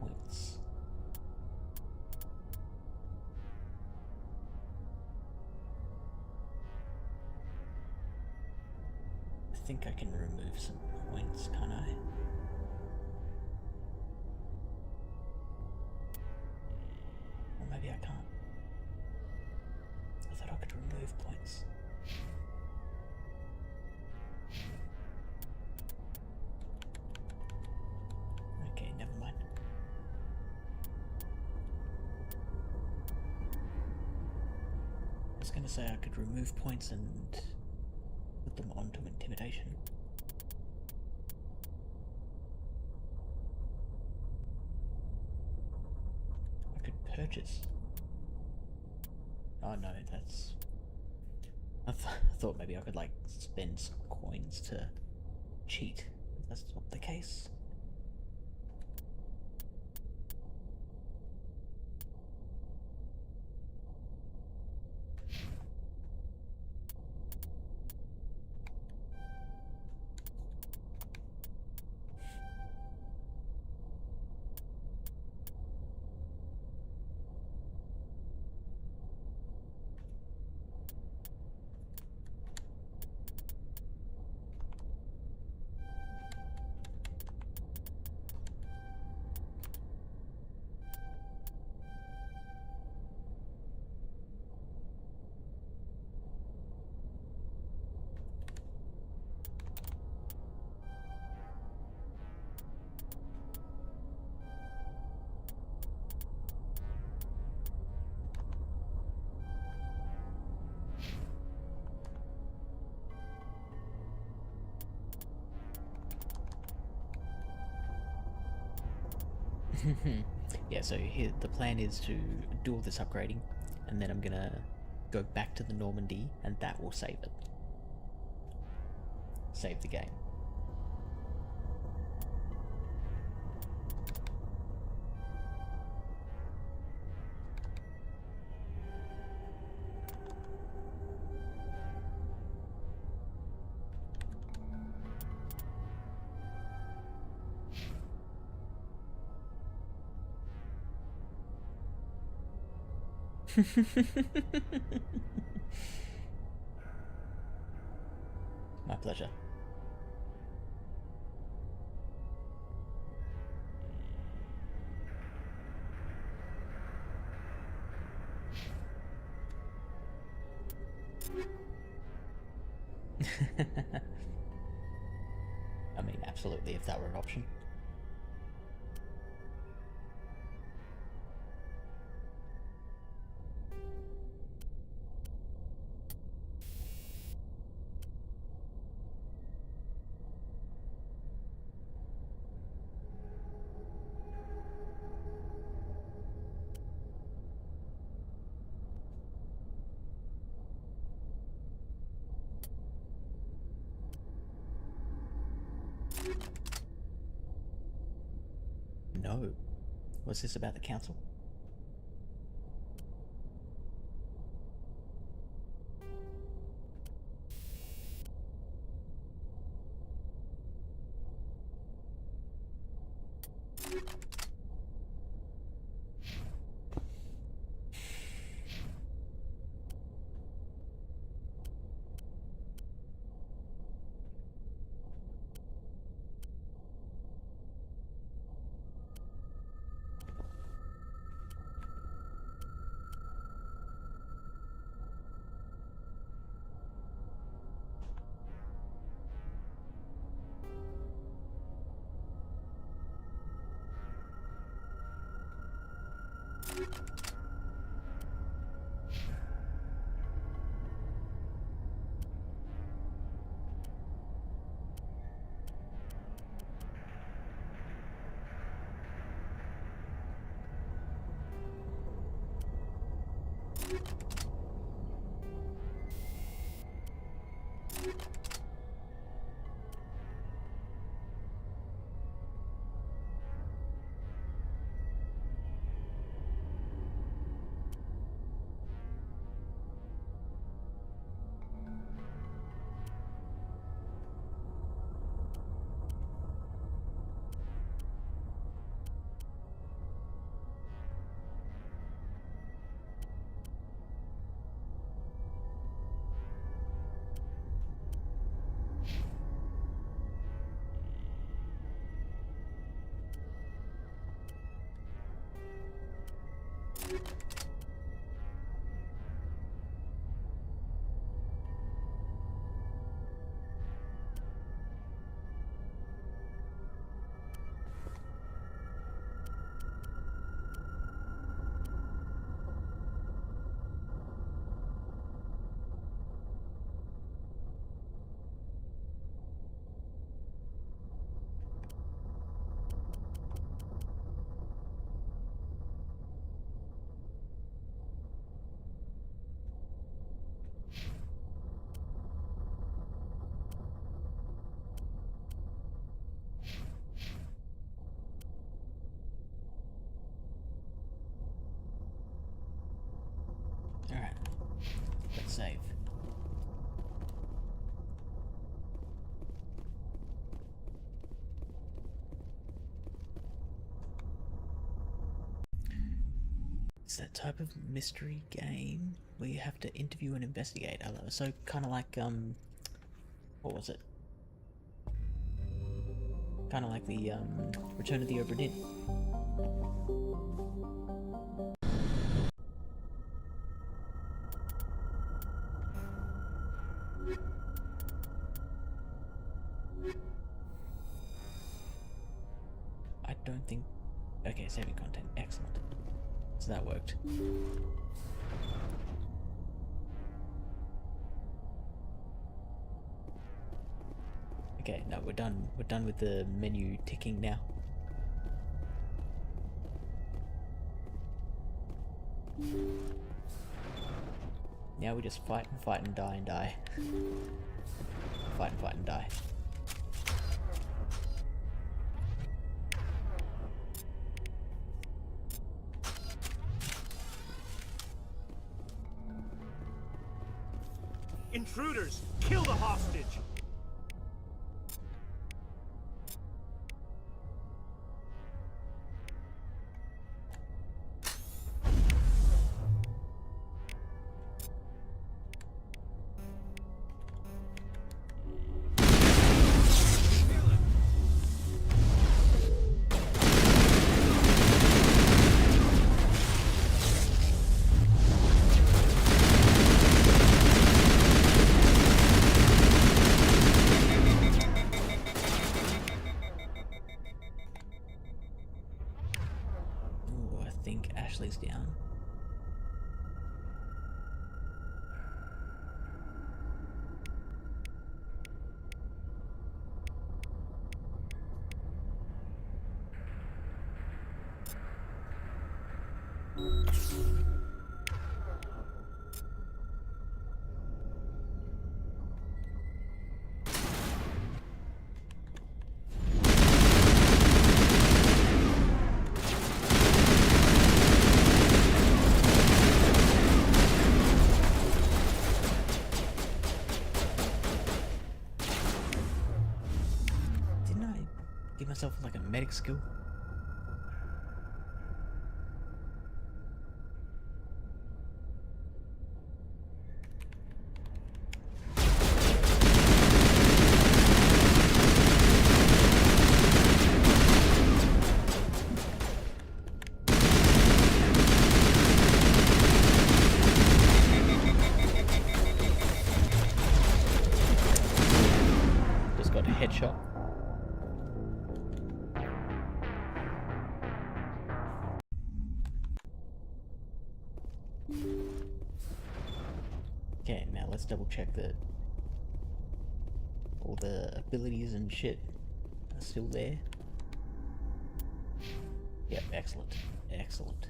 points. I think I can remove some points, can't I? Or maybe I can't. I thought I could remove points. Okay, never mind. I was gonna say I could remove points and put put them onto intimidation. I could purchase. Oh no, that's... I thought maybe I could like spend some coins to cheat. That's not the case. Yeah, so here the plan is to do all this upgrading, and then I'm gonna go back to the Normandy, and that will save it. Save the game. My pleasure. I mean, absolutely, if that were an option. No. Was this about the council? save. It's that type of mystery game where you have to interview and investigate. So kind of like what was it? Kind of like the Return of the Obra Dinn. I don't think. Okay, saving content. Excellent. So that worked. Okay, no, we're done. We're done with the menu ticking now. Now we just fight and die and die. Fight and die. Intruders! Kill the hostage! Ashley's down. Give myself like a medic skill. Just got a headshot. Okay, now let's double check that all the abilities and shit are still there. Yep, excellent. Excellent.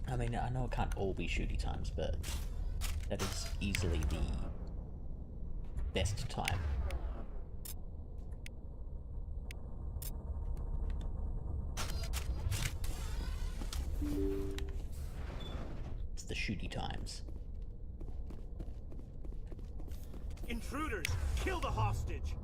I mean, I know it can't all be shooty times, but that is easily the best time. It's the shooty times. Intruders! Kill the hostage!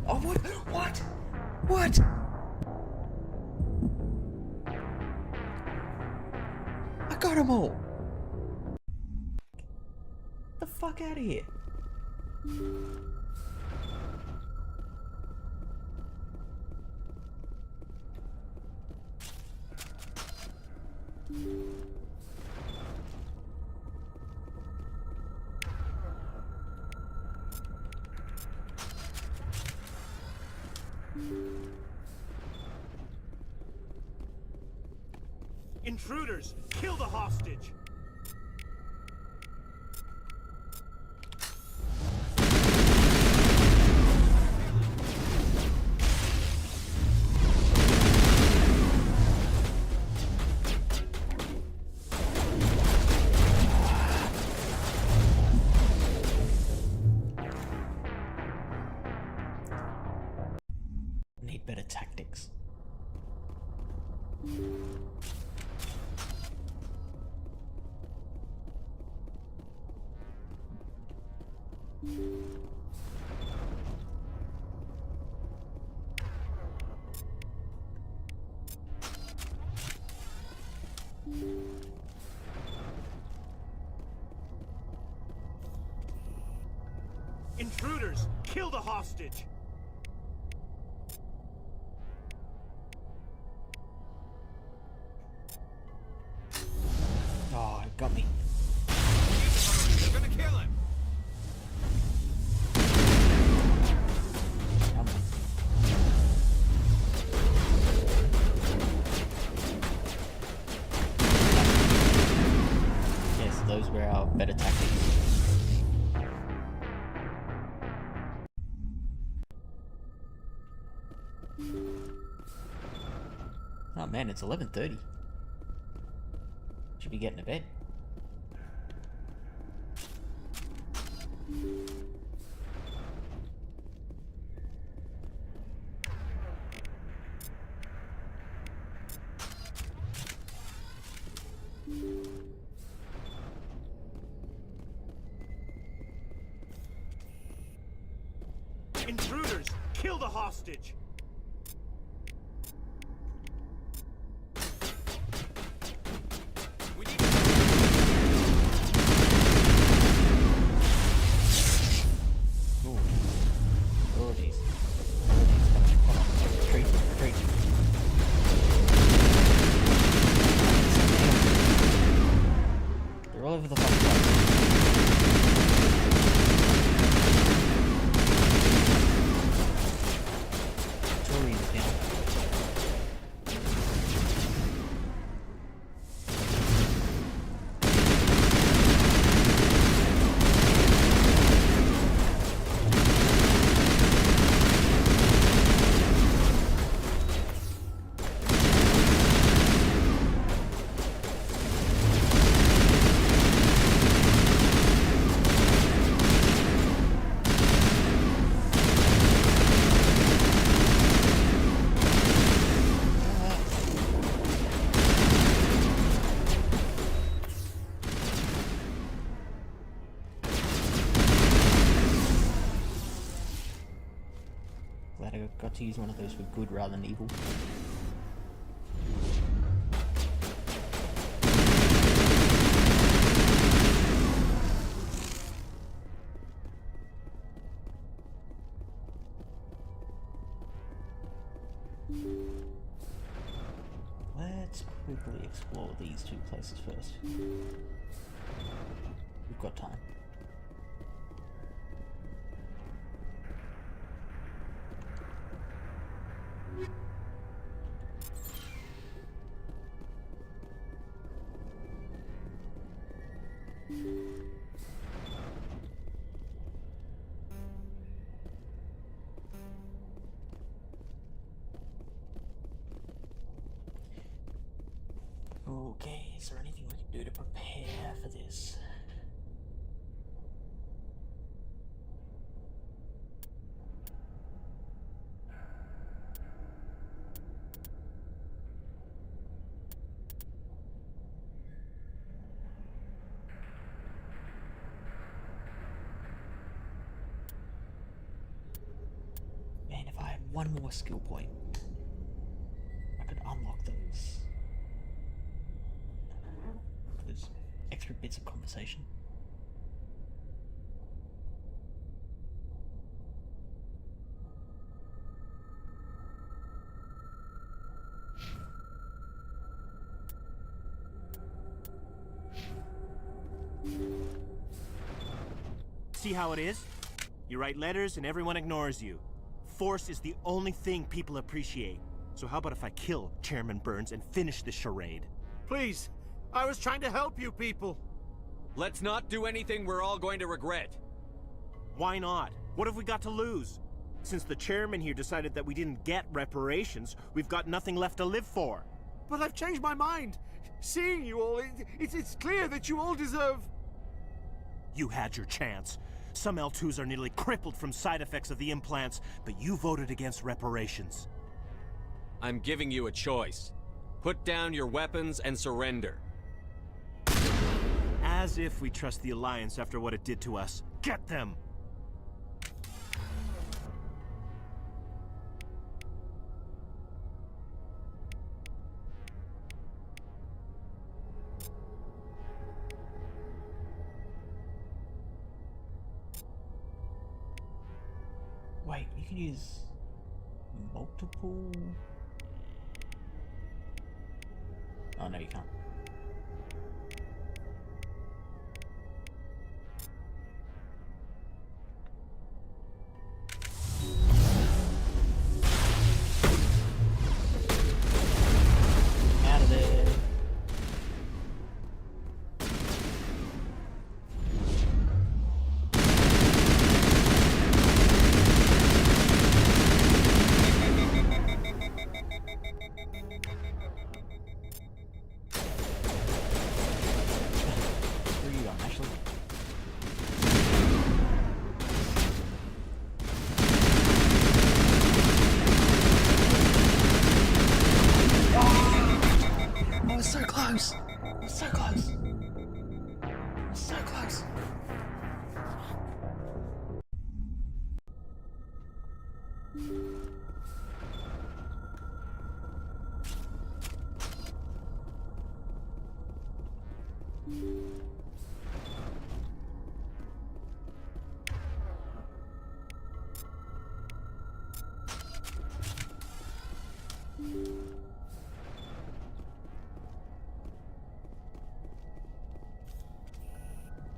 Oh, what? What? What? I got them all. Get the fuck out of here. Intruders! Kill the hostage! Need better tactics. Intruders! Kill the hostage! Oh, it got me. You're gonna kill him! Come on. Yes, those were our better tactics. Oh man, it's 11:30. Should be getting to bed. Intruders! Kill the hostage! Oh, jeez. Come on. Retreat, retreat. They're all over the fucking place. Tories down. Glad I got to use one of those for good rather than evil. Let's quickly explore these two places first. We've got time. Okay, is there anything we can do to prepare for this? Man, if I had one more skill point, I could unlock those extra bits of conversation. See how it is? You write letters and everyone ignores you. Force is the only thing people appreciate. So how about if I kill Chairman Burns and finish this charade? Please, I was trying to help you people. Let's not do anything we're all going to regret. Why not? What have we got to lose? Since the chairman here decided that we didn't get reparations, we've got nothing left to live for. But I've changed my mind. Seeing you all, it's clear that you all deserve... You had your chance. Some L2s are nearly crippled from side effects of the implants, but you voted against reparations. I'm giving you a choice. Put down your weapons and surrender. As if we trust the Alliance after what it did to us. Get them! Wait, you can use multiple... Oh, no, you can't. Out of there. Where are you going, Ashley? Oh, it's so close! It's so close! It's so close!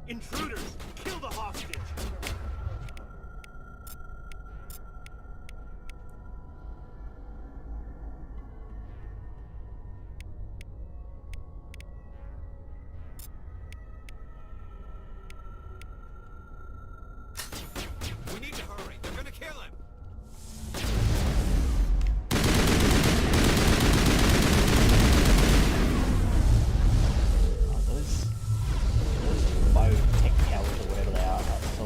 Intruders! Kill the hostage! We need to hurry. They're gonna kill him. Oh, those biotech towers or whatever they are so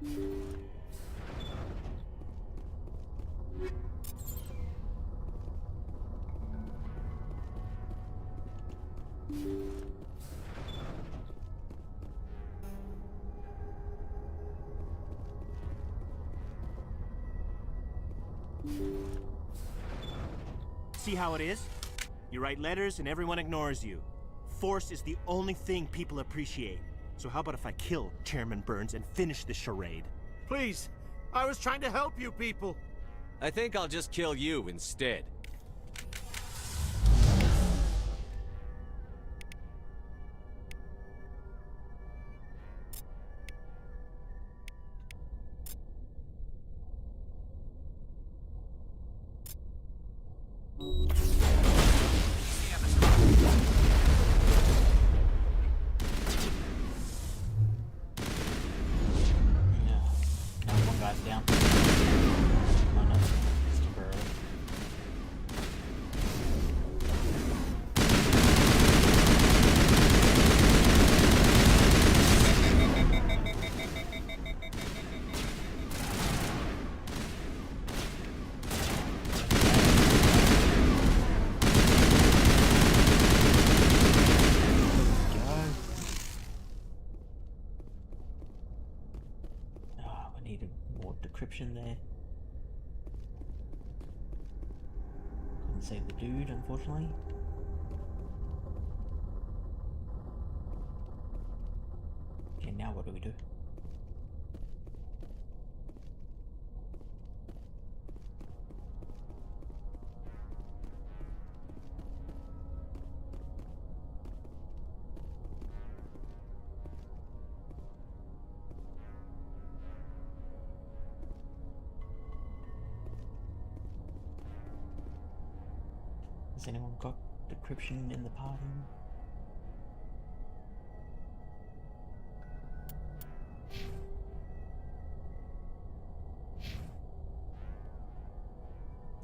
See how it is? You write letters and everyone ignores you. Force is the only thing people appreciate. So how about if I kill Chairman Burns and finish this charade? Please, I was trying to help you people. I think I'll just kill you instead. Decryption there. Couldn't save the dude, unfortunately. Okay, now what do we do? Has anyone got decryption in the party?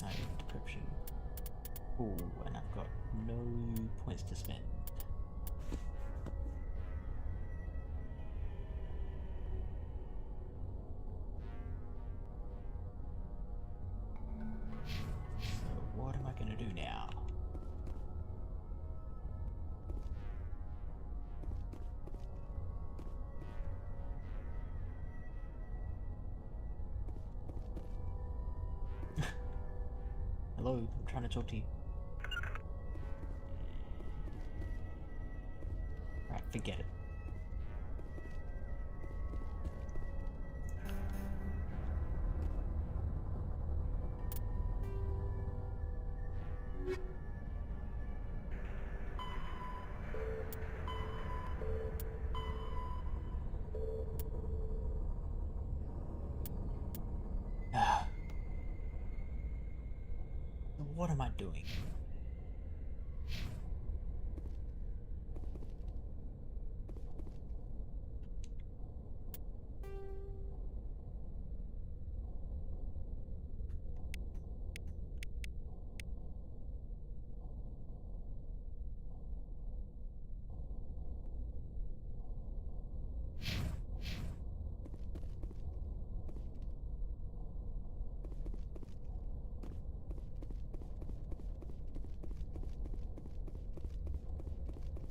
I have decryption. Ooh, and I've got no points to spend. So what am I gonna do now? Hello, I'm trying to talk to you. Right, forget it. What am I doing?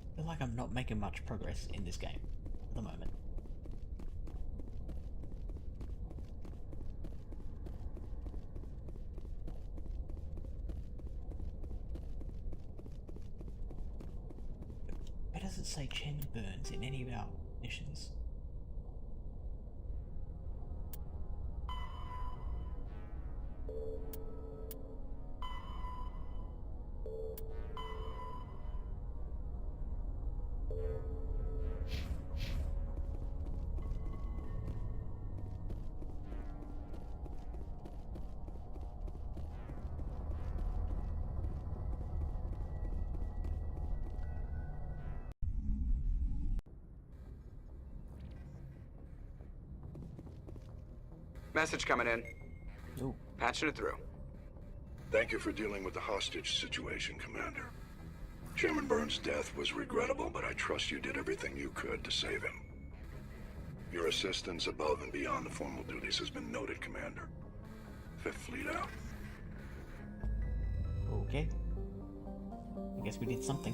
I feel like I'm not making much progress in this game at the moment. It doesn't say Chairman Burns in any of our missions. Message coming in. Ooh. Patching it through. Thank you for dealing with the hostage situation, Commander. Chairman Burns' death was regrettable, but I trust you did everything you could to save him. Your assistance above and beyond the formal duties has been noted, Commander. Fifth Fleet out. Okay. I guess we did something.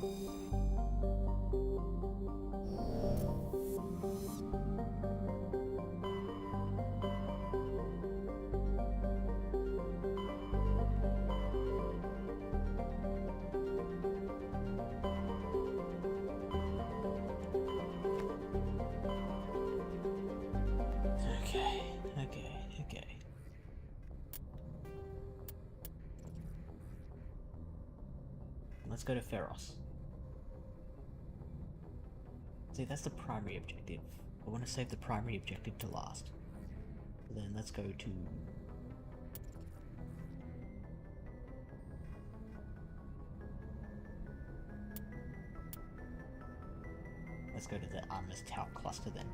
Okay. Let's go to Feros. See, that's the primary objective. I want to save the primary objective to last. So then let's go to... Let's go to the Artemis Tau cluster then.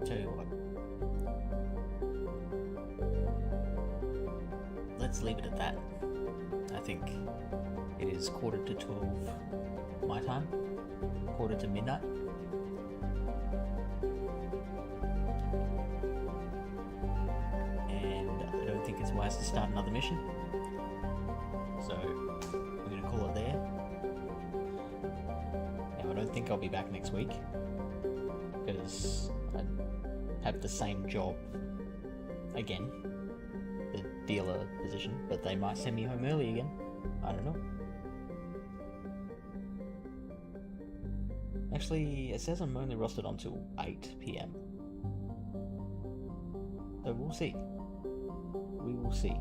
Tell you what. Let's leave it at that. I think it is 11:45 my time. 1:45 to midnight. And I don't think it's wise to start another mission. So we're gonna call it there. Now I don't think I'll be back next week, because I have the same job again, the dealer position, but they might send me home early again. I don't know. Actually, it says I'm only rostered until 8 PM. So we'll see. We will see.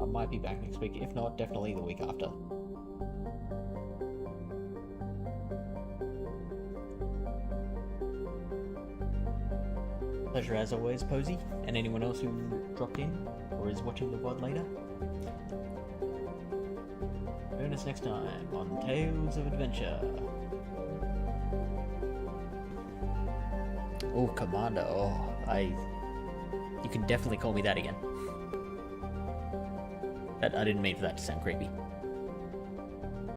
I might be back next week. If not, definitely the week after. Pleasure as always, Posey, and anyone else who dropped in or is watching the VOD later. Join us next time on Tales of Adventure. Oh, Commander. Oh, you can definitely call me that again. I didn't mean for that to sound creepy.